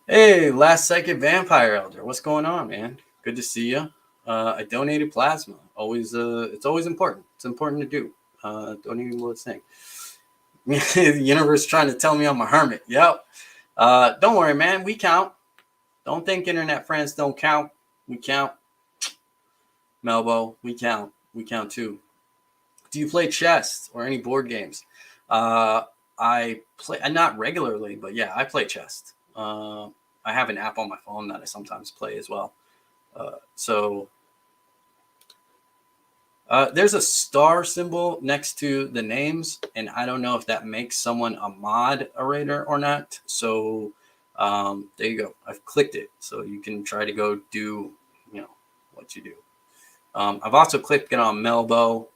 Hey, last second vampire elder, what's going on, man? Good to see you. I donated plasma. It's always important. It's important to do. Donating what it's saying. The universe trying to tell me I'm a hermit. Yep. Don't worry, man. We count. Don't think internet friends don't count. We count. Melbo, we count. We count too. Do you play chess or any board games? I play, not regularly, but yeah, I play chess. I have an app on my phone that I sometimes play as well. So there's a star symbol next to the names, and I don't know if that makes someone a moderator or not. So there you go. I've clicked it, so you can try to go do, what you do. I've also clicked it on Melbo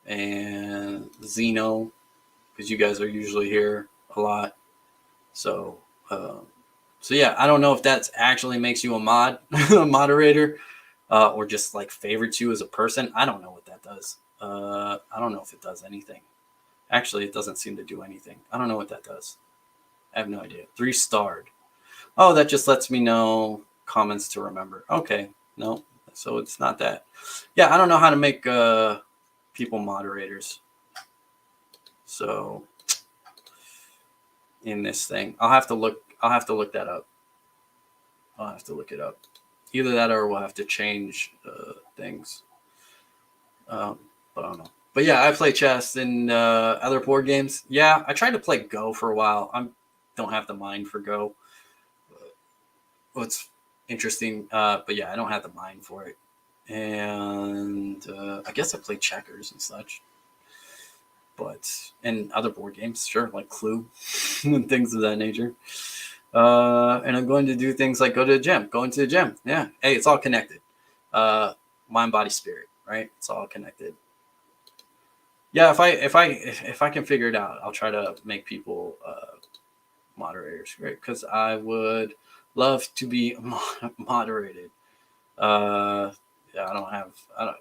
and Zeno because you guys are usually here a lot. So yeah, I don't know if that actually makes you a moderator, or just like favorites you as a person. I don't know what that does. I don't know if it does anything. Actually, it doesn't seem to do anything. I don't know what that does. I have no idea. 3-starred. Oh, that just lets me know comments to remember. Okay, no, so it's not that. Yeah, I don't know how to make people moderators. So in this thing, I'll have to look that up. I'll have to look it up. Either that or we'll have to change things. But I don't know. But yeah, I play chess and other board games. Yeah, I tried to play Go for a while. I don't have the mind for Go. It's interesting, but yeah, I don't have the mind for it. And I guess I play checkers and such. And other board games, sure, like Clue and things of that nature. And I'm going to do things like go to the gym. Going to the gym, yeah. Hey, it's all connected. Mind, body, spirit, right? It's all connected. Yeah, if I can figure it out, I'll try to make people moderators, right? Because I would love to be moderated. Yeah, I don't.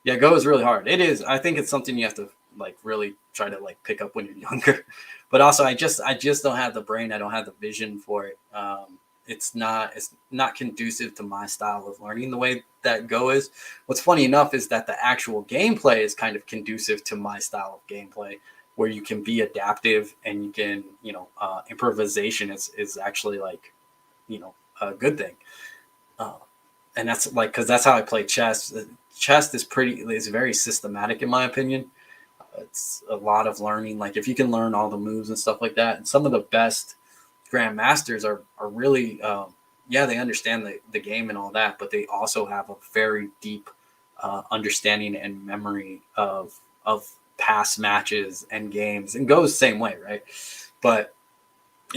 Yeah, Go is really hard. It is. I think it's something you have to like really try to like pick up when you're younger. But also, I just don't have the brain. I don't have the vision for it. It's not conducive to my style of learning the way that Go is. What's funny enough is that the actual gameplay is kind of conducive to my style of gameplay, where you can be adaptive and you can, improvisation is actually like, a good thing. And that's like, because that's how I play chess. Chess is very systematic in my opinion. It's a lot of learning. Like if you can learn all the moves and stuff like that, and some of the best grandmasters are really, they understand the game and all that, but they also have a very deep understanding and memory of past matches and games. And Go the same way, right? But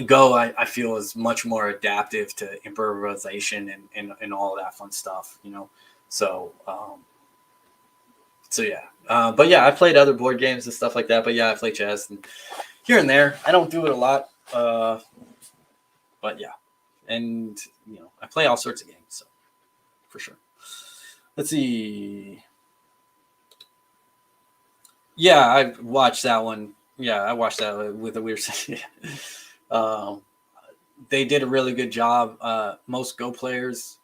Go, I feel, is much more adaptive to improvisation and all of that fun stuff, So, yeah. But yeah, I played other board games and stuff like that. But yeah, I play chess and here and there. I don't do it a lot. But yeah, and I play all sorts of games, so for sure. Let's see. Yeah, I watched that one. Yeah, I watched that with a weird. They did a really good job. Most Go players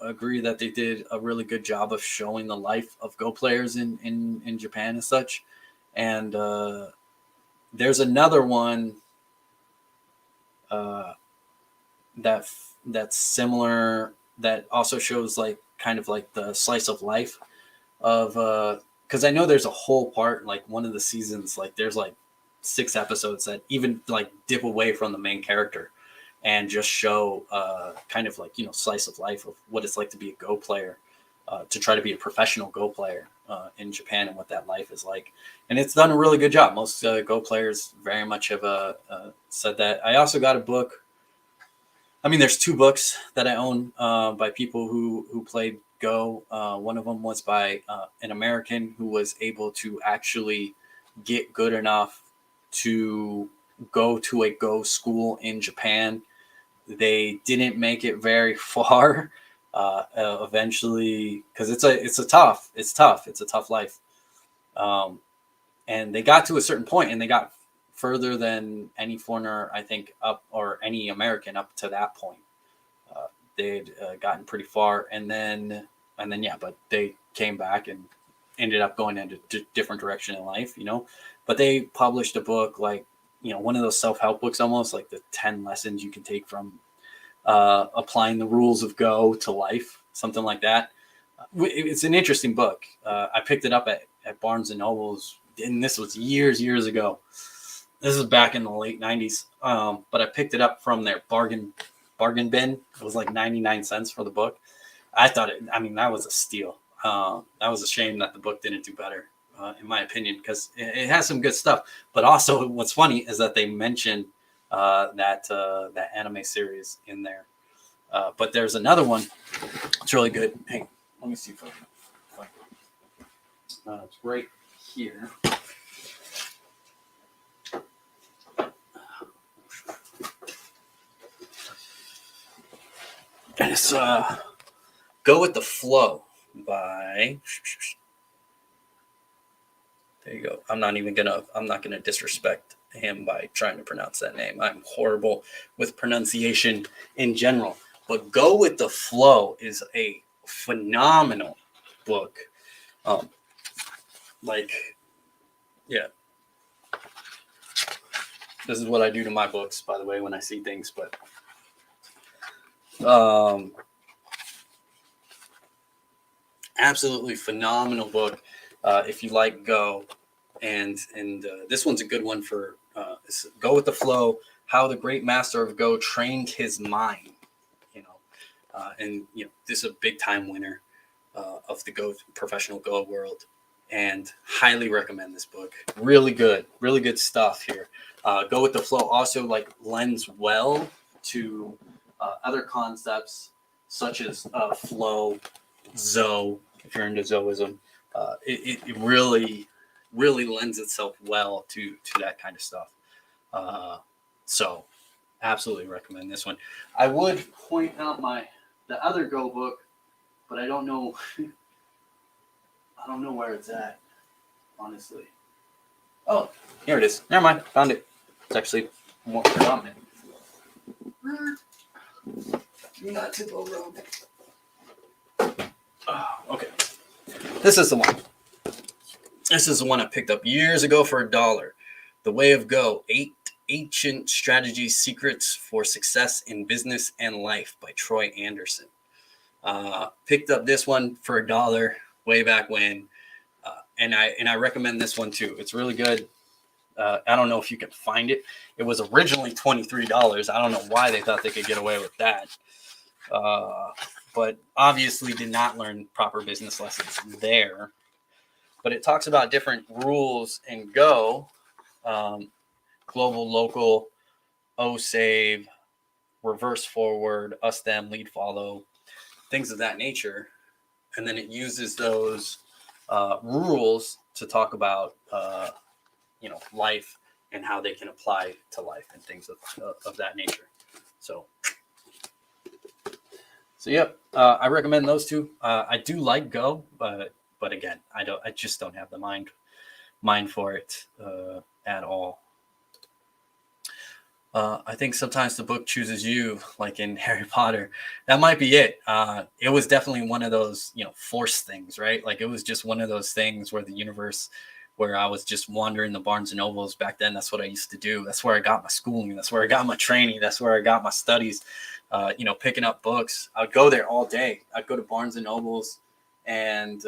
agree that they did a really good job of showing the life of Go players in Japan and such. And there's another one that's similar, that also shows like kind of like the slice of life of because I know there's a whole part, like one of the seasons, like there's like 6 episodes that even like dip away from the main character and just show kind of like slice of life of what it's like to be a Go player, to try to be a professional Go player in Japan, and what that life is like. And it's done a really good job. Most Go players very much have said that. I also got a book. I mean, there's 2 books that I own by people who played Go. One of them was by an American who was able to actually get good enough to go to a Go school in Japan. They didn't make it very far eventually, because it's a tough life. And they got to a certain point, and they got further than any foreigner, I think, up, or any American up to that point. They'd gotten pretty far, and then yeah, but they came back and ended up going into different direction in life, But they published a book, like, one of those self-help books, almost like the 10 lessons you can take from applying the rules of Go to life, something like that. It's an interesting book. I picked it up at Barnes and Nobles, and this was years ago. This was back in the late 90s. But I picked it up from their bargain bin. It was like 99 cents for the book. I thought that was a steal. That was a shame that the book didn't do better, in my opinion, because it has some good stuff. But also, what's funny is that they mentioned that anime series in there. But there's another one. It's really good. Hey, let me see if it's right here. And it's Go with the Flow by, there you go. I'm not gonna disrespect him by trying to pronounce that name. I'm horrible with pronunciation in general. But Go with the Flow is a phenomenal book. Yeah. This is what I do to my books, by the way, when I see things, but absolutely phenomenal book if you like Go, and this one's a good one for Go with the Flow: How the Great Master of Go Trained His Mind. This is a big time winner of the professional Go world, and highly recommend this book. Really good stuff here. Go with the Flow also lends well to other concepts such as flow, Zoe, if you're into Zoism. It really lends itself well to that kind of stuff. So absolutely recommend this one. I would point out the other Go book, but I don't know where it's at, honestly. Oh, here it is. Never mind, found it. It's actually more predominant. Not to go wrong. Oh, okay. This is the one. This is the one I picked up years ago for $1. The Way of Go: 8 Ancient Strategies, Secrets for Success in Business and Life by Troy Anderson. Picked up this one for $1 way back when. And I recommend this one too. It's really good. I don't know if you can find it. It was originally $23. I don't know why they thought they could get away with that. But obviously did not learn proper business lessons there. But it talks about different rules in Go, global, local, O-save, reverse forward, us, them, lead, follow, things of that nature. And then it uses those rules to talk about life and how they can apply to life and things of that nature. So yep, I recommend those two. I do like Go, but again, I just don't have the mind for it at all. I think sometimes the book chooses you, like in Harry Potter. That might be it. It was definitely one of those, force things, right? Like it was just one of those things where the universe, where I was just wandering the Barnes and Nobles back then. That's what I used to do. That's where I got my schooling. That's where I got my training. That's where I got my studies. Picking up books. I would go there all day. I'd go to Barnes and Nobles, and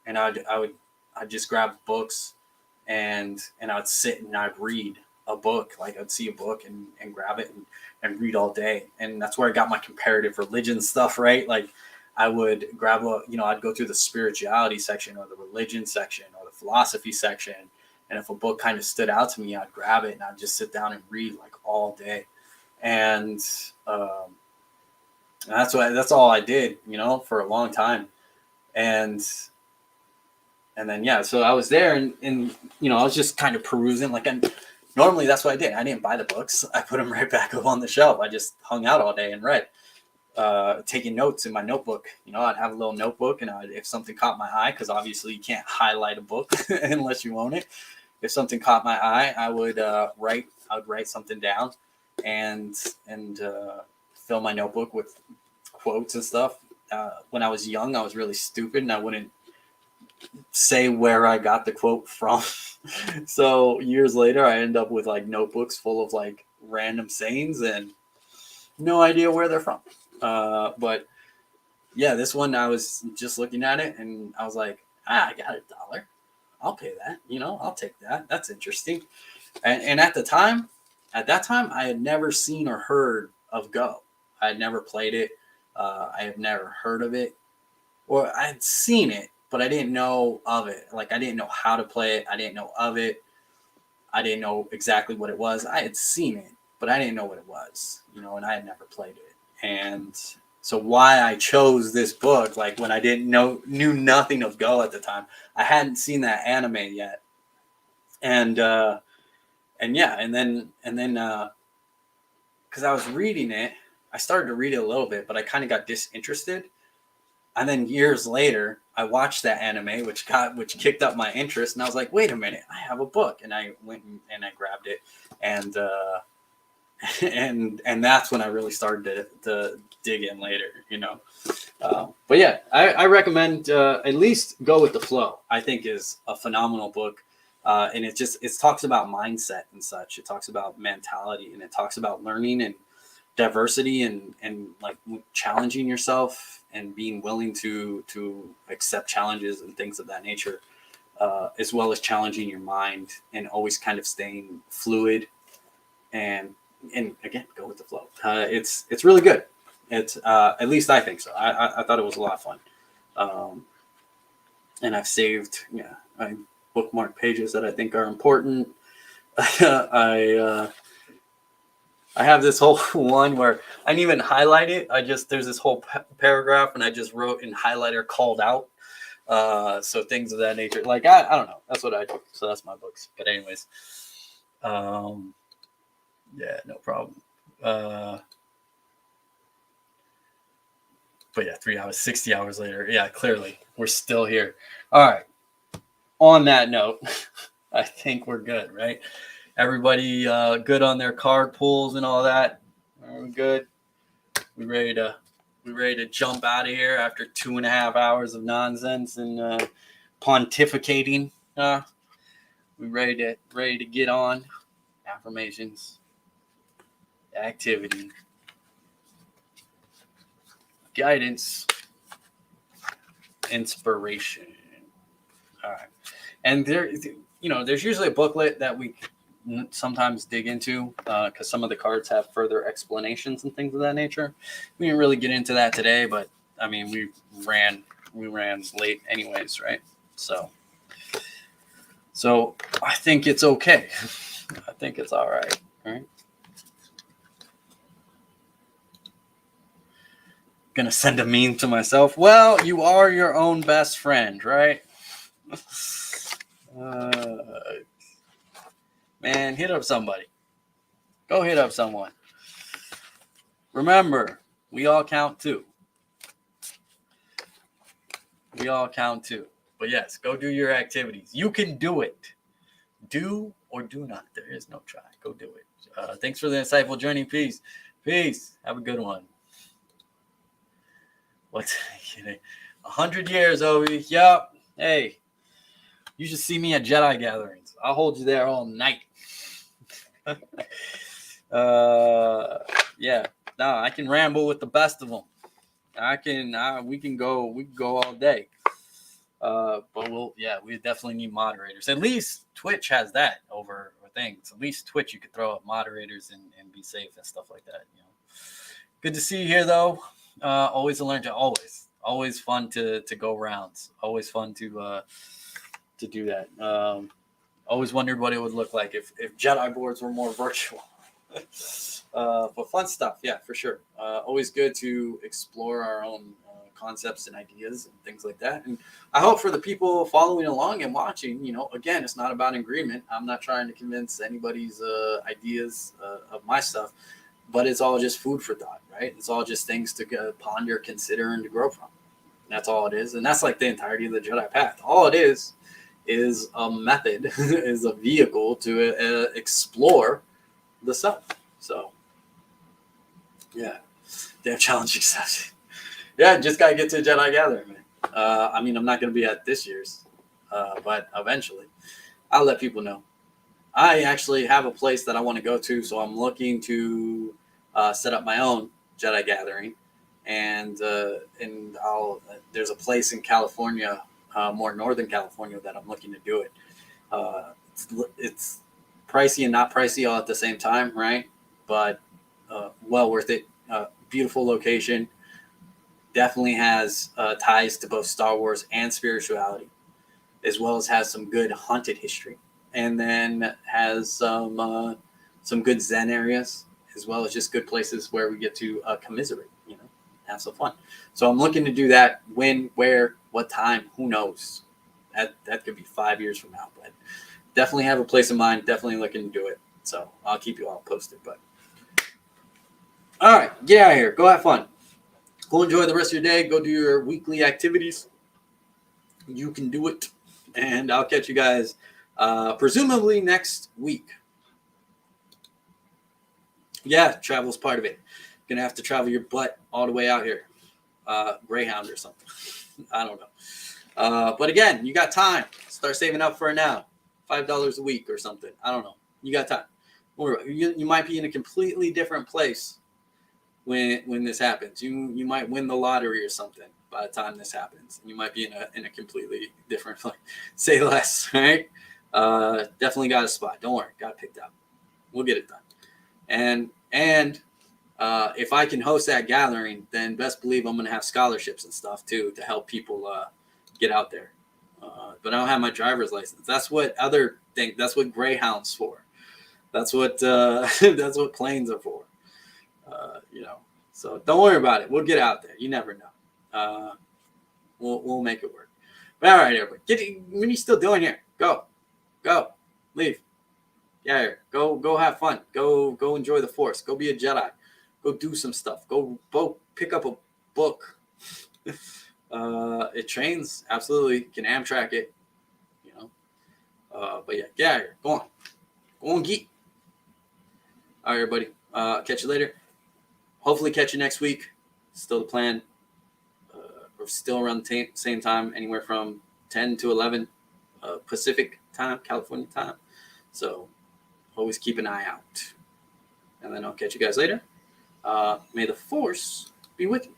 I'd just grab books, and I'd sit and I'd read a book. Like I'd see a book and grab it and read all day. And that's where I got my comparative religion stuff, right? Like I would grab I'd go through the spirituality section or the religion section or the philosophy section. And if a book kind of stood out to me, I'd grab it and I'd just sit down and read like all day. And that's all I did, for a long time. And then, so I was there and I was just kind of perusing, normally that's what I did. I didn't buy the books. I put them right back up on the shelf. I just hung out all day and read, taking notes in my notebook. I'd have a little notebook, and if something caught my eye, because obviously you can't highlight a book unless you own it. If something caught my eye, I would write something down and fill my notebook with quotes and stuff. When I was young, I was really stupid, and I wouldn't say where I got the quote from. So years later, I end up with notebooks full of random sayings and no idea where they're from. But yeah, this one I was just looking at it and I was like, I got $1. I'll pay that. I'll take that. That's interesting. And at that time, I had never seen or heard of Go. I had never played it. I had never heard of it, or I had seen it, but I didn't know of it. Like I didn't know how to play it. I didn't know of it. I didn't know exactly what it was. I had seen it, but I didn't know what it was. And I had never played it. And so why I chose this book, like when I knew nothing of Go at the time, I hadn't seen that anime yet, and yeah, and then because I was reading it, I started to read it a little bit, but I kind of got disinterested. And then years later, I watched that anime, which kicked up my interest, and I was like, wait a minute, I have a book, and I went and I grabbed it, and and that's when I really started to dig in later. But yeah, I recommend at least Go with the Flow. I think is a phenomenal book. And it talks about mindset and such. It talks about mentality, and it talks about learning and diversity, and like challenging yourself and being willing to accept challenges and things of that nature, as well as challenging your mind and always kind of staying fluid and again, go with the flow. It's really good. It's at least I think so. I thought it was a lot of fun. And I've saved I bookmark pages that I think are important. I have this whole one where I didn't even highlight it. There's this whole paragraph, and I just wrote in highlighter called out. So things of that nature. Like I don't know. That's what I do. So that's my books. But anyways, yeah, no problem. But yeah, 3 hours, 60 hours later. Yeah, clearly we're still here. All right. On that note, I think we're good, right? Everybody good on their card pulls and all that? We're good. We ready to jump out of here after 2.5 hours of nonsense and pontificating? We ready to get on? Affirmations, activity, guidance, inspiration. All right. And there's usually a booklet that we sometimes dig into because some of the cards have further explanations and things of that nature. We didn't really get into that today, but I mean, we ran late anyways, right? So I think it's okay. I think it's all right, right? Gonna send a meme to myself. Well, you are your own best friend, right? Man, hit up somebody. Go hit up someone. Remember, we all count too. We all count too. But yes, go do your activities. You can do it. Do or do not. There is no try. Go do it. Thanks for the insightful journey. Peace. Peace. Have a good one. What's 100 years, Obi? Yup. Hey, you should see me at Jedi gatherings. I'll hold you there all night. Yeah. No, I can ramble with the best of them. We can go all day. But we definitely need moderators. At least Twitch has that over things. At least Twitch, you could throw up moderators and be safe and stuff like that. Good to see you here, though. Always a learn to always fun to go rounds. Always fun to do that. Always wondered what it would look like if Jedi boards were more virtual. But fun stuff, yeah, for sure. Always good to explore our own concepts and ideas and things like that. And I hope for the people following along and watching, again, it's not about agreement. I'm not trying to convince anybody's ideas of my stuff, but it's all just food for thought, right? It's all just things to ponder, consider, and to grow from. That's all it is. And that's like the entirety of the Jedi path. All it is a method, is a vehicle to explore the self. So, yeah, damn challenge accepted. Yeah, just gotta get to a Jedi gathering, man. I mean, I'm not gonna be at this year's, but eventually, I'll let people know. I actually have a place that I want to go to, so I'm looking to set up my own Jedi gathering. and there's a place in California, more northern California, that I'm looking to do it. It's pricey and not pricey all at the same time, right? But well worth it. Beautiful location. Definitely has ties to both Star Wars and spirituality, as well as has some good haunted history, and then has some good Zen areas, as well as just good places where we get to commiserate, have some fun. So I'm looking to do that. When, where, what time, who knows? That could be 5 years from now, but definitely have a place in mind. Definitely looking to do it. So I'll keep you all posted. But all right, get out of here. Go have fun. Go enjoy the rest of your day. Go do your weekly activities. You can do it. And I'll catch you guys presumably next week. Yeah, travel's part of it. Gonna have to travel your butt all the way out here. Greyhound or something. I don't know. But again, you got time. Start saving up for it now. $5 a week or something. I don't know. You got time. Or you might be in a completely different place when this happens. You might win the lottery or something by the time this happens. You might be in a completely different place. Say less, right? Definitely got a spot. Don't worry, got it picked out. We'll get it done. And if I can host that gathering, then best believe I'm going to have scholarships and stuff too to help people get out there. But I don't have my driver's license. That's what other things. That's what Greyhound's for. That's what that's what planes are for. So don't worry about it. We'll get out there. You never know. We'll make it work. But all right, everybody, what are you still doing here? Go, leave. Yeah, go have fun. Go enjoy the Force. Go be a Jedi. Go do some stuff. Go pick up a book. It trains, absolutely. You can Amtrak it, But yeah, get out of here. Go on, geek. All right, everybody. Catch you later. Hopefully catch you next week. Still the plan. We're still around the same time, anywhere from 10 to 11 Pacific time, California time. So always keep an eye out. And then I'll catch you guys later. May the Force be with you.